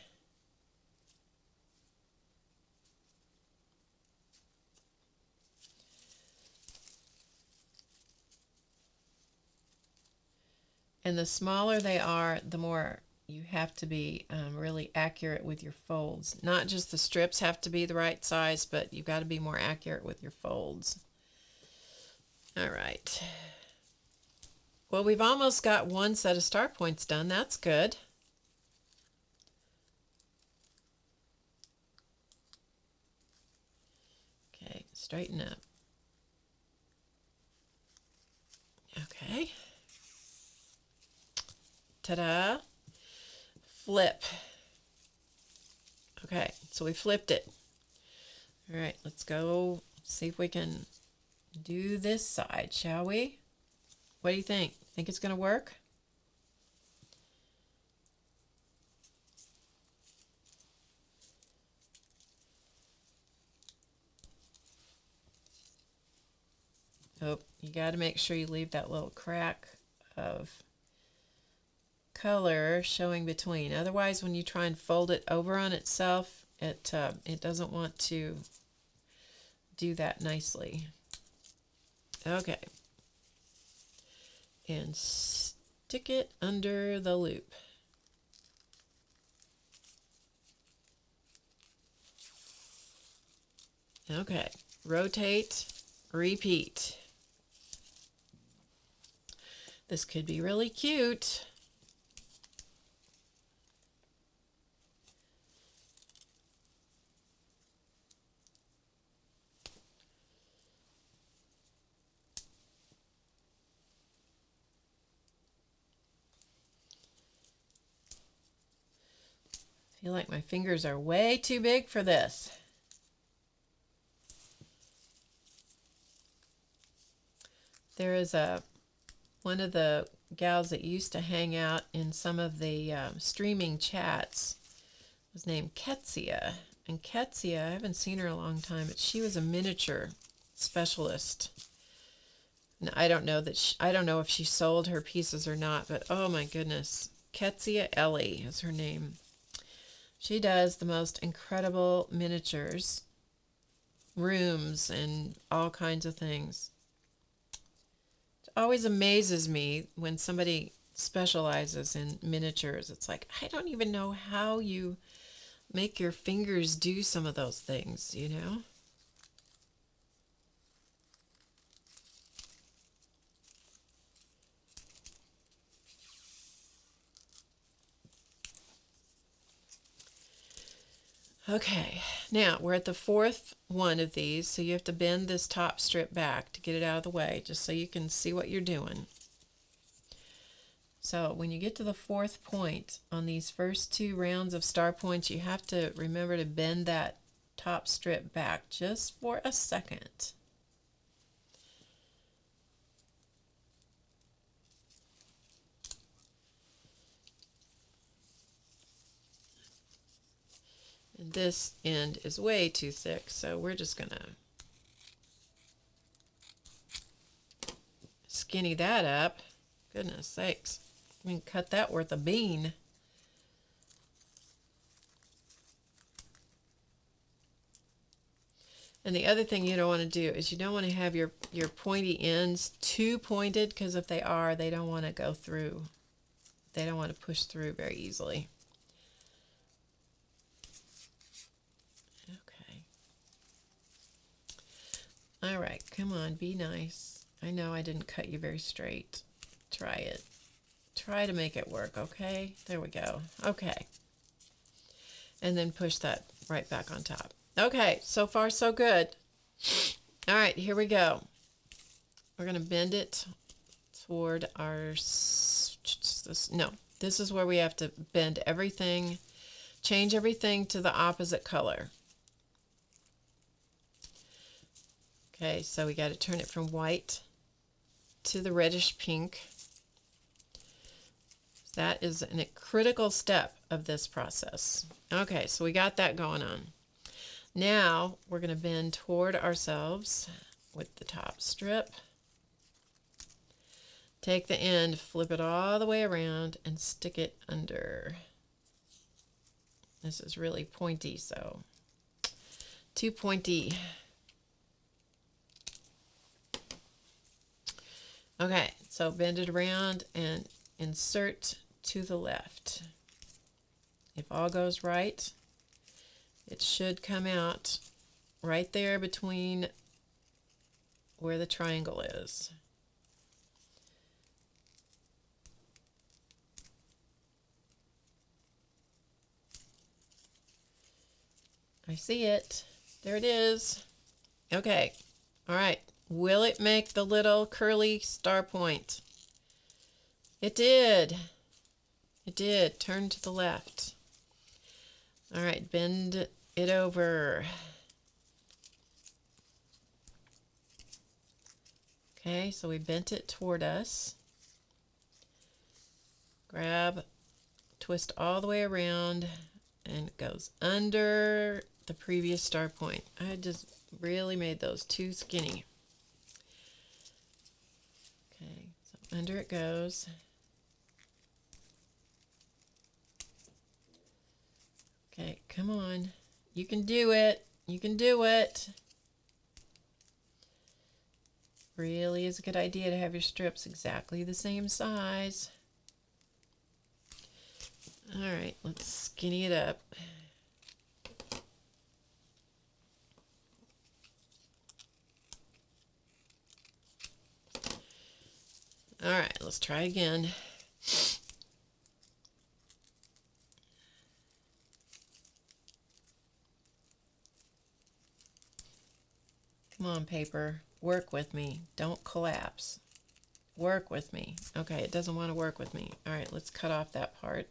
Speaker 1: And the smaller they are, the more you have to be really accurate with your folds. Not just the strips have to be the right size, but you've got to be more accurate with your folds. All right. Well, we've almost got one set of star points done. That's good. Okay, straighten up. Okay. Ta-da. Flip. Okay, so we flipped it. All right, let's go see if we can do this side, shall we? What do you think? Think it's going to work? Oh, you got to make sure you leave that little crack of color showing between. Otherwise, when you try and fold it over on itself, it doesn't want to do that nicely. Okay. And stick it under the loop. Okay. Rotate, repeat. This could be really cute. I feel like my fingers are way too big for this. There is one of the gals that used to hang out in some of the streaming chats was named Ketsia. And Ketsia, I haven't seen her in a long time, but she was a miniature specialist. And I don't know I don't know if she sold her pieces or not, but oh my goodness, Ketsia Ellie is her name. She does the most incredible miniatures, rooms, and all kinds of things. It always amazes me when somebody specializes in miniatures. It's like, I don't even know how you make your fingers do some of those things, you know? Okay, now we're at the fourth one of these, so you have to bend this top strip back to get it out of the way, just so you can see what you're doing. So when you get to the fourth point on these first two rounds of star points, you have to remember to bend that top strip back just for a second. And this end is way too thick, so we're just going to skinny that up. Goodness sakes. I mean, cut that worth a bean. And the other thing you don't want to do is you don't want to have your pointy ends too pointed, because if they are, they don't want to go through. They don't want to push through very easily. Okay. All right, come on, be nice. I know I didn't cut you very straight. Try it. Try to make it work, okay? There we go. Okay. And then push that right back on top. Okay, so far so good. All right, here we go. We're going to bend it toward our... No, this is where we have to bend everything, change everything to the opposite color. Okay, so we got to turn it from white to the reddish pink. That is a critical step of this process. Okay, so we got that going on. Now we're going to bend toward ourselves with the top strip. Take the end, flip it all the way around, and stick it under. This is really pointy, so too pointy. Okay, so bend it around and insert to the left. If all goes right, it should come out right there between where the triangle is. I see it. There it is. Okay. All right. Will it make the little curly star point? It did. It did. Turn to the left. All right. Bend it over. Okay. So we bent it toward us. Grab, twist all the way around, and it goes under the previous star point. I just really made those too skinny. under it goes. Okay, come on. You can do it. You can do it. Really is a good idea to have your strips exactly the same size. All right, let's skinny it up. All right, let's try again. Come on, paper. Work with me. Don't collapse. Work with me. Okay, it doesn't want to work with me. All right, let's cut off that part.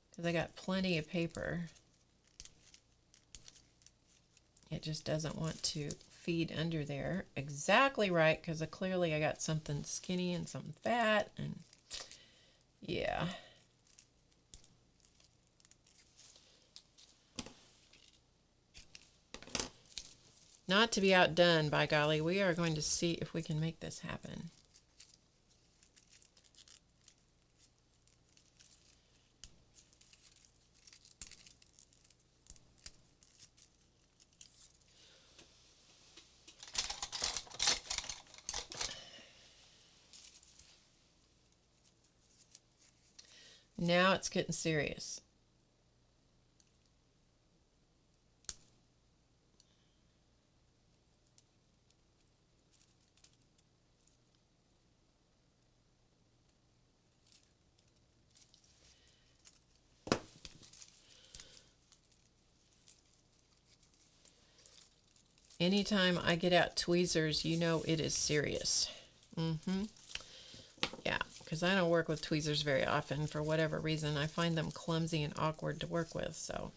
Speaker 1: Because I got plenty of paper. It just doesn't want to feed under there. Exactly right, because clearly I got something skinny and something fat, and yeah. Not to be outdone, by golly, we are going to see if we can make this happen. Now it's getting serious. Anytime I get out tweezers, you know it is serious. Yeah, because I don't work with tweezers very often for whatever reason. I find them clumsy and awkward to work with, so.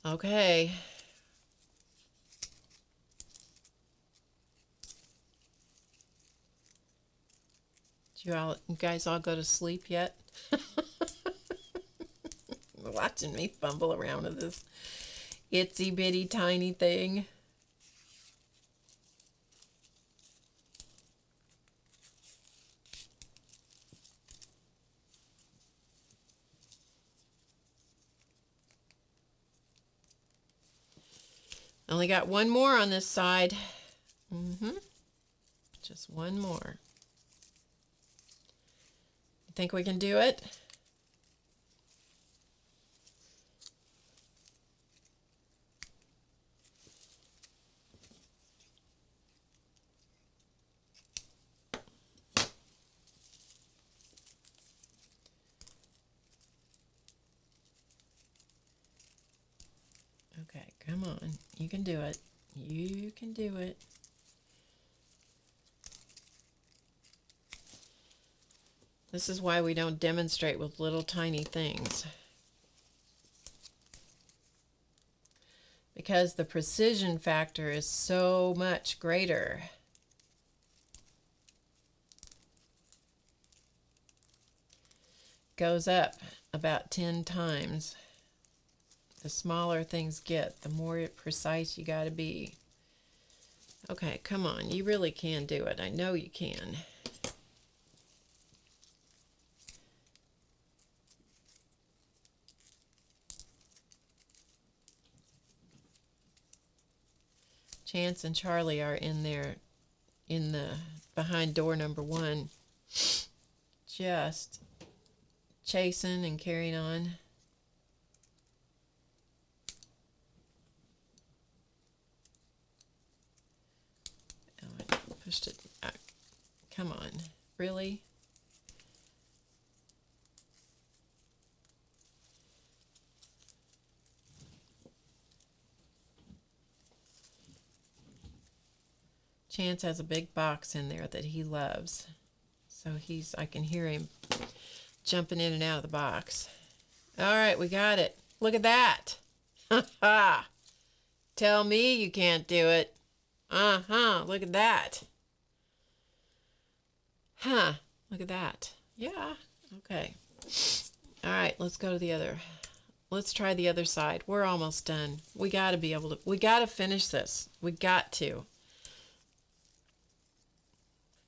Speaker 1: Okay. Did you guys all go to sleep yet? Watching me fumble around with this itsy bitty tiny thing. Only got one more on this side. Just one more. You think we can do it? Okay, come on. You can do it. You can do it. This is why we don't demonstrate with little tiny things. Because the precision factor is so much greater. Goes up about 10 times. The smaller things get, the more precise you got to be. Okay, come on. You really can do it. I know you can. Chance and Charlie are in there, in the behind door number 1, just chasing and carrying on. Oh, I pushed it back. Come on, really? Chance has a big box in there that he loves. So I can hear him jumping in and out of the box. All right, we got it. Look at that. Ha ha. Tell me you can't do it. Look at that. Huh, look at that. Yeah, okay. All right, let's go to the other Let's try the other side. We're almost done. We got to be able to, we got to finish this. We got to.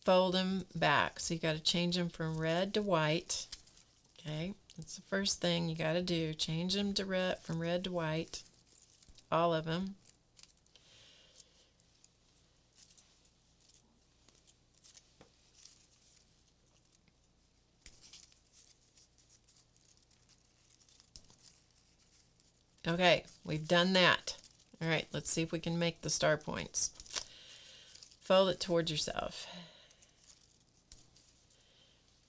Speaker 1: Fold them back. So you got to change them from red to white. Okay, that's the first thing you got to do. Change them to red, from red to white. All of them. Okay, we've done that. All right, let's see if we can make the star points. Fold it towards yourself.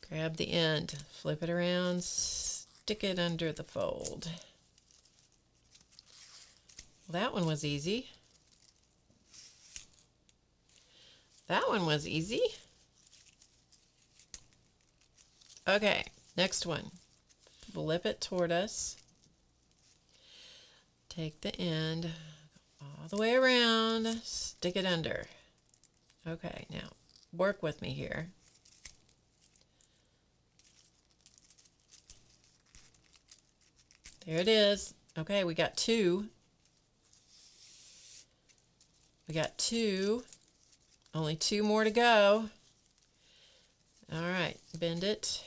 Speaker 1: Grab the end, flip it around, stick it under the fold. Well, that one was easy. That one was easy. Okay, next one. Flip it toward us. Take the end all the way around, stick it under. Okay, now work with me here. There it is. Okay, we got two. We got two. Only two more to go. All right, bend it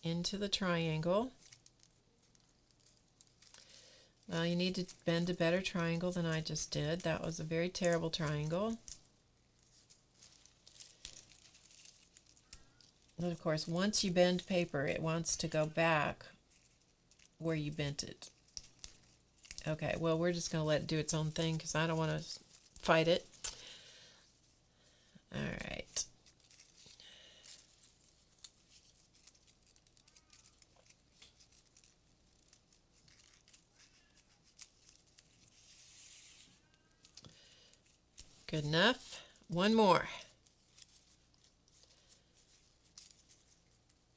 Speaker 1: into the triangle. Well, you need to bend a better triangle than I just did. That was a very terrible triangle. But of course, once you bend paper, it wants to go back where you bent it. Okay, well, we're just going to let it do its own thing because I don't want to fight it. All right. Good enough. One more.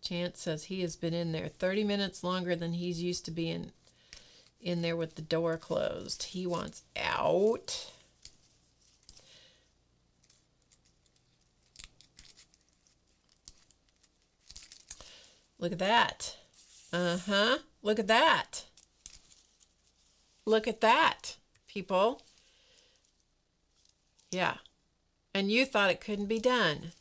Speaker 1: Chance says he has been in there 30 minutes longer than he's used to being in there with the door closed. He wants out. Look at that. Uh-huh. Look at that. Look at that, people. Yeah. And you thought it couldn't be done.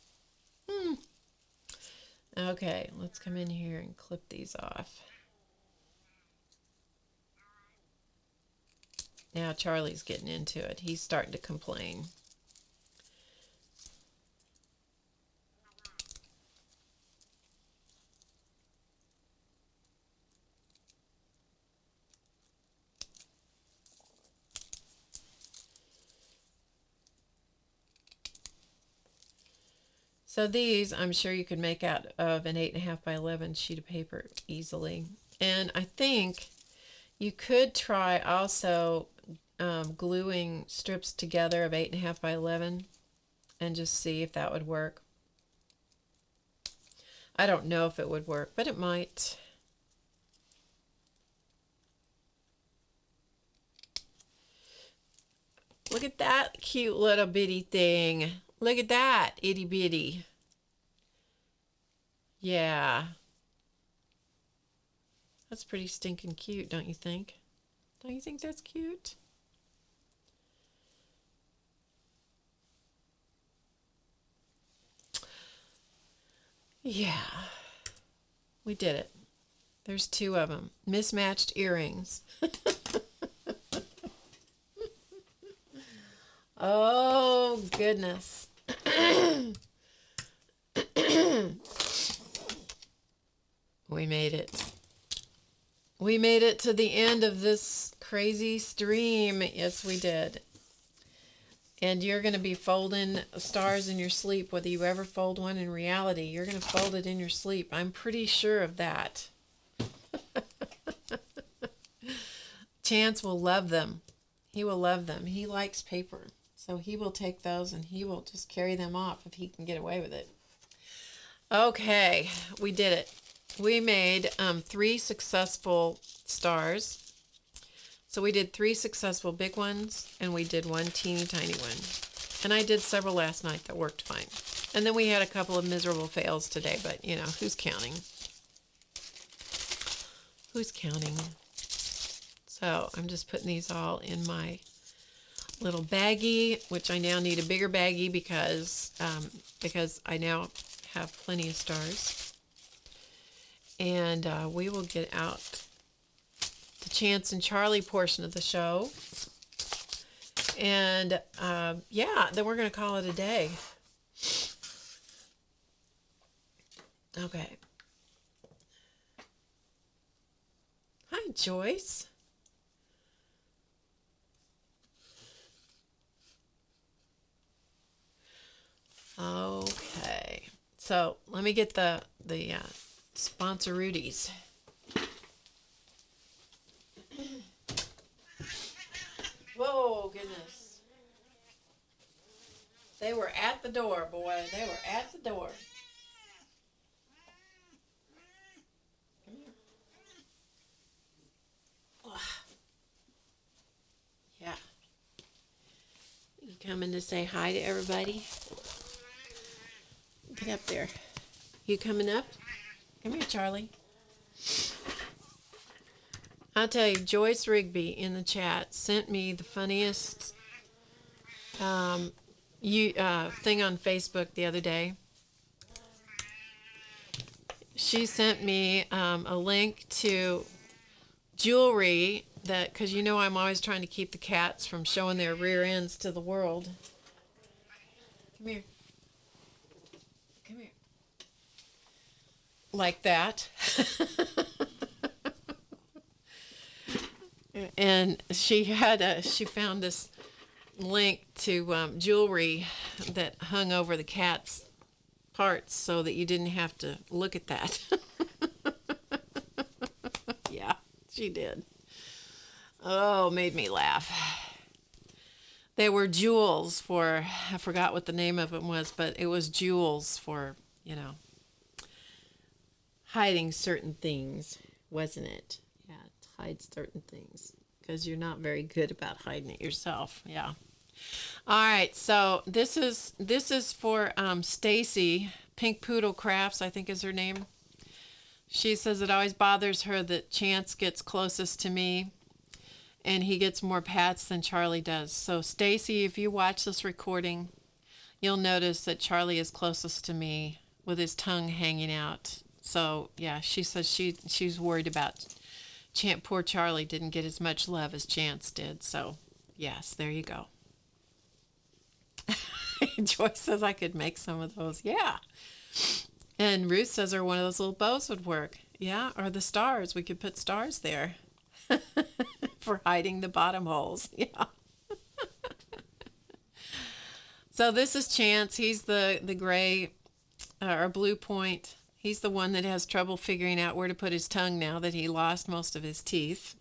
Speaker 1: Okay, let's come in here and clip these off. Now Charlie's getting into it. He's starting to complain. So these, I'm sure you could make out of an 8.5 by 11 sheet of paper easily. And I think you could try also gluing strips together of 8.5 by 11 and just see if that would work. I don't know if it would work, but it might. Look at that cute little bitty thing. Look at that, itty bitty. Yeah. That's pretty stinking cute, don't you think? Don't you think that's cute? Yeah. We did it. There's two of them. Mismatched earrings. Oh, goodness. We made it. We made it to the end of this crazy stream. Yes, we did. And you're going to be folding stars in your sleep, whether you ever fold one in reality. You're going to fold it in your sleep. I'm pretty sure of that. Chance will love them. He will love them. He likes paper. So he will take those and he will just carry them off if he can get away with it. Okay, we did it. We made 3 successful stars. So we did 3 successful big ones and we did 1 teeny tiny one. And I did several last night that worked fine. And then we had a couple of miserable fails today, but you know, who's counting? Who's counting? So I'm just putting these all in my little baggie, which I now need a bigger baggie because I now have plenty of stars. And we will get out the Chance and Charlie portion of the show. And yeah, then we're going to call it a day. Okay. Hi, Joyce. Okay. So let me get the sponsor Rudy's. Whoa, goodness. They were at the door, boy. They were at the door. Come here. Oh. Yeah. You coming to say hi to everybody? Get up there. You coming up? Come here, Charlie. I'll tell you, Joyce Rigby in the chat sent me the funniest thing on Facebook the other day. She sent me a link to jewelry that, because you know I'm always trying to keep the cats from showing their rear ends to the world. Come here. Come here. Like that. And she found this link to jewelry that hung over the cat's parts so that you didn't have to look at that. Yeah, she did. Oh, made me laugh. They were jewels for, I forgot what the name of them was, but it was jewels for, hiding certain things, wasn't it? Yeah, to hide certain things because you're not very good about hiding it yourself. Yeah. All right, so this is for Stacy, Pink Poodle Crafts, I think is her name. She says it always bothers her that Chance gets closest to me and he gets more pats than Charlie does. So Stacy, if you watch this recording, you'll notice that Charlie is closest to me with his tongue hanging out. So yeah, she says she's worried about poor Charlie didn't get as much love as Chance did. So yes, there you go. Joyce says I could make some of those. Yeah. And Ruth says one of those little bows would work. Yeah, or the stars. We could put stars there for hiding the bottom holes. Yeah. So this is Chance. He's the gray or blue point. He's the one that has trouble figuring out where to put his tongue now that he lost most of his teeth.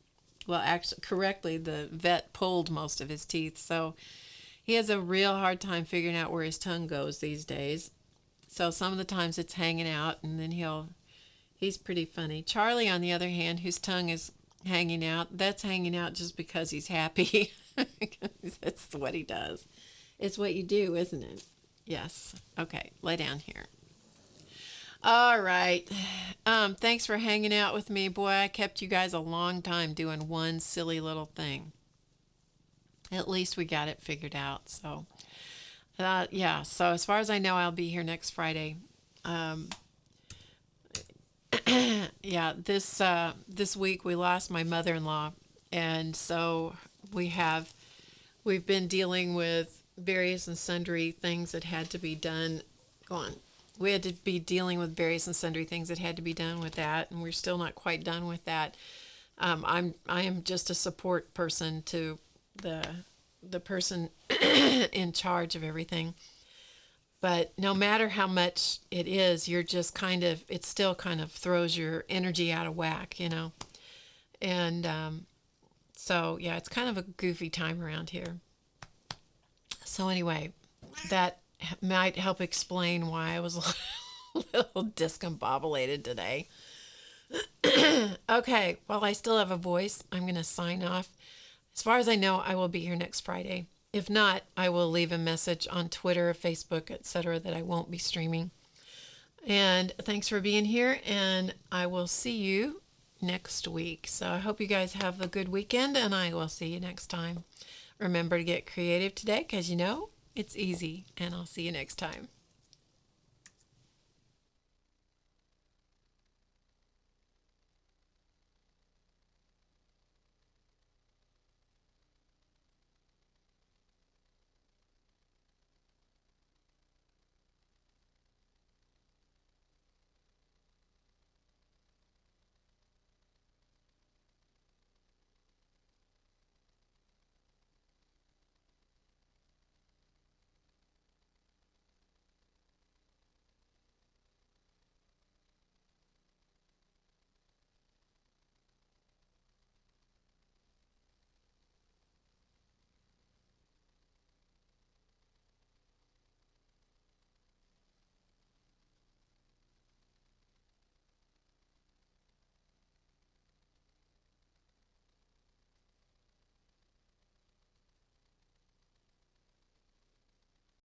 Speaker 1: Well, actually, correctly, the vet pulled most of his teeth. So he has a real hard time figuring out where his tongue goes these days. So some of the times it's hanging out, and then he's pretty funny. Charlie, on the other hand, whose tongue is hanging out, that's hanging out just because he's happy. That's what he does. It's what you do, isn't it? Yes. Okay, lay down here. All right. Thanks for hanging out with me. Boy, I kept you guys a long time doing one silly little thing. At least we got it figured out. So, yeah. So as far as I know, I'll be here next Friday. Yeah. This week we lost my mother-in-law, and so we've been dealing with various and sundry things that had to be done. Go on. We had to be dealing with various and sundry things that had to be done with that, and we're still not quite done with that. I am just a support person to the person in charge of everything. But no matter how much it is, you're just it still kind of throws your energy out of whack, And so, yeah, it's kind of a goofy time around here. So anyway, that might help explain why I was a little discombobulated today. Okay, while I still have a voice, I'm going to sign off. As far as I know, I will be here next Friday. If not, I will leave a message on Twitter, Facebook, etc. that I won't be streaming. And thanks for being here, and I will see you next week. So I hope you guys have a good weekend, and I will see you next time. Remember to get creative today, because it's easy, and I'll see you next time.